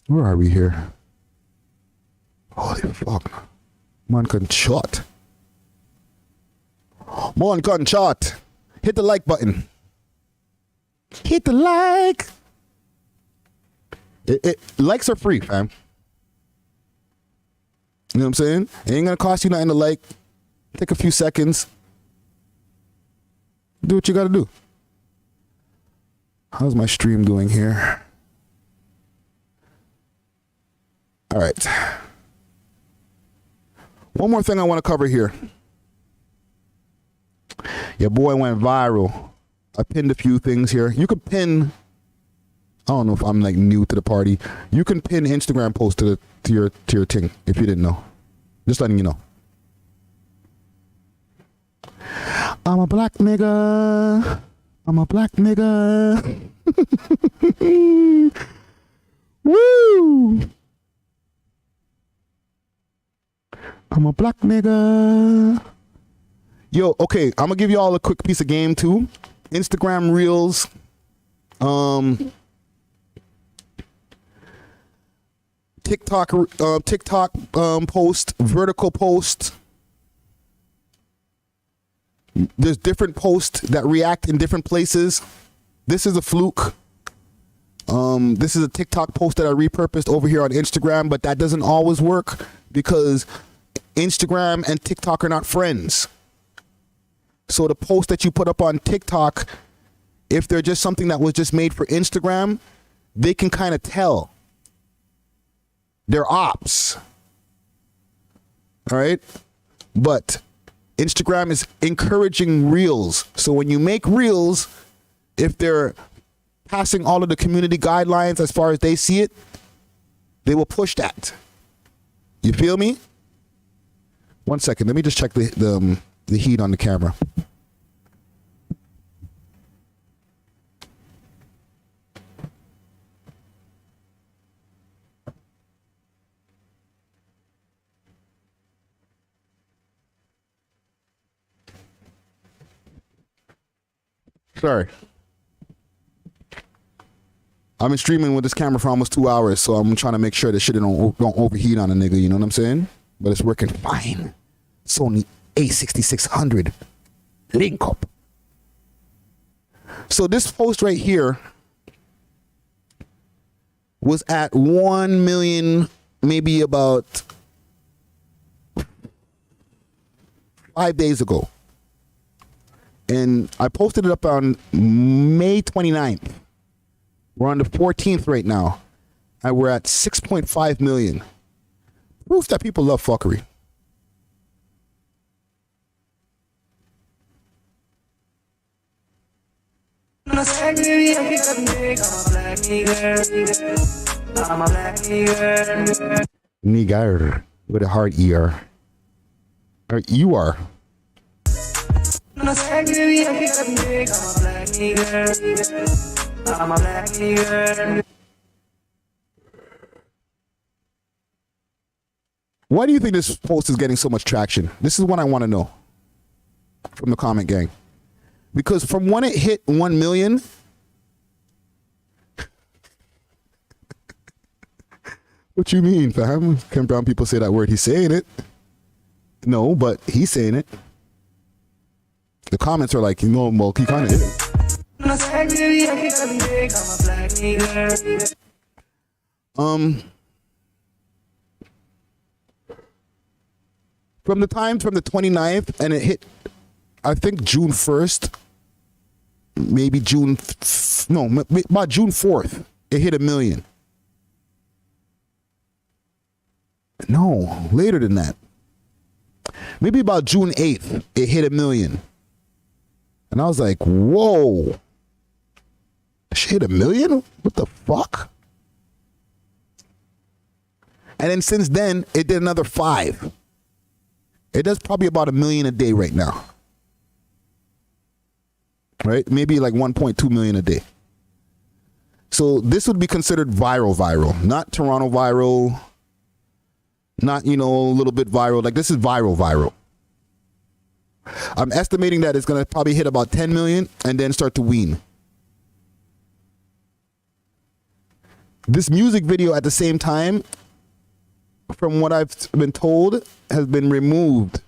Where are we here? Holy fuck. Man can shot. Mon gunshot. Hit the like button. Hit the like. Likes are free, fam. You know what I'm saying? It ain't gonna cost you nothing to like. Take a few seconds. Do what you gotta do. How's my stream doing here? All right. One more thing I want to cover here. Your boy went viral. I pinned a few things here. You could pin. I don't know if I'm like new to the party. You can pin Instagram posts to your thing if you didn't know. Just letting you know. I'm a black nigga. I'm a black nigga. Woo! I'm a black nigga. Yo, okay, I'm gonna give you all a quick piece of game too. Instagram Reels. TikTok post, vertical post. There's different posts that react in different places. This is a fluke. This is a TikTok post that I repurposed over here on Instagram, but that doesn't always work because Instagram and TikTok are not friends. So the post that you put up on TikTok, if they're just something that was just made for Instagram, they can kind of tell. They're ops. All right? But Instagram is encouraging reels. So when you make reels, if they're passing all of the community guidelines as far as they see it, they will push that. You feel me? 1 second. Let me just check the heat on the camera. Sorry. I've been streaming with this camera for almost 2 hours, so I'm trying to make sure that shit don't overheat on a nigga, you know what I'm saying? But it's working fine. Sony A6600 link up. So this post right here was at 1 million, maybe about 5 days ago. And I posted it up on May 29th. We're on the 14th right now. And we're at 6.5 million. Proof that people love fuckery. Nigger with a hard ER. Or you are. Why do you think this post is getting so much traction? This is what I want to know from the comment gang. Because from when it hit 1 million, what you mean, fam? Ken Brown people say that word. He's saying it. No, but he's saying it. The comments are like, you know, well, he kind of is. From the 29th, and it hit, I think June 1st, maybe about June 4th, it hit 1 million. No, later than that. Maybe about June 8th, it hit 1 million. And I was like, whoa. She hit 1 million? What the fuck? And then since then, it did another 5. It does probably about 1 million a day right now. Right? Maybe like 1.2 million a day. So this would be considered viral. Not Toronto viral. Not, you know, a little bit viral. Like this is viral. I'm estimating that it's going to probably hit about 10 million and then start to wean. This music video at the same time, from what I've been told, has been removed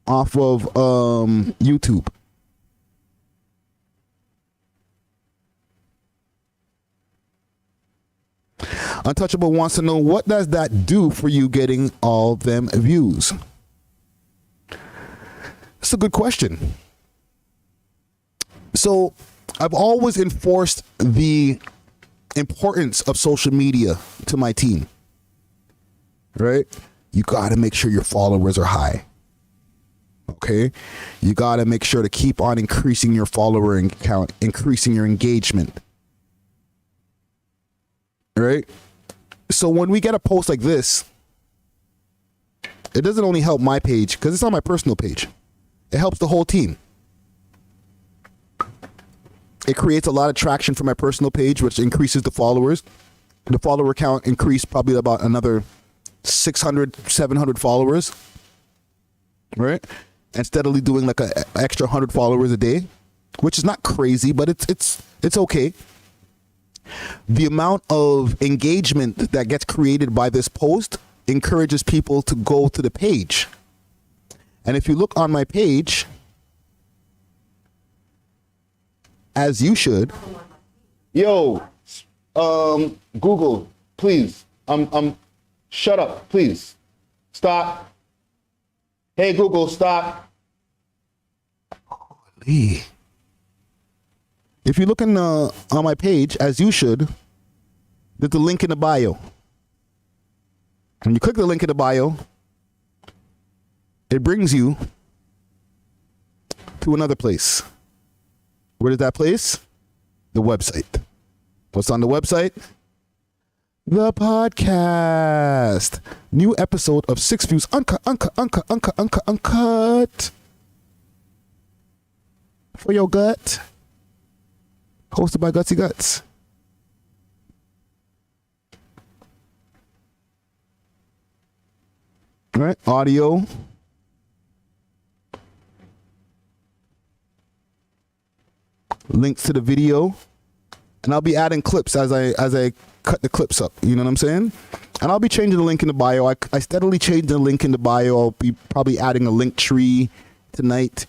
off of YouTube. Untouchable wants to know, what does that do for you getting all them views? That's a good question. So I've always enforced the importance of social media to my team, right? You got to make sure your followers are high. Okay? You got to make sure to keep on increasing your follower count, increasing your engagement. Right? So when we get a post like this, it doesn't only help my page, because it's on my personal page. It helps the whole team. It creates a lot of traction for my personal page, which increases the followers. The follower count increased probably about another 600, 700 followers. Right? And steadily doing like an extra 100 followers a day, which is not crazy, but it's okay. The amount of engagement that gets created by this post encourages people to go to the page. And if you look on my page, as you should, Google, please, shut up, please, stop. Hey, Google, stop. Holy. If you look on my page, as you should, there's a link in the bio. When you click the link in the bio, it brings you to another place. Where is that place? The website. What's on the website? The podcast. New episode of 6 Views uncut. For your gut. Hosted by Guttz. All right, audio. Links to the video. And I'll be adding clips as I cut the clips up. You know what I'm saying? And I'll be changing the link in the bio. I steadily change the link in the bio. I'll be probably adding a link tree tonight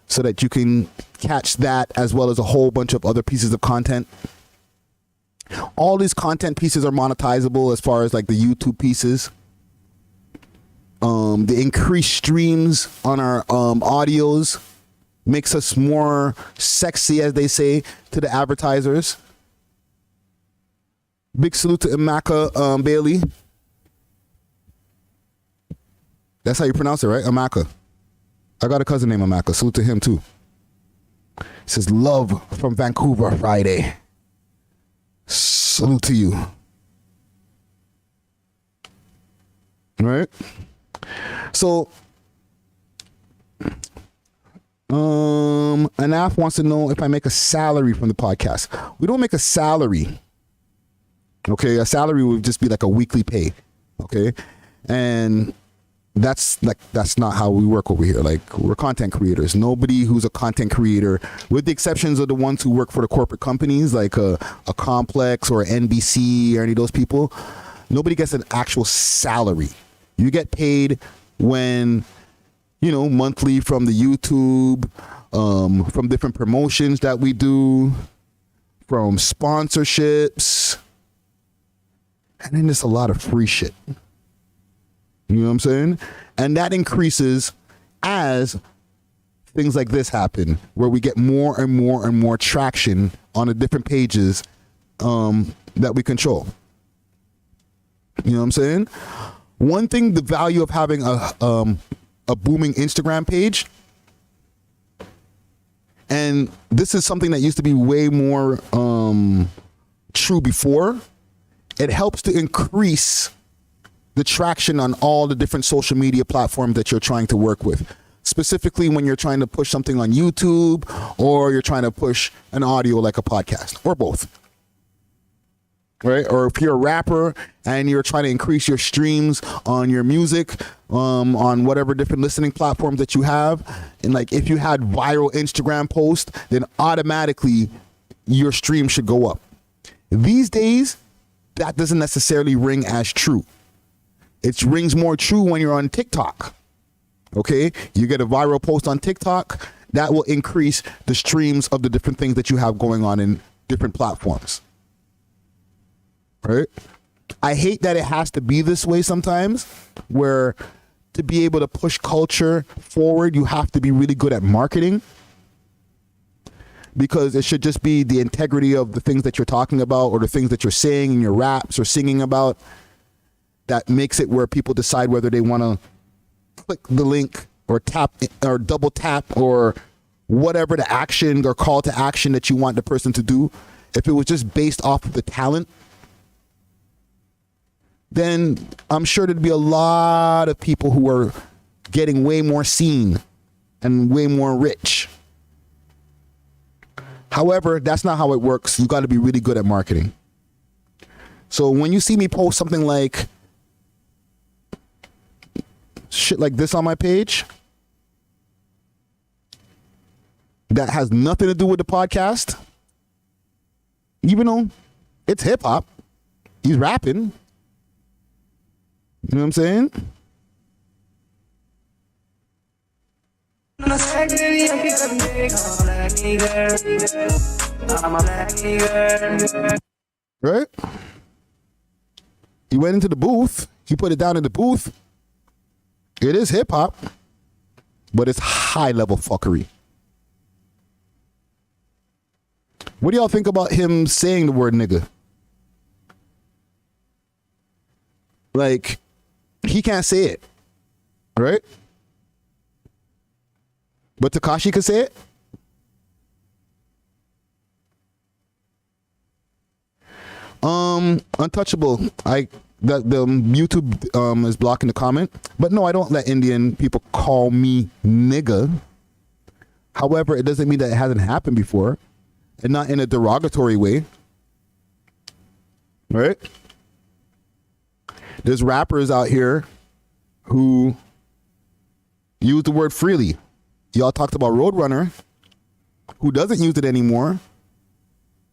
so that you can catch that as well as a whole bunch of other pieces of content. All these content pieces are monetizable as far as like the YouTube pieces. The increased streams on our audios makes us more sexy, as they say, to the advertisers. Big salute to Amaka Bailey. That's how you pronounce it, right? Amaka. I got a cousin named Amaka. Salute to him too. It says, love from Vancouver Friday. Salute to you. All right. So, Anaf wants to know if I make a salary from the podcast. We don't make a salary. Okay, a salary would just be like a weekly pay. Okay, and that's not how we work over here. Like, we're content creators. Nobody who's a content creator, with the exceptions of the ones who work for the corporate companies like a Complex or NBC or any of those people, nobody gets an actual salary. You get paid when, you know, monthly from the YouTube, from different promotions that we do, from sponsorships, and then there's a lot of free shit. You know what I'm saying? And that increases as things like this happen, where we get more and more and more traction on the different pages that we control. You know what I'm saying? One thing, the value of having a booming Instagram page, and this is something that used to be way more true before, it helps to increase the traction on all the different social media platforms that you're trying to work with. Specifically when you're trying to push something on YouTube, or you're trying to push an audio like a podcast, or both. Right? Or if you're a rapper and you're trying to increase your streams on your music, on whatever different listening platforms that you have, and like if you had viral Instagram posts, then automatically your stream should go up. These days, that doesn't necessarily ring as true. It rings more true when you're on TikTok. Okay, you get a viral post on TikTok, that will increase the streams of the different things that you have going on in different platforms. Right? I hate that it has to be this way sometimes, where to be able to push culture forward, you have to be really good at marketing, because it should just be the integrity of the things that you're talking about or the things that you're saying in your raps or singing about that makes it where people decide whether they want to click the link or tap or double tap or whatever the action or call to action that you want the person to do. If it was just based off of the talent, then I'm sure there'd be a lot of people who are getting way more seen and way more rich. However, that's not how it works. You got to be really good at marketing. So when you see me post something like shit like this on my page that has nothing to do with the podcast, even though it's hip hop, he's rapping. You know what I'm saying? Right? He went into the booth. He put it down in the booth. It is hip hop, but it's high level fuckery. What do y'all think about him saying the word nigga? Like, he can't say it, right? But Tekashi can say it. Untouchable. The YouTube is blocking the comment, but no, I don't let Indian people call me nigga. However, it doesn't mean that it hasn't happened before, and not in a derogatory way, right? There's rappers out here who use the word freely. Y'all talked about Roadrunner, who doesn't use it anymore,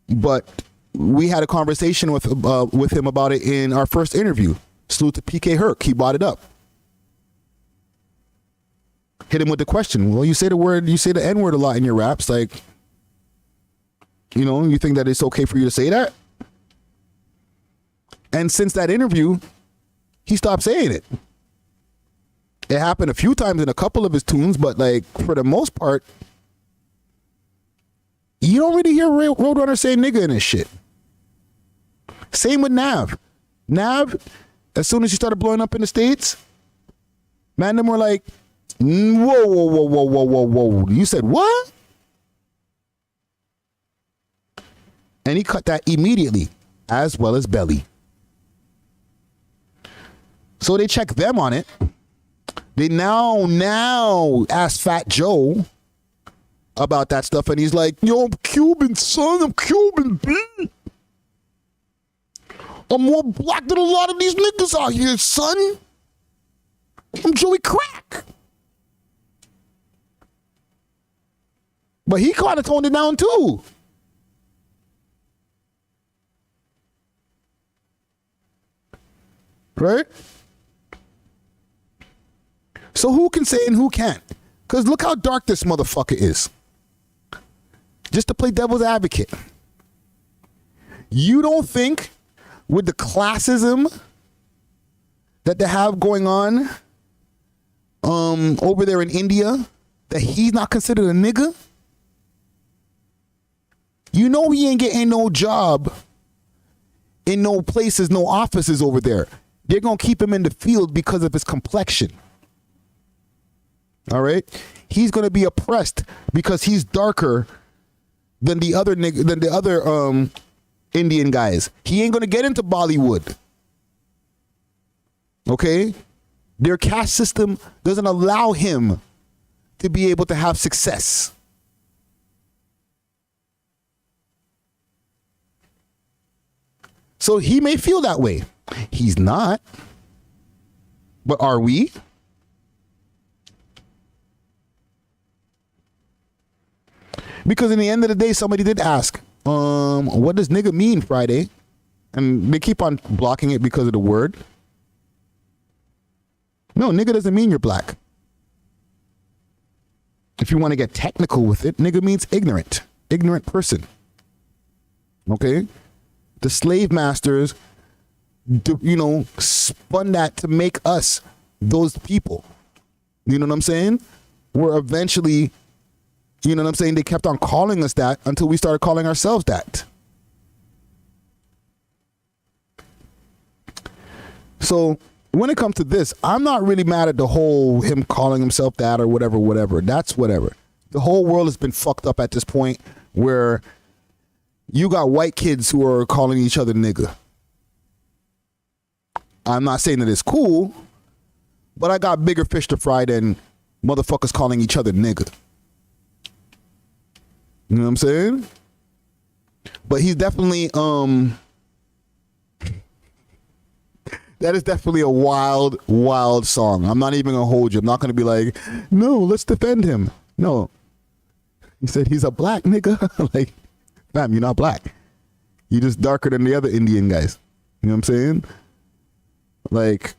but we had a conversation with him about it in our first interview. Salute to PK Herc. He brought it up. Hit him with the question. Well, you say the N-word a lot in your raps. Like, you know, you think that it's okay for you to say that? And since that interview, he stopped saying it. It happened a few times in a couple of his tunes, but like for the most part, you don't really hear Roadrunner say nigga in his shit. Same with Nav. Nav, as soon as he started blowing up in the States, man, them were like, whoa. You said what? And he cut that immediately, as well as Belly. So they check them on it. They now ask Fat Joe about that stuff, and he's like, yo, I'm Cuban, son. I'm Cuban, B. I'm more black than a lot of these niggas out here, son. I'm Joey Crack. But he kind of toned it down too. Right? So who can say and who can't? Because look how dark this motherfucker is. Just to play devil's advocate. You don't think with the classism that they have going on over there in India that he's not considered a nigga? You know he ain't getting no job in no places, no offices over there. They're going to keep him in the field because of his complexion. All right? He's going to be oppressed because he's darker than the other Indian guys. He ain't going to get into Bollywood. Okay? Their caste system doesn't allow him to be able to have success. So he may feel that way. He's not. But are we? Because in the end of the day, somebody did ask, what does nigga mean Friday? And they keep on blocking it because of the word. No, nigga doesn't mean you're black. if you want to get technical with it, nigga means ignorant person. Okay? The slave masters, spun that to make us those people. You know what I'm saying? We're eventually, you know what I'm saying? They kept on calling us that until we started calling ourselves that. So when it comes to this, I'm not really mad at the whole him calling himself that or whatever. That's whatever. The whole world has been fucked up at this point where you got white kids who are calling each other nigga. I'm not saying that it's cool, but I got bigger fish to fry than motherfuckers calling each other nigga. You know what I'm saying? But he's definitely, that is definitely a wild, wild song. I'm not even gonna hold you. I'm not gonna be like, no, let's defend him. No. He said he's a black nigga. Like, fam, you're not black. You're just darker than the other Indian guys. You know what I'm saying? Like,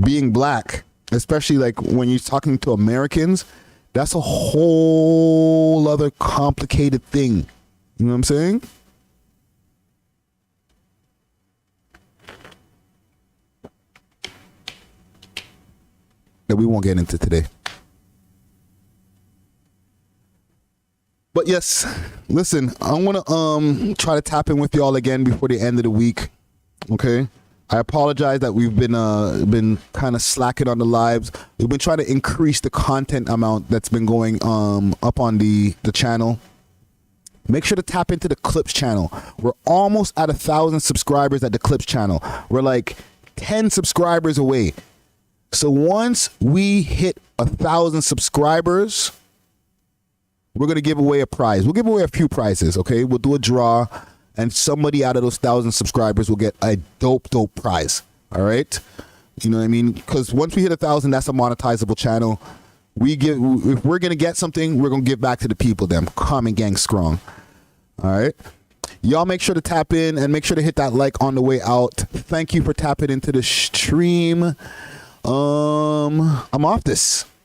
being black, especially like when you're talking to Americans, that's a whole other complicated thing. You know what I'm saying? That we won't get into today. But yes, listen, I want to try to tap in with y'all again before the end of the week. Okay? I apologize that we've been kind of slacking on the lives. We've been trying to increase the content amount that's been going up on the channel. Make sure to tap into the Clips channel. We're almost at 1,000 subscribers at the Clips channel. We're like 10 subscribers away. So once we hit 1,000 subscribers, we're going to give away a prize. We'll give away a few prizes, okay? We'll do a draw, and somebody out of those 1,000 subscribers will get a dope prize, all right? You know what I mean? Because once we hit 1,000, that's a monetizable channel. If we're going to get something, we're going to give back to the people, them. Common gang strong, all right? Y'all make sure to tap in and make sure to hit that like on the way out. Thank you for tapping into the stream. I'm off this.